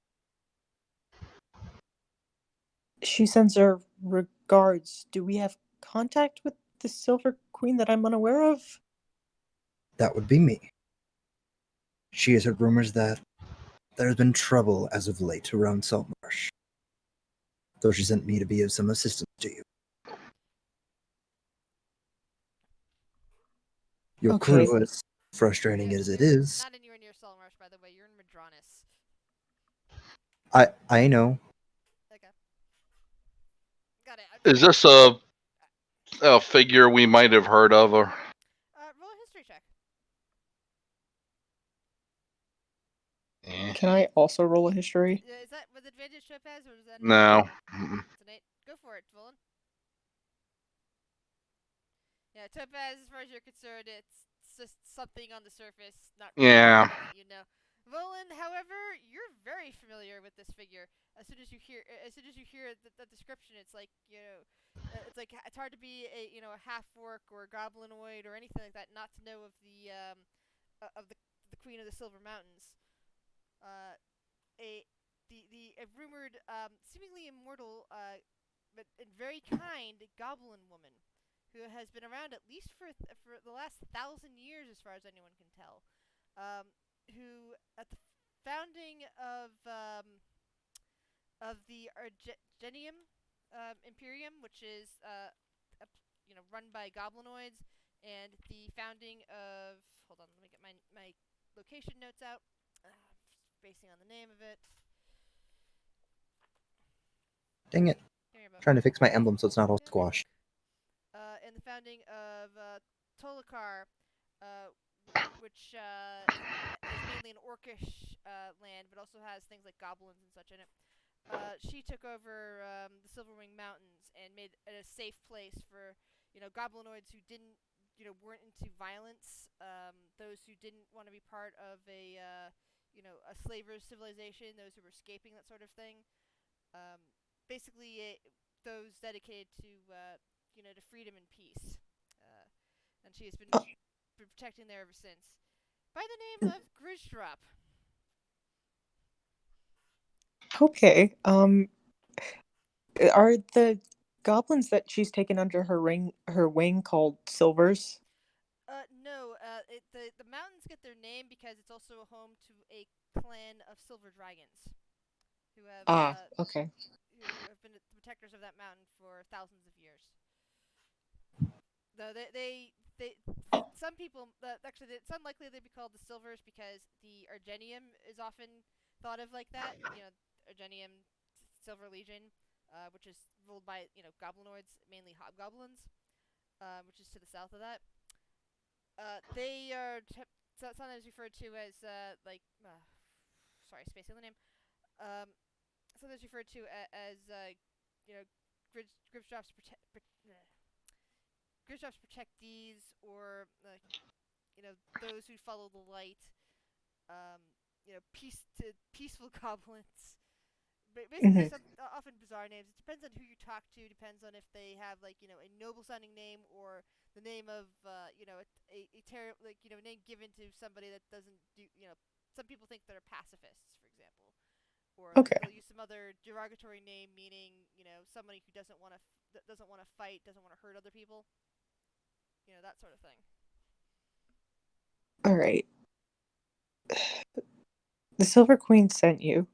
Speaker 10: She sends her regards. Do we have contact with the Silver Queen that I'm unaware of?
Speaker 9: That would be me. She has heard rumors that there has been trouble as of late around Saltmarsh. So she sent me to be of some assistance to you. Your crew, as frustrating as it is,
Speaker 1: Not anywhere near Saltmarsh, by the way. You're in Madronis.
Speaker 9: I know.
Speaker 1: Okay. Got it.
Speaker 6: Is this a figure we might have heard of? Or
Speaker 1: Roll a history check.
Speaker 10: Can I also roll a history?
Speaker 1: Is that with advantage, Topaz, or is that?
Speaker 6: no?
Speaker 1: Go for it, Vulin. Yeah, Topaz, as far as you're concerned, it's just something on the surface, not really something that you know. Vulin, however, you're very familiar with this figure. As soon as you hear the description, it's like it's hard to be a half orc or a goblinoid or anything like that not to know of the Queen of the Silver Mountains. A rumored, seemingly immortal, but very kind goblin woman, who has been around at least for the last 1,000 years, as far as anyone can tell. Who at the founding of the Argenium Imperium, which is run by goblinoids, and the founding of hold on, let me get my location notes out. Basing on the name of it.
Speaker 9: Dang it. Trying to fix my emblem so it's not all squashed.
Speaker 1: And the founding of Tolokar, which is mainly an orcish land, but also has things like goblins and such in it. She took over the Silverwing Mountains and made it a safe place for goblinoids who weren't into violence, those who didn't want to be part of a slaver's civilization, those who were escaping, that sort of thing. Basically, those dedicated to to freedom and peace. And she has been protecting there ever since. By the name of Grizdrop.
Speaker 10: Okay. Are the goblins that she's taken under her wing called silvers?
Speaker 1: No. The mountains get their name because it's also home to a clan of silver dragons who have
Speaker 10: Okay.
Speaker 1: who have been the protectors of that mountain for thousands of years. No, they some people actually it's unlikely they'd be called the silvers because the Argenium is often thought of like that. Argenium Silver Legion, which is ruled by goblinoids, mainly hobgoblins, which is to the south of that. They are sometimes referred to as sorry, spacing the name. Um, Sometimes referred to as Grimsdropp's Grimsdropp's protectees, or those who follow the light. Peaceful goblins. Basically,
Speaker 10: Mhm.
Speaker 1: there's often bizarre names. It depends on who you talk to. Depends on if they have a noble sounding name, or the name of a name given to somebody that doesn't do. Some people think they're pacifists, for example, or
Speaker 10: Okay.
Speaker 1: they'll use some other derogatory name meaning somebody who doesn't want to fight, doesn't want to hurt other people. That sort of thing.
Speaker 10: All right. The Silver Queen sent you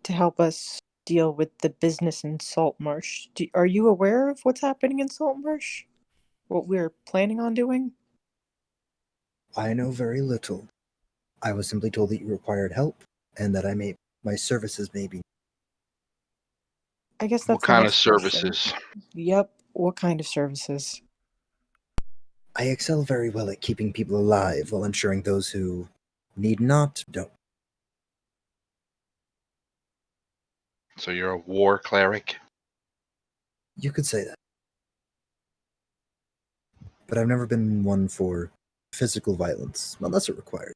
Speaker 10: to help us deal with the business in Saltmarsh. Are you aware of what's happening in Saltmarsh? What we're planning on doing?
Speaker 9: I know very little. I was simply told that you required help, and that my services may be.
Speaker 10: I guess
Speaker 6: What
Speaker 10: that's the
Speaker 6: kind of
Speaker 10: next question.
Speaker 6: services?
Speaker 10: Yep. What kind of services?
Speaker 9: I excel very well at keeping people alive while ensuring those who need not don't.
Speaker 6: So you're a war cleric?
Speaker 9: You could say that. But I've never been one for physical violence, unless it required.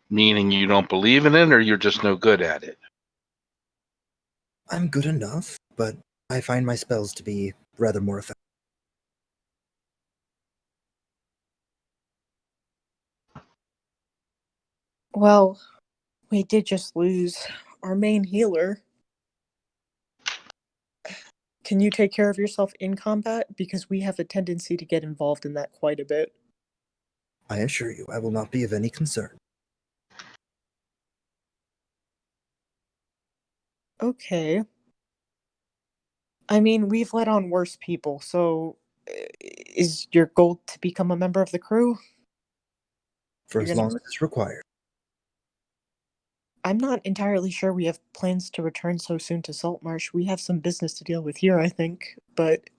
Speaker 6: Meaning you don't believe in it, or you're just no good at it?
Speaker 9: I'm good enough, but I find my spells to be rather more effective.
Speaker 10: Well, we did just lose our main healer. Can you take care of yourself in combat? Because we have a tendency to get involved in that quite a bit.
Speaker 9: I assure you, I will not be of any concern.
Speaker 10: Okay. I mean, we've let on worse people, so is your goal to become a member of the crew?
Speaker 9: For
Speaker 10: You're
Speaker 9: as
Speaker 10: gonna...
Speaker 9: long as it's required.
Speaker 10: I'm not entirely sure we have plans to return so soon to Saltmarsh. We have some business to deal with here, I think, but...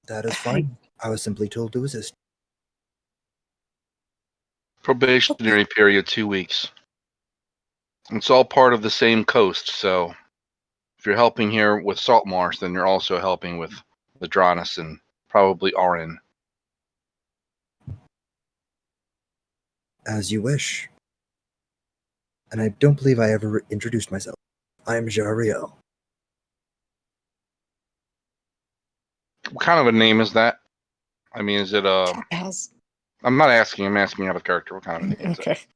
Speaker 9: That is fine. I was simply told to assist.
Speaker 6: Probationary period, 2 weeks. It's all part of the same coast, so if you're helping here with Saltmarsh, then you're also helping with Ladronis and probably Arin.
Speaker 9: As you wish. And I don't believe I ever introduced myself. I'm Jariel.
Speaker 6: What kind of a name is that? I mean, is it I'm not asking, I'm asking out of character. What kind of a name is it?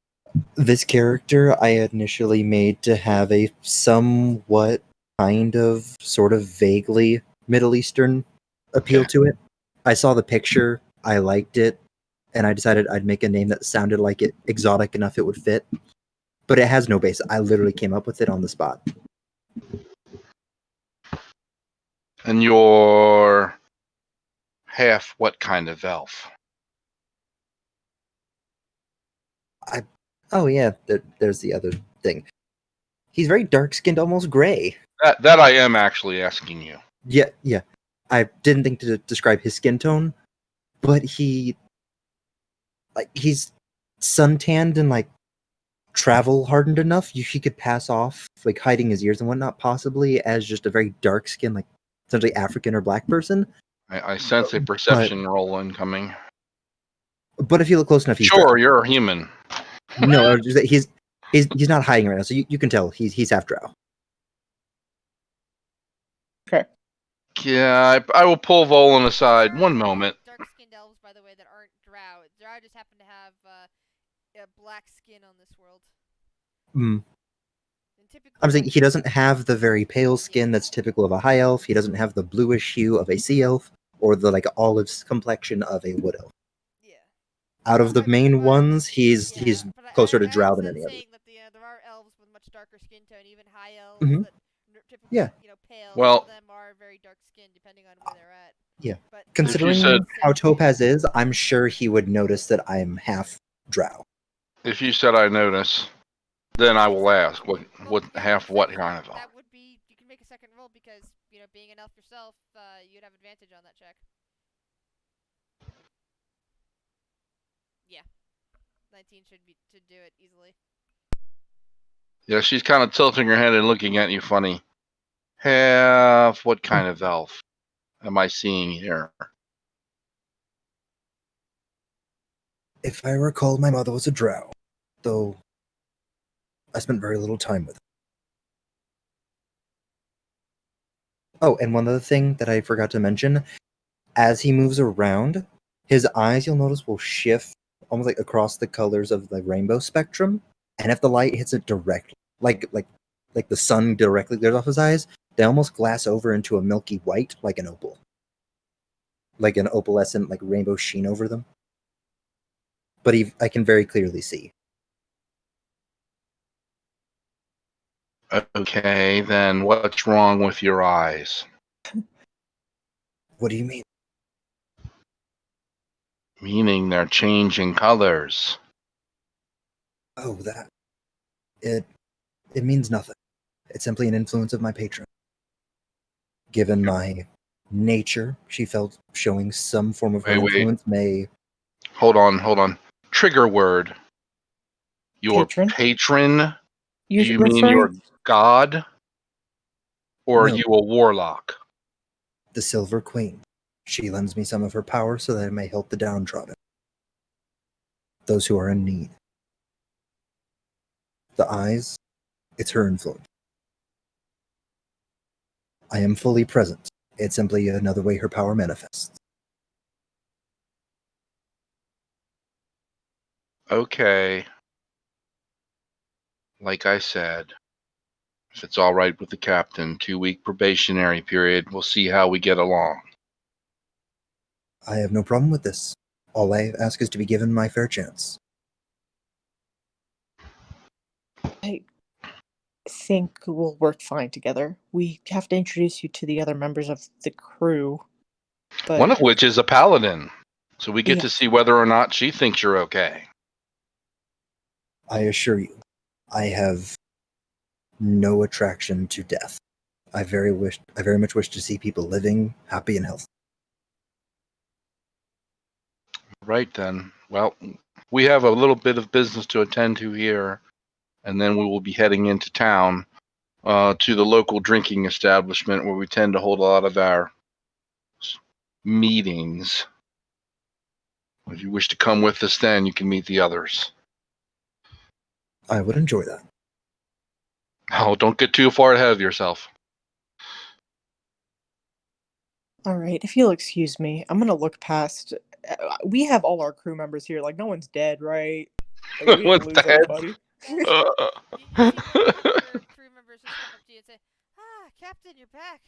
Speaker 9: This character I initially made to have a somewhat kind of sort of vaguely Middle Eastern appeal to it. I saw the picture, I liked it, and I decided I'd make a name that sounded like it exotic enough it would fit. But it has no base. I literally came up with it on the spot.
Speaker 6: And you're half what kind of elf?
Speaker 9: Oh yeah, there's the other thing. He's very dark-skinned, almost gray.
Speaker 6: That I am actually asking you.
Speaker 9: Yeah. I didn't think to describe his skin tone, but he's suntanned and travel hardened enough. He could pass off hiding his ears and whatnot, possibly as just a very dark-skinned, essentially African or black person.
Speaker 6: I sense a perception roll incoming.
Speaker 9: But if you look close enough, he's
Speaker 6: sure
Speaker 9: drow.
Speaker 6: You're a human.
Speaker 9: No, he's not hiding right now, so you can tell he's half drow.
Speaker 10: Okay.
Speaker 6: Yeah, I will pull Volan aside. One moment.
Speaker 1: Dark-skinned elves, by the way, that aren't drow. Drow just happen to have black skin on this world.
Speaker 9: Mm.
Speaker 1: And typically,
Speaker 9: I'm saying he doesn't have the very pale skin that's typical of a high elf. He doesn't have the bluish hue of a sea elf, or the like olive complexion of a wood elf.
Speaker 1: yeah.
Speaker 9: Out of the main ones, he's
Speaker 1: But
Speaker 9: closer to
Speaker 1: I
Speaker 9: Drow than
Speaker 1: understand
Speaker 9: any other.
Speaker 1: saying that there are elves with much darker skin tone, even high elves
Speaker 9: Mhm.
Speaker 1: that typically,
Speaker 9: Yeah.
Speaker 1: pale.
Speaker 6: Well-
Speaker 1: Some of them are very dark skinned depending on where they're at.
Speaker 9: Yeah.
Speaker 1: But
Speaker 9: Considering
Speaker 6: said-
Speaker 9: how Topaz is, I'm sure he would notice that I'm half Drow.
Speaker 6: If you said I notice, then I will ask what half what
Speaker 1: second
Speaker 6: kind
Speaker 1: roll,
Speaker 6: of elf.
Speaker 1: that would be, you can make a second roll because being an elf yourself, you'd have advantage on that check. Yeah, 19 should do it easily.
Speaker 6: Yeah, she's kind of tilting her head and looking at you funny. Half what kind of elf am I seeing here?
Speaker 9: If I recall, my mother was a Drow, though I spent very little time with her. Oh, and one other thing that I forgot to mention, as he moves around, his eyes, you'll notice, will shift almost like across the colors of the rainbow spectrum, and if the light hits it directly, like the sun directly glares off his eyes, they almost glass over into a milky white, like an opal. Like an opalescent, like rainbow sheen over them. But I can very clearly see.
Speaker 6: Okay, then what's wrong with your eyes?
Speaker 9: What do you mean?
Speaker 6: Meaning they're changing colors.
Speaker 9: Oh, that. It means nothing. It's simply an influence of my patron. Given my nature, she felt showing some form of her
Speaker 6: Wait.
Speaker 9: influence may.
Speaker 6: Hold on. Trigger word. Your patron? Do you mean your god? Or are
Speaker 9: No.
Speaker 6: you a warlock?
Speaker 9: The Silver Queen. She lends me some of her power so that I may help the downtrodden. Those who are in need. The eyes, it's her influence. I am fully present. It's simply another way her power manifests.
Speaker 6: Okay. Like I said, if it's all right with the captain, 2-week probationary period, we'll see how we get along.
Speaker 9: I have no problem with this. All I ask is to be given my fair chance.
Speaker 10: I think we'll work fine together. We have to introduce you to the other members of the crew. But
Speaker 6: One of which is a paladin. So we get
Speaker 10: Yeah.
Speaker 6: to see whether or not she thinks you're okay.
Speaker 9: I assure you, I have no attraction to death. I very much wish to see people living, happy, and healthy.
Speaker 6: Right then. Well, we have a little bit of business to attend to here, and then we will be heading into town to the local drinking establishment where we tend to hold a lot of our meetings. If you wish to come with us, then you can meet the others.
Speaker 9: I would enjoy that.
Speaker 6: Oh, don't get too far ahead of yourself.
Speaker 10: all right, if you'll excuse me, I'm gonna look past. We have all our crew members here. Like, no one's dead, right? Like, we
Speaker 6: What
Speaker 10: didn't
Speaker 6: the
Speaker 10: lose
Speaker 6: heck?
Speaker 10: anybody.
Speaker 1: You see one of your crew members just come up to you and say, "Ah, Captain, you're back.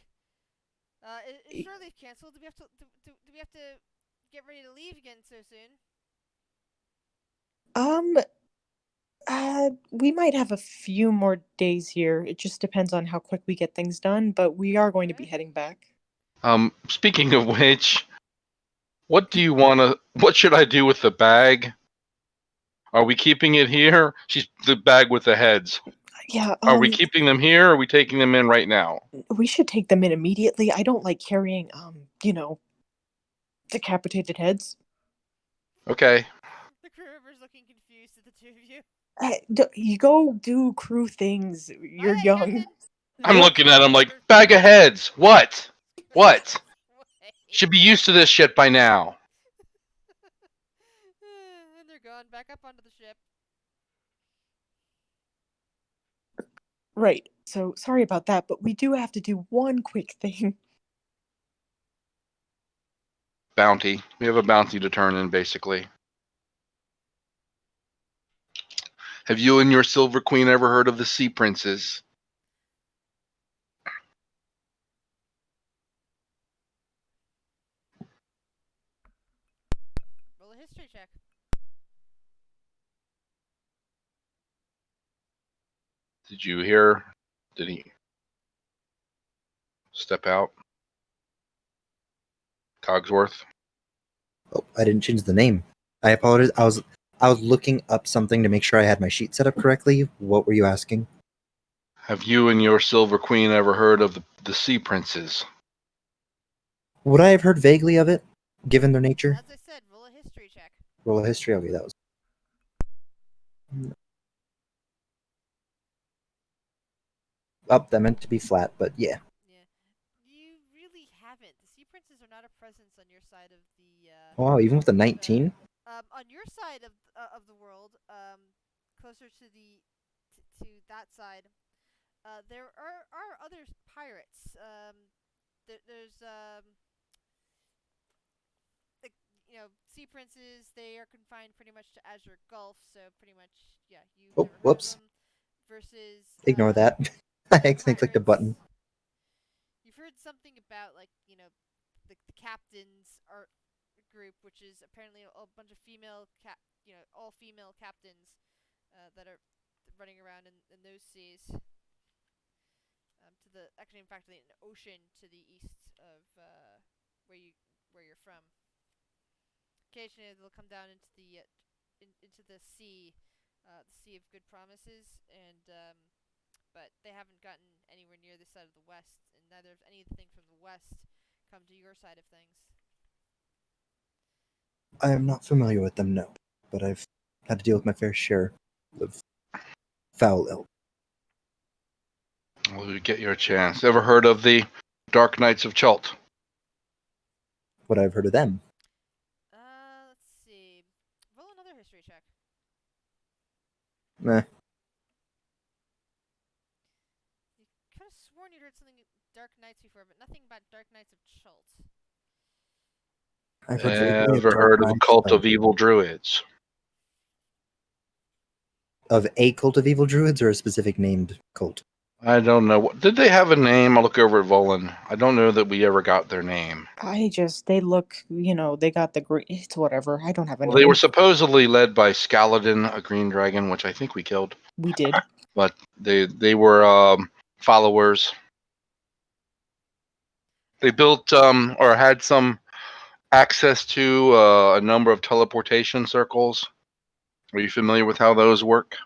Speaker 1: Is shore leave canceled? Do we have to get ready to leave again so soon?"
Speaker 10: We might have a few more days here. It just depends on how quick we get things done, but we are going to be heading back.
Speaker 6: Speaking of which, what should I do with the bag? Are we keeping it here? She's the bag with the heads.
Speaker 10: Yeah,
Speaker 6: Are we keeping them here or are we taking them in right now?
Speaker 10: we should take them in immediately. I don't like carrying, decapitated heads.
Speaker 6: Okay.
Speaker 1: The crew member's looking confused at the two of you.
Speaker 10: You go do crew things. You're
Speaker 1: Aye, aye,
Speaker 10: young.
Speaker 1: Captain.
Speaker 6: I'm looking at him like, bag of heads. What? What?
Speaker 1: Way.
Speaker 6: Should be used to this shit by now.
Speaker 1: And they're gone back up onto the ship.
Speaker 10: Right. So sorry about that, but we do have to do one quick thing.
Speaker 6: Bounty. We have a bounty to turn in, basically. Have you and your Silver Queen ever heard of the Sea Princes?
Speaker 1: Roll a history check.
Speaker 6: Did you hear? Did he step out? Cogsworth?
Speaker 9: Oh, I didn't change the name. I apologize. I was looking up something to make sure I had my sheet set up correctly. What were you asking?
Speaker 6: Have you and your Silver Queen ever heard of the Sea Princes?
Speaker 9: Would I have heard vaguely of it, given their nature?
Speaker 1: As I said, roll a history check.
Speaker 9: Roll a history. Okay, that was. Up, that meant to be flat, but yeah.
Speaker 1: Yeah. You really haven't. The Sea Princes are not a presence on your side of the.
Speaker 9: Wow, even with a 19?
Speaker 1: On your side of the world, closer to the to that side, there are other pirates. There's like, sea princes. They are confined pretty much to Azure Gulf, so pretty much you've
Speaker 9: Oh,
Speaker 1: never heard
Speaker 9: whoops.
Speaker 1: of them. Versus
Speaker 9: Ignore that. I accidentally clicked the button.
Speaker 1: You've heard something about the captains art group, which is apparently a bunch of all female captains that are running around in those seas. In fact, the ocean to the east of where you're from. Occasionally, they'll come down into the sea, the Sea of Good Promises, and but they haven't gotten anywhere near this side of the west, and neither of anything from the west come to your side of things.
Speaker 9: I am not familiar with them, no. But I've had to deal with my fair share of foul ilk.
Speaker 6: Well, you get your chance. Ever heard of the Dark Knights of Chult?
Speaker 9: What I've heard of them.
Speaker 1: Let's see. Roll another history check.
Speaker 9: Meh.
Speaker 1: You could have sworn you heard something Dark Knights before, but nothing about Dark Knights of Chult.
Speaker 9: I've heard vaguely of
Speaker 6: Ever
Speaker 9: Dark
Speaker 6: heard of a
Speaker 9: Knights,
Speaker 6: cult
Speaker 9: but-
Speaker 6: of evil druids?
Speaker 9: Of a cult of evil druids or a specific named cult?
Speaker 6: I don't know. Did they have a name? I'll look over at Volan. I don't know that we ever got their name.
Speaker 10: They look, they got the green. It's whatever. I don't have a
Speaker 6: Well,
Speaker 10: name.
Speaker 6: they were supposedly led by Skaladin, a green dragon, which I think we killed.
Speaker 10: We did.
Speaker 6: But they were followers. They built or had some access to a number of teleportation circles. Are you familiar with how those work?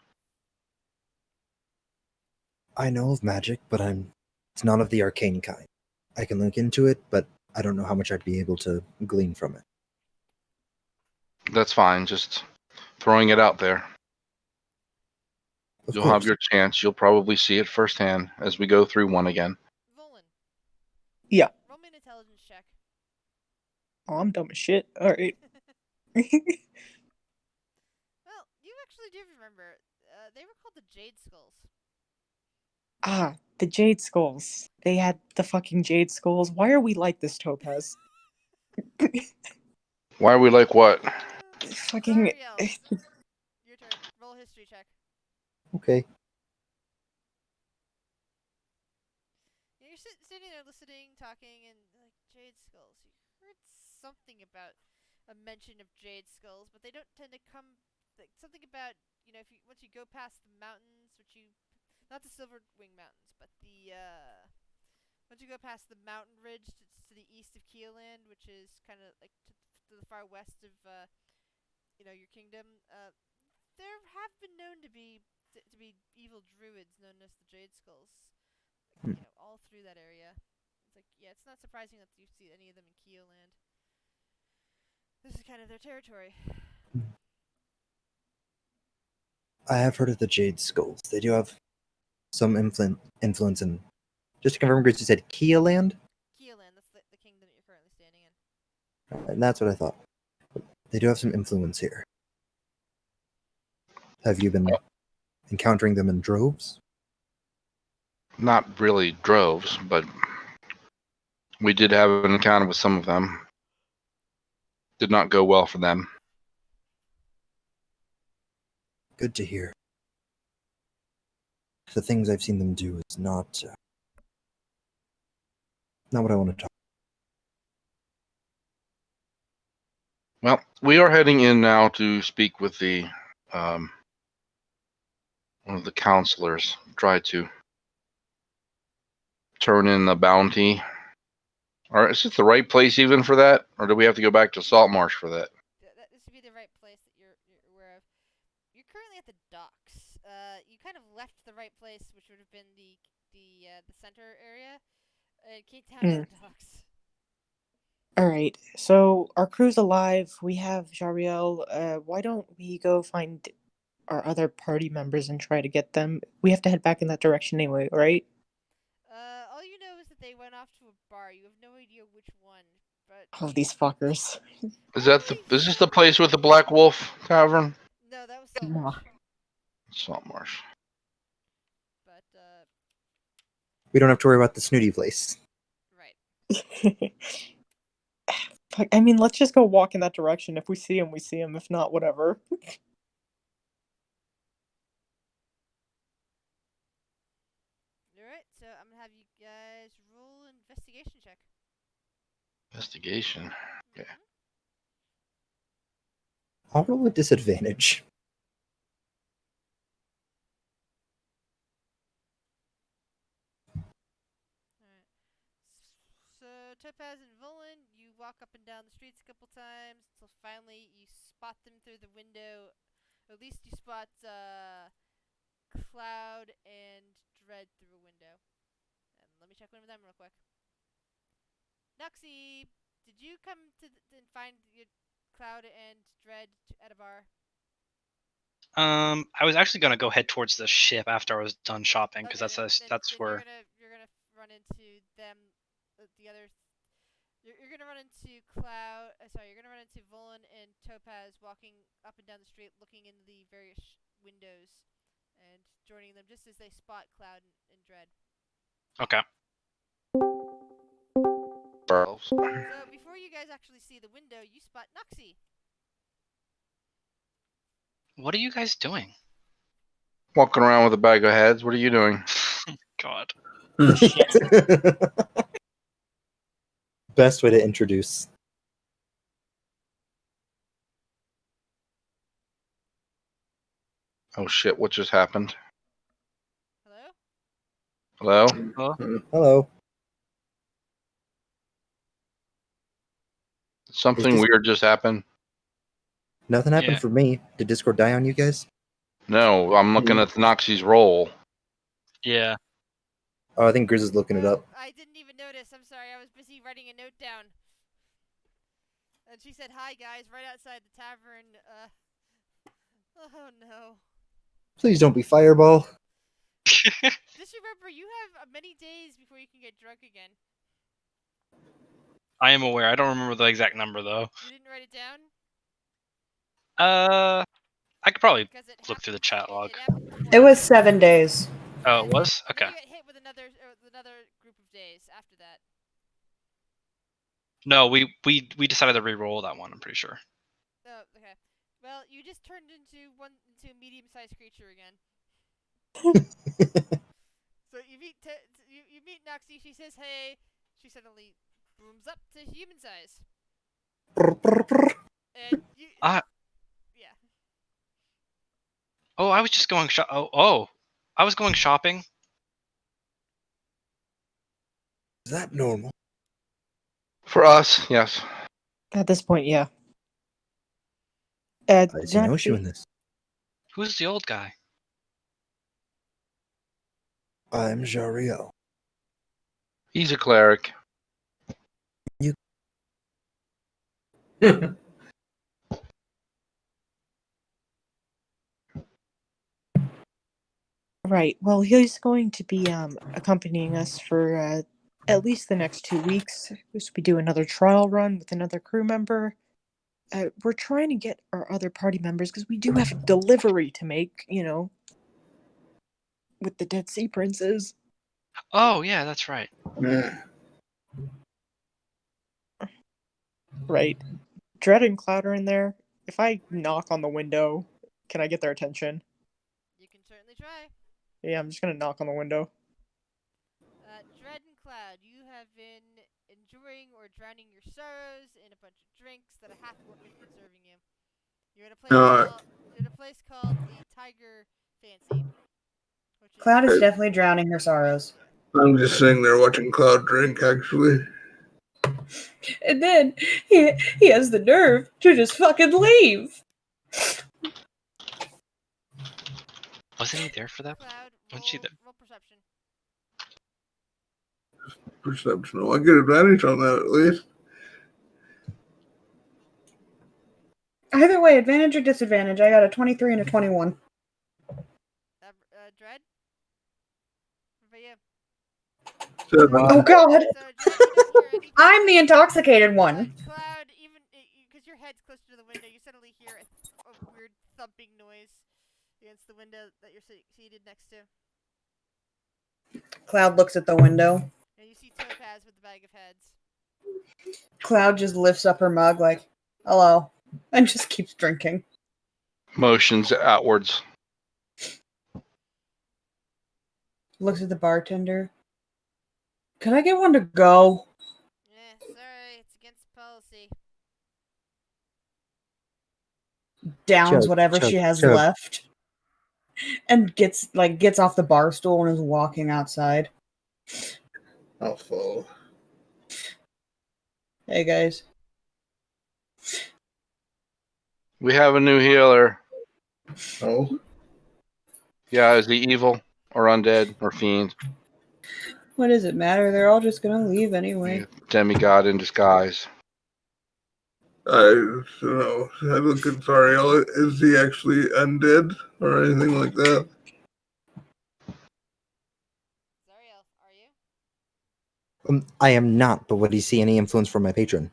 Speaker 9: I know of magic, but it's not of the arcane kind. I can look into it, but I don't know how much I'd be able to glean from it.
Speaker 6: That's fine. Just throwing it out there.
Speaker 9: Of
Speaker 6: You'll
Speaker 9: course.
Speaker 6: have your chance. You'll probably see it firsthand as we go through one again.
Speaker 1: Volan.
Speaker 10: Yeah.
Speaker 1: Roll me an intelligence check.
Speaker 10: Oh, I'm dumb as shit. All right.
Speaker 1: Well, you actually do remember. They were called the Jade Skulls.
Speaker 10: Ah, the Jade Skulls. They had the fucking Jade Skulls. Why are we like this, Topaz?
Speaker 6: Why are we like what?
Speaker 10: Fucking.
Speaker 1: Zariel. Your turn. Roll a history check.
Speaker 9: Okay.
Speaker 1: You're sitting there listening, talking, and like Jade Skulls. You heard something about a mention of Jade Skulls, but they don't tend to come. Something about once you go past the mountains, not the Silverwing Mountains, but once you go past the mountain ridge to the east of Keeland, which is kind of like to the far west of your kingdom, there have been known to be evil druids known as the Jade Skulls, all through that area. It's like, it's not surprising that you see any of them in Keeland. This is kind of their territory.
Speaker 9: I have heard of the Jade Skulls. They do have some influence in. Just to confirm, Grace, you said Keeland?
Speaker 1: Keeland, that's the kingdom that you're currently standing in.
Speaker 9: And that's what I thought. They do have some influence here. Have you been encountering them in droves?
Speaker 6: Not really droves, but we did have an encounter with some of them. Did not go well for them.
Speaker 9: Good to hear. the things I've seen them do is not what I want to talk.
Speaker 6: Well, we are heading in now to speak with the one of the counselors. Try to turn in the bounty. All right, is this the right place even for that, or do we have to go back to Saltmarsh for that?
Speaker 1: This would be the right place that you're aware of. You're currently at the docks. You kind of left the right place, which would have been the center area, and came down to the docks.
Speaker 10: Alright, so our crew's alive. We have Jariel. Why don't we go find our other party members and try to get them? We have to head back in that direction anyway, right?
Speaker 1: All you know is that they went off to a bar. You have no idea which one, but
Speaker 10: Oh, these fuckers.
Speaker 6: Is this the place with the Black Wolf Tavern?
Speaker 1: no, that was Saltmarsh.
Speaker 6: Saltmarsh.
Speaker 1: But
Speaker 9: We don't have to worry about the snooty place.
Speaker 1: right.
Speaker 10: Fuck, I mean, let's just go walk in that direction. If we see him, we see him. If not, whatever.
Speaker 1: Alright, so I'm gonna have you guys roll an investigation check.
Speaker 6: Investigation. Okay.
Speaker 9: I'll roll with disadvantage.
Speaker 1: Alright. So Topaz and Volan, you walk up and down the streets a couple times until finally you spot them through the window. At least you spot Cloud and Dread through a window. And let me check one of them real quick. Nuxie, did you come to and find your Cloud and Dread at a bar?
Speaker 5: I was actually gonna go head towards the ship after I was done shopping, because
Speaker 1: Okay,
Speaker 5: that's where.
Speaker 1: You're gonna run into them, the others. You're gonna run into Cloud. You're gonna run into Volan and Topaz walking up and down the street, looking into the various windows, and joining them just as they spot Cloud and Dread.
Speaker 5: Okay.
Speaker 1: So before you guys actually see the window, you spot Nuxie.
Speaker 5: What are you guys doing?
Speaker 6: Walking around with a bag of heads. What are you doing?
Speaker 5: God.
Speaker 9: Best way to introduce.
Speaker 6: Oh shit! What just happened?
Speaker 1: Hello?
Speaker 6: Hello?
Speaker 9: Hello.
Speaker 6: Something weird just happened.
Speaker 9: Nothing happened for me. Did Discord die on you guys?
Speaker 6: No, I'm looking at the Noxie's roll.
Speaker 5: Yeah.
Speaker 9: Oh, I think Grizz is looking it up.
Speaker 1: I didn't even notice. I'm sorry. I was busy writing a note down. And she said, "Hi guys," right outside the tavern. Oh no.
Speaker 9: Please don't be Fireball.
Speaker 1: Just remember, you have many days before you can get drunk again.
Speaker 5: I am aware. I don't remember the exact number though.
Speaker 1: You didn't write it down?
Speaker 5: I could probably look through the chat log.
Speaker 2: It was 7 days.
Speaker 5: Oh, it was? Okay.
Speaker 1: Then you get hit with another group of days after that.
Speaker 5: No, we decided to re-roll that one. I'm pretty sure.
Speaker 1: Oh, okay. Well, you just turned into a medium-sized creature again. So you meet you meet Noxie. She says, "Hey." She suddenly booms up to human size. And you. Yeah.
Speaker 5: Oh, I was just going I was going shopping.
Speaker 9: Is that normal?
Speaker 6: For us, yes.
Speaker 10: At this point, yeah.
Speaker 9: I see no issue in this.
Speaker 5: Who's the old guy?
Speaker 9: I'm Jariel.
Speaker 6: He's a cleric.
Speaker 9: You.
Speaker 10: Right. Well, he's going to be accompanying us for at least the next 2 weeks. We do another trial run with another crew member. We're trying to get our other party members because we do have a delivery to make, with the Dead Sea Princes.
Speaker 5: Oh, yeah, that's right.
Speaker 10: Right. Dread and Cloud are in there. If I knock on the window, can I get their attention?
Speaker 1: You can certainly try.
Speaker 10: Yeah, I'm just gonna knock on the window.
Speaker 1: Dread and Cloud, you have been enjoying or drowning your sorrows in a bunch of drinks that a half orc has been serving you. You're in a place
Speaker 8: No,
Speaker 1: called the Tiger Fancy, which is
Speaker 2: Cloud is definitely drowning her sorrows.
Speaker 8: I'm just sitting there watching Cloud drink, actually.
Speaker 2: And then he has the nerve to just fucking leave.
Speaker 5: Wasn't he there for that?
Speaker 1: Cloud.
Speaker 5: Wasn't she there?
Speaker 1: Roll perception.
Speaker 8: Perception. I get advantage on that at least.
Speaker 2: Either way, advantage or disadvantage. I got a 23 and a 21.
Speaker 1: Dread. What about you?
Speaker 8: 7.
Speaker 2: Oh god!
Speaker 1: So Dread, you don't hear anything.
Speaker 2: I'm the intoxicated one.
Speaker 1: Cloud, even because your head's closer to the window, you suddenly hear a weird thumping noise against the window that you're seated next to.
Speaker 2: Cloud looks at the window.
Speaker 1: And you see Topaz with the bag of heads.
Speaker 2: Cloud just lifts up her mug like, hello, and just keeps drinking.
Speaker 6: Motions outwards.
Speaker 2: Looks at the bartender. Can I get one to go?
Speaker 1: Sorry, it's against policy.
Speaker 2: Downs
Speaker 9: Chug,
Speaker 2: whatever
Speaker 9: chug,
Speaker 2: she has
Speaker 9: chug.
Speaker 2: left. And gets off the bar stool and is walking outside.
Speaker 8: I'll follow.
Speaker 2: Hey guys.
Speaker 6: We have a new healer.
Speaker 8: Oh,
Speaker 6: Yeah, is he evil or undead or fiend?
Speaker 2: What does it matter? They're all just gonna leave anyway.
Speaker 6: Demigod in disguise.
Speaker 8: I don't know. I look at Zariel. Is he actually undead or anything like that?
Speaker 1: Zariel, are you?
Speaker 9: I am not, but would he see any influence from my patron?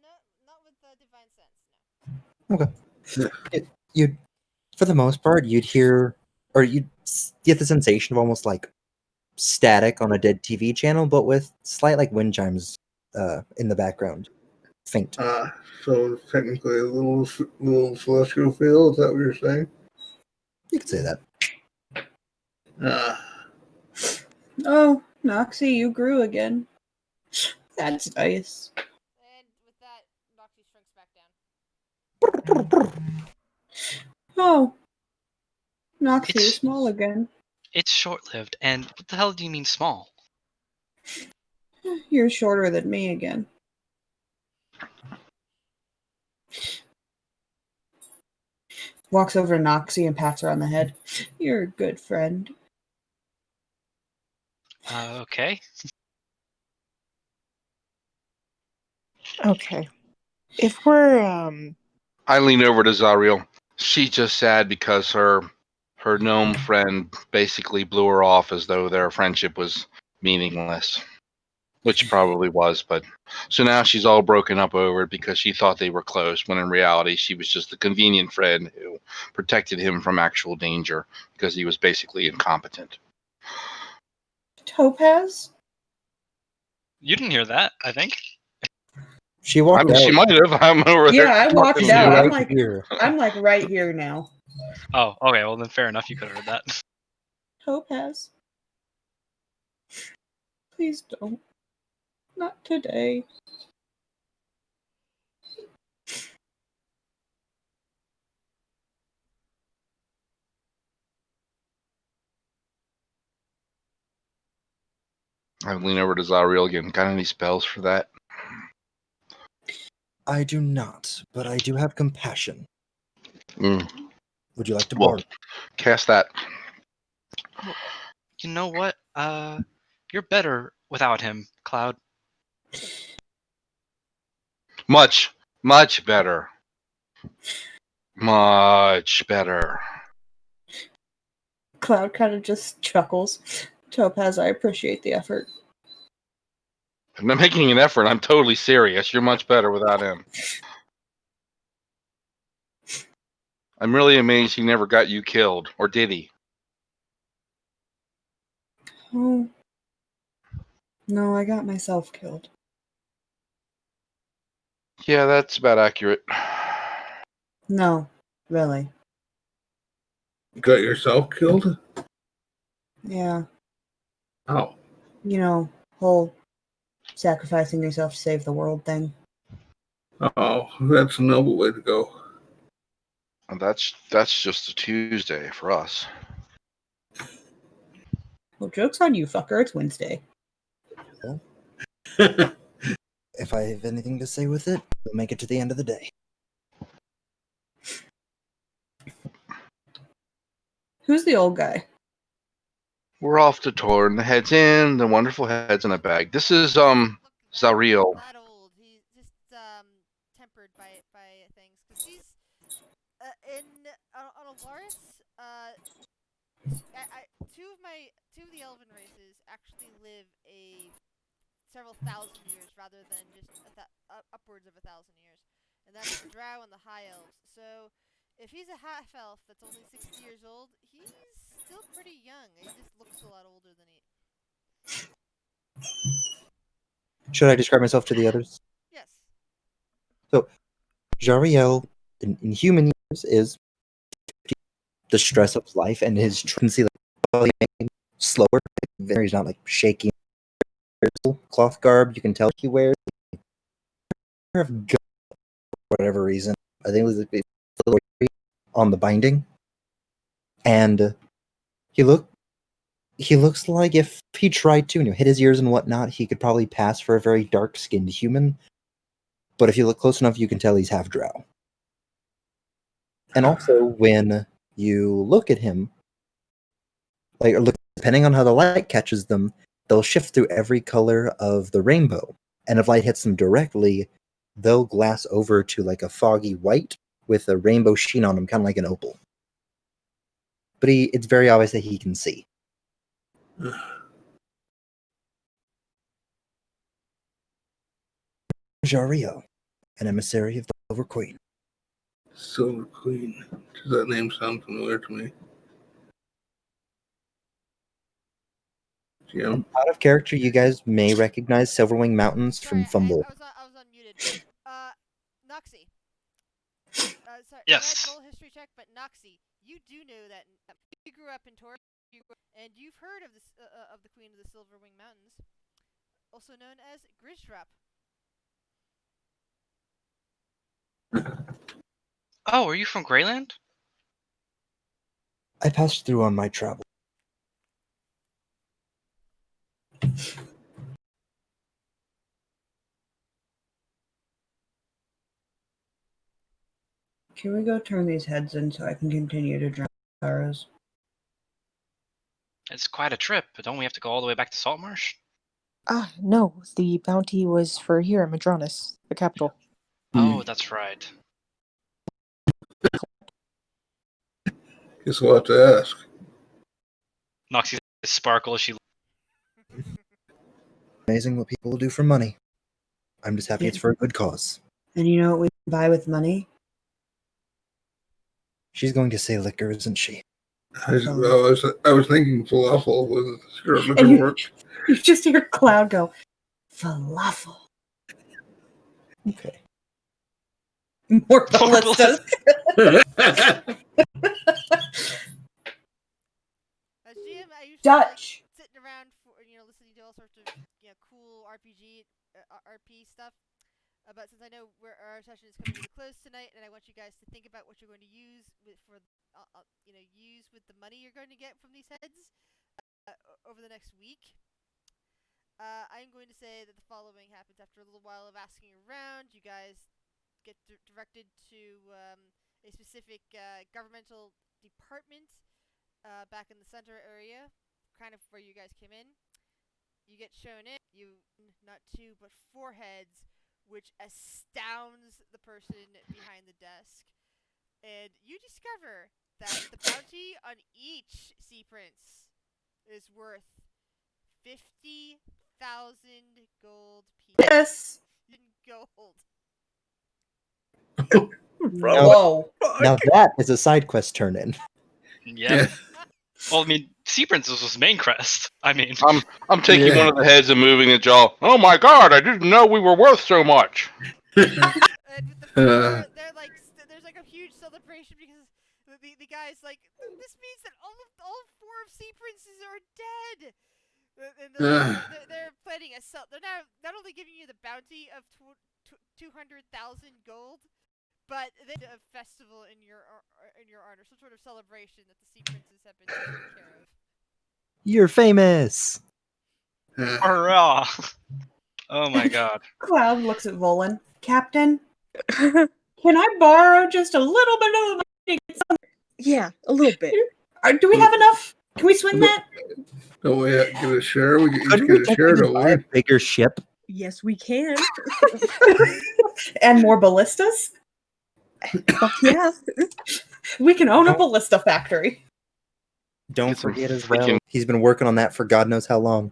Speaker 1: No, not with the divine sense, no.
Speaker 9: Okay. You'd, for the most part, you'd hear, or you'd get the sensation of almost like static on a dead TV channel, but with slight like wind chimes in the background. Faint.
Speaker 8: So technically a little celestial feel. Is that what you're saying?
Speaker 9: You could say that.
Speaker 2: Oh, Noxie, you grew again. That's nice.
Speaker 1: And with that, Noxie shrinks back down.
Speaker 2: Oh. Noxie, you're
Speaker 5: It's-
Speaker 2: small again.
Speaker 5: It's short-lived, and what the hell do you mean small?
Speaker 2: You're shorter than me again. Walks over to Noxie and pats her on the head. You're a good friend.
Speaker 5: Okay.
Speaker 10: Okay. If we're
Speaker 6: I lean over to Zariel. She's just sad because her gnome friend basically blew her off as though their friendship was meaningless. Which probably was, but so now she's all broken up over it because she thought they were close, when in reality she was just a convenient friend who protected him from actual danger because he was basically incompetent.
Speaker 2: Topaz?
Speaker 5: You didn't hear that, I think.
Speaker 9: She walked out.
Speaker 6: She might have. I'm over there.
Speaker 2: Yeah, I walked
Speaker 6: talking to
Speaker 2: out.
Speaker 6: you.
Speaker 2: I'm
Speaker 9: right
Speaker 2: like,
Speaker 9: here.
Speaker 2: I'm like right here now.
Speaker 5: Oh, okay, well then fair enough, you could have heard that.
Speaker 2: Topaz. Please don't. Not today.
Speaker 6: I lean over to Zariel again. Got any spells for that?
Speaker 9: I do not, but I do have compassion.
Speaker 6: Mm.
Speaker 9: Would you like to
Speaker 6: Well,
Speaker 9: borrow?
Speaker 6: cast that.
Speaker 5: You know what? You're better without him, Cloud.
Speaker 6: Much better. Much better.
Speaker 2: Cloud kind of just chuckles. Topaz, I appreciate the effort.
Speaker 6: I'm not making an effort. I'm totally serious. You're much better without him. I'm really amazed he never got you killed. Or did he?
Speaker 2: Oh. No, I got myself killed.
Speaker 6: Yeah, that's about accurate.
Speaker 2: No, really.
Speaker 8: You got yourself killed?
Speaker 2: Yeah.
Speaker 8: Oh,
Speaker 2: You know, whole sacrificing yourself to save the world thing.
Speaker 8: oh, that's a noble way to go.
Speaker 6: And that's just a Tuesday for us.
Speaker 2: Well, joke's on you, fucker. It's Wednesday.
Speaker 9: If I have anything to say with it, we'll make it to the end of the day.
Speaker 2: Who's the old guy?
Speaker 6: We're off to Torn. The head's in. The wonderful head's in a bag. This is Zariel.
Speaker 1: That old. He's just tempered by things because he's on Ollaras. Two of the elven races actually live several thousand years rather than just upwards of 1,000 years, and that's the Drow and the High Elves. So, if he's a half elf that's only 60 years old, he's still pretty young. He just looks a lot older than he.
Speaker 9: Should I describe myself to the others?
Speaker 1: Yes.
Speaker 9: So, Jariel, in human years, is the stress of life, and his truancy, like, slower. He's not like shaky. Cloth garb, you can tell he wears. For whatever reason, I think it was a little on the binding, and he looks like if he tried to, hit his ears and whatnot, he could probably pass for a very dark-skinned human. But if you look close enough, you can tell he's half drow. And also, when you look at him, depending on how the light catches them, they'll shift through every color of the rainbow. And if light hits them directly, they'll glass over to like a foggy white with a rainbow sheen on them, kind of like an opal. But it's very obvious that he can see. Jariel, an emissary of the Silver Queen.
Speaker 8: Silver Queen. Does that name sound familiar to me? Jim?
Speaker 9: Out of character, you guys may recognize Silverwing Mountains from Fumble.
Speaker 1: I was unmuted. Noxie. Sorry.
Speaker 5: Yes.
Speaker 1: Roll history check, but Noxie, you do know that you grew up in Tor, and you've heard of the Queen of the Silverwing Mountains, also known as Grishrap.
Speaker 5: Oh, are you from Greyland?
Speaker 9: I passed through on my travel.
Speaker 2: Can we go turn these heads in so I can continue to drown arrows?
Speaker 5: It's quite a trip, but don't we have to go all the way back to Saltmarsh?
Speaker 10: No. The bounty was for here in Madronis, the capital.
Speaker 5: Oh, that's right.
Speaker 8: Guess we'll have to ask.
Speaker 5: Noxie sparkle as she.
Speaker 9: Amazing what people will do for money. I'm just happy it's for a good cause.
Speaker 2: And you know what we can buy with money?
Speaker 9: She's going to say liquor, isn't she?
Speaker 8: I was thinking falafel was sure
Speaker 2: And
Speaker 8: looking work.
Speaker 2: You just hear Cloud go, falafel.
Speaker 9: Okay.
Speaker 2: More ballistas.
Speaker 1: As GM, I usually
Speaker 2: Dutch.
Speaker 1: like sitting around for listening to all sorts of cool RP stuff. But since I know our session is coming to a close tonight, and I want you guys to think about what you're going to use with the money you're going to get from these heads over the next week. I'm going to say that the following happens after a little while of asking around. You guys get directed to a specific governmental department back in the center area, kind of where you guys came in. You get shown in. Not 2 but 4 heads, which astounds the person behind the desk. And you discover that the bounty on each Sea Prince is worth 50,000 gold pieces.
Speaker 2: Yes.
Speaker 1: In gold.
Speaker 2: Whoa.
Speaker 9: Now that is a side quest turn in.
Speaker 5: Yeah. Well, I mean, Sea Princess was main crest. I mean,
Speaker 6: I'm taking one of the heads and moving the jaw. Oh my god! I didn't know we were worth so much.
Speaker 1: And with the they're like, there's like a huge celebration because The guy's like, this means that all 4 of Sea Princes are dead. And they're planning a sell. They're now not only giving you the bounty of 200,000 gold, but they did a festival in your honor, some sort of celebration that the Sea Princes have been taking care of.
Speaker 7: You're famous.
Speaker 5: Hurrah! Oh my god.
Speaker 2: Cloud looks at Volan. Captain, can I borrow just a little bit of money?
Speaker 10: Yeah, a little bit.
Speaker 2: Do we have enough? Can we swing that?
Speaker 8: Don't we get a share? We each
Speaker 9: Couldn't
Speaker 8: get
Speaker 9: we
Speaker 8: a
Speaker 9: take
Speaker 8: share,
Speaker 9: you to
Speaker 8: don't
Speaker 9: buy a
Speaker 8: we?
Speaker 9: bigger ship?
Speaker 10: Yes, we can.
Speaker 2: And more ballistas?
Speaker 10: Fuck yeah.
Speaker 2: We can own a ballista factory.
Speaker 9: Don't
Speaker 6: Get some
Speaker 9: forget as
Speaker 6: freaking-
Speaker 9: well. He's been working on that for God knows how long.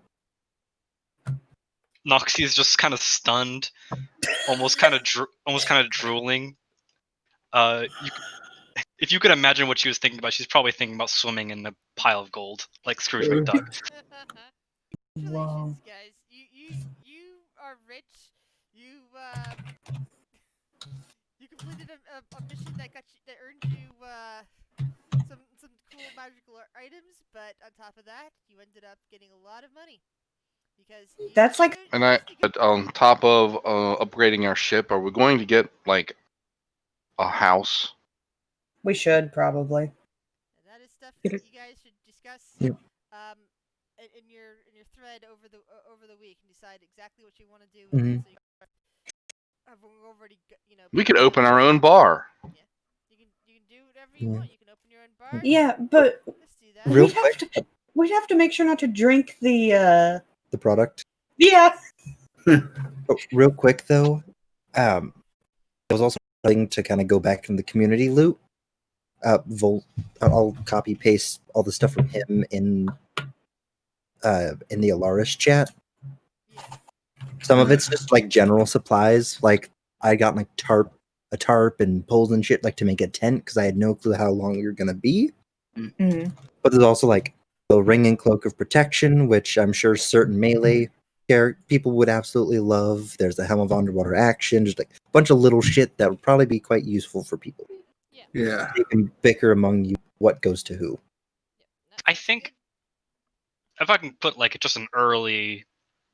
Speaker 5: Noxie is just kind of stunned, almost kind of drooling. If you could imagine what she was thinking about, she's probably thinking about swimming in a pile of gold, like Scrooge McDuck.
Speaker 1: Congratulations, guys. You are rich. You completed a mission that earned you some cool magical items, but on top of that, you ended up getting a lot of money because
Speaker 2: That's like-
Speaker 6: And but on top of upgrading our ship, are we going to get like a house?
Speaker 2: We should probably.
Speaker 1: And that is stuff that you guys should discuss
Speaker 9: Yep.
Speaker 1: in your thread over the week and decide exactly what you want to do.
Speaker 9: Mhm.
Speaker 1: So I've already
Speaker 6: We could open our own bar.
Speaker 1: Yeah, you can do whatever you
Speaker 9: Yeah.
Speaker 1: want. You can open your own bar.
Speaker 2: Yeah, but
Speaker 1: Let's do that.
Speaker 9: Real
Speaker 2: we'd have to make sure not to drink the
Speaker 9: The product.
Speaker 2: Yeah.
Speaker 9: Oh, real quick though, I was also starting to kind of go back in the community loot. I'll copy paste all the stuff from him in the Ollaras chat. Some of it's just like general supplies. Like I got like a tarp and poles and shit, like to make a tent because I had no clue how long we were gonna be.
Speaker 10: Mm-hmm.
Speaker 9: But there's also like the ring and cloak of protection, which I'm sure certain melee people would absolutely love. There's the helm of underwater action. Just like a bunch of little shit that would probably be quite useful for people.
Speaker 8: Yeah.
Speaker 9: You can bicker among you what goes to who.
Speaker 5: I think if I can put like just an early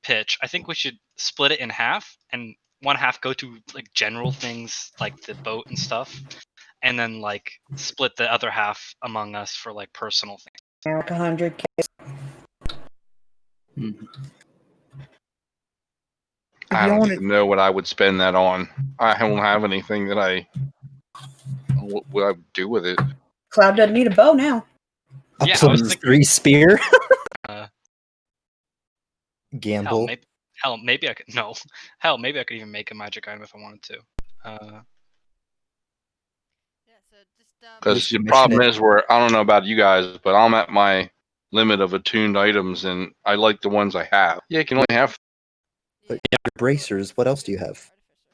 Speaker 5: pitch, I think we should split it in half, and one half go to like general things like the boat and stuff, and then like split the other half among us for like personal things.
Speaker 2: Like 100K.
Speaker 6: I don't even know what I would spend that on. I don't have anything that what I would do with it.
Speaker 2: Cloud doesn't need a bow now.
Speaker 5: Yeah,
Speaker 9: Up
Speaker 5: I was
Speaker 9: to
Speaker 5: thinking-
Speaker 9: 3 spear.
Speaker 5: Hell,
Speaker 9: Gamble.
Speaker 5: maybe I could. No, hell, maybe I could even make a magic item if I wanted to.
Speaker 6: Because the problem is, where I don't know about you guys, but I'm at my limit of attuned items, and I like the ones I have. Yeah, you can only have.
Speaker 9: But yeah, your bracers. What else do you have?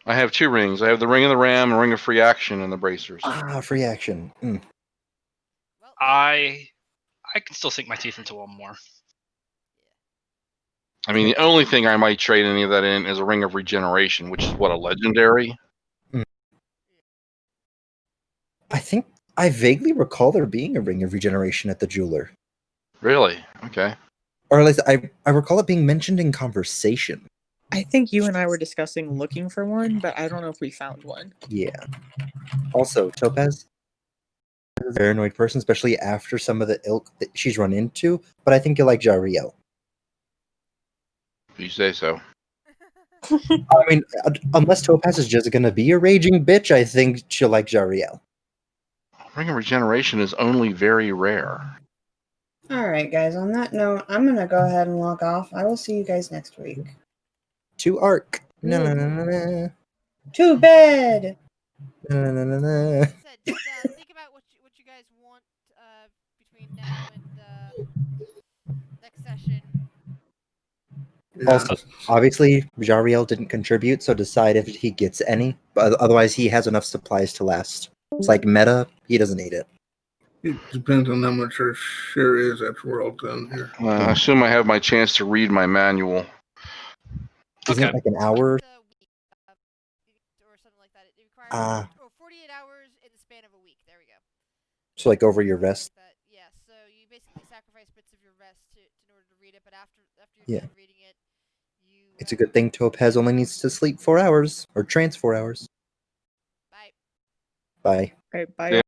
Speaker 6: I have 2 rings. I have the ring of the ram, a ring of free action, and the bracers.
Speaker 9: Ah, free action. Mm.
Speaker 5: I can still sink my teeth into one more.
Speaker 6: I mean, the only thing I might trade any of that in is a ring of regeneration, which is what, a legendary.
Speaker 9: I think I vaguely recall there being a ring of regeneration at the jeweler.
Speaker 6: Really? Okay.
Speaker 9: Or at least I recall it being mentioned in conversation.
Speaker 10: I think you and I were discussing looking for one, but I don't know if we found one.
Speaker 9: Yeah. Also, Topaz is a paranoid person, especially after some of the ilk that she's run into, but I think you'll like Jariel.
Speaker 6: If you say so.
Speaker 9: I mean, unless Topaz is just gonna be a raging bitch, I think she'll like Jariel.
Speaker 6: Ring of regeneration is only very rare.
Speaker 2: Alright, guys, on that note, I'm gonna go ahead and log off. I will see you guys next week.
Speaker 9: To Arc. No.
Speaker 2: To bed!
Speaker 9: No.
Speaker 1: Like I said, just think about what you guys want between now and next session.
Speaker 9: Also, obviously, Jariel didn't contribute, so decide if he gets any. But otherwise, he has enough supplies to last. It's like meta, he doesn't need it.
Speaker 8: It depends on how much our share is after we're all done here.
Speaker 6: I assume I have my chance to read my manual.
Speaker 9: Isn't it like an hour?
Speaker 1: Or something like that. It requires 48 hours in the span of a week. There we go.
Speaker 9: So like over your rest.
Speaker 1: But yeah, so you basically sacrifice bits of your rest in order to read it. But after you're
Speaker 9: Yeah.
Speaker 1: done reading it, you.
Speaker 9: It's a good thing Topaz only needs to sleep 4 hours or trance 4 hours.
Speaker 1: Bye.
Speaker 9: Bye.
Speaker 10: All right, bye.
Speaker 6: Yeah.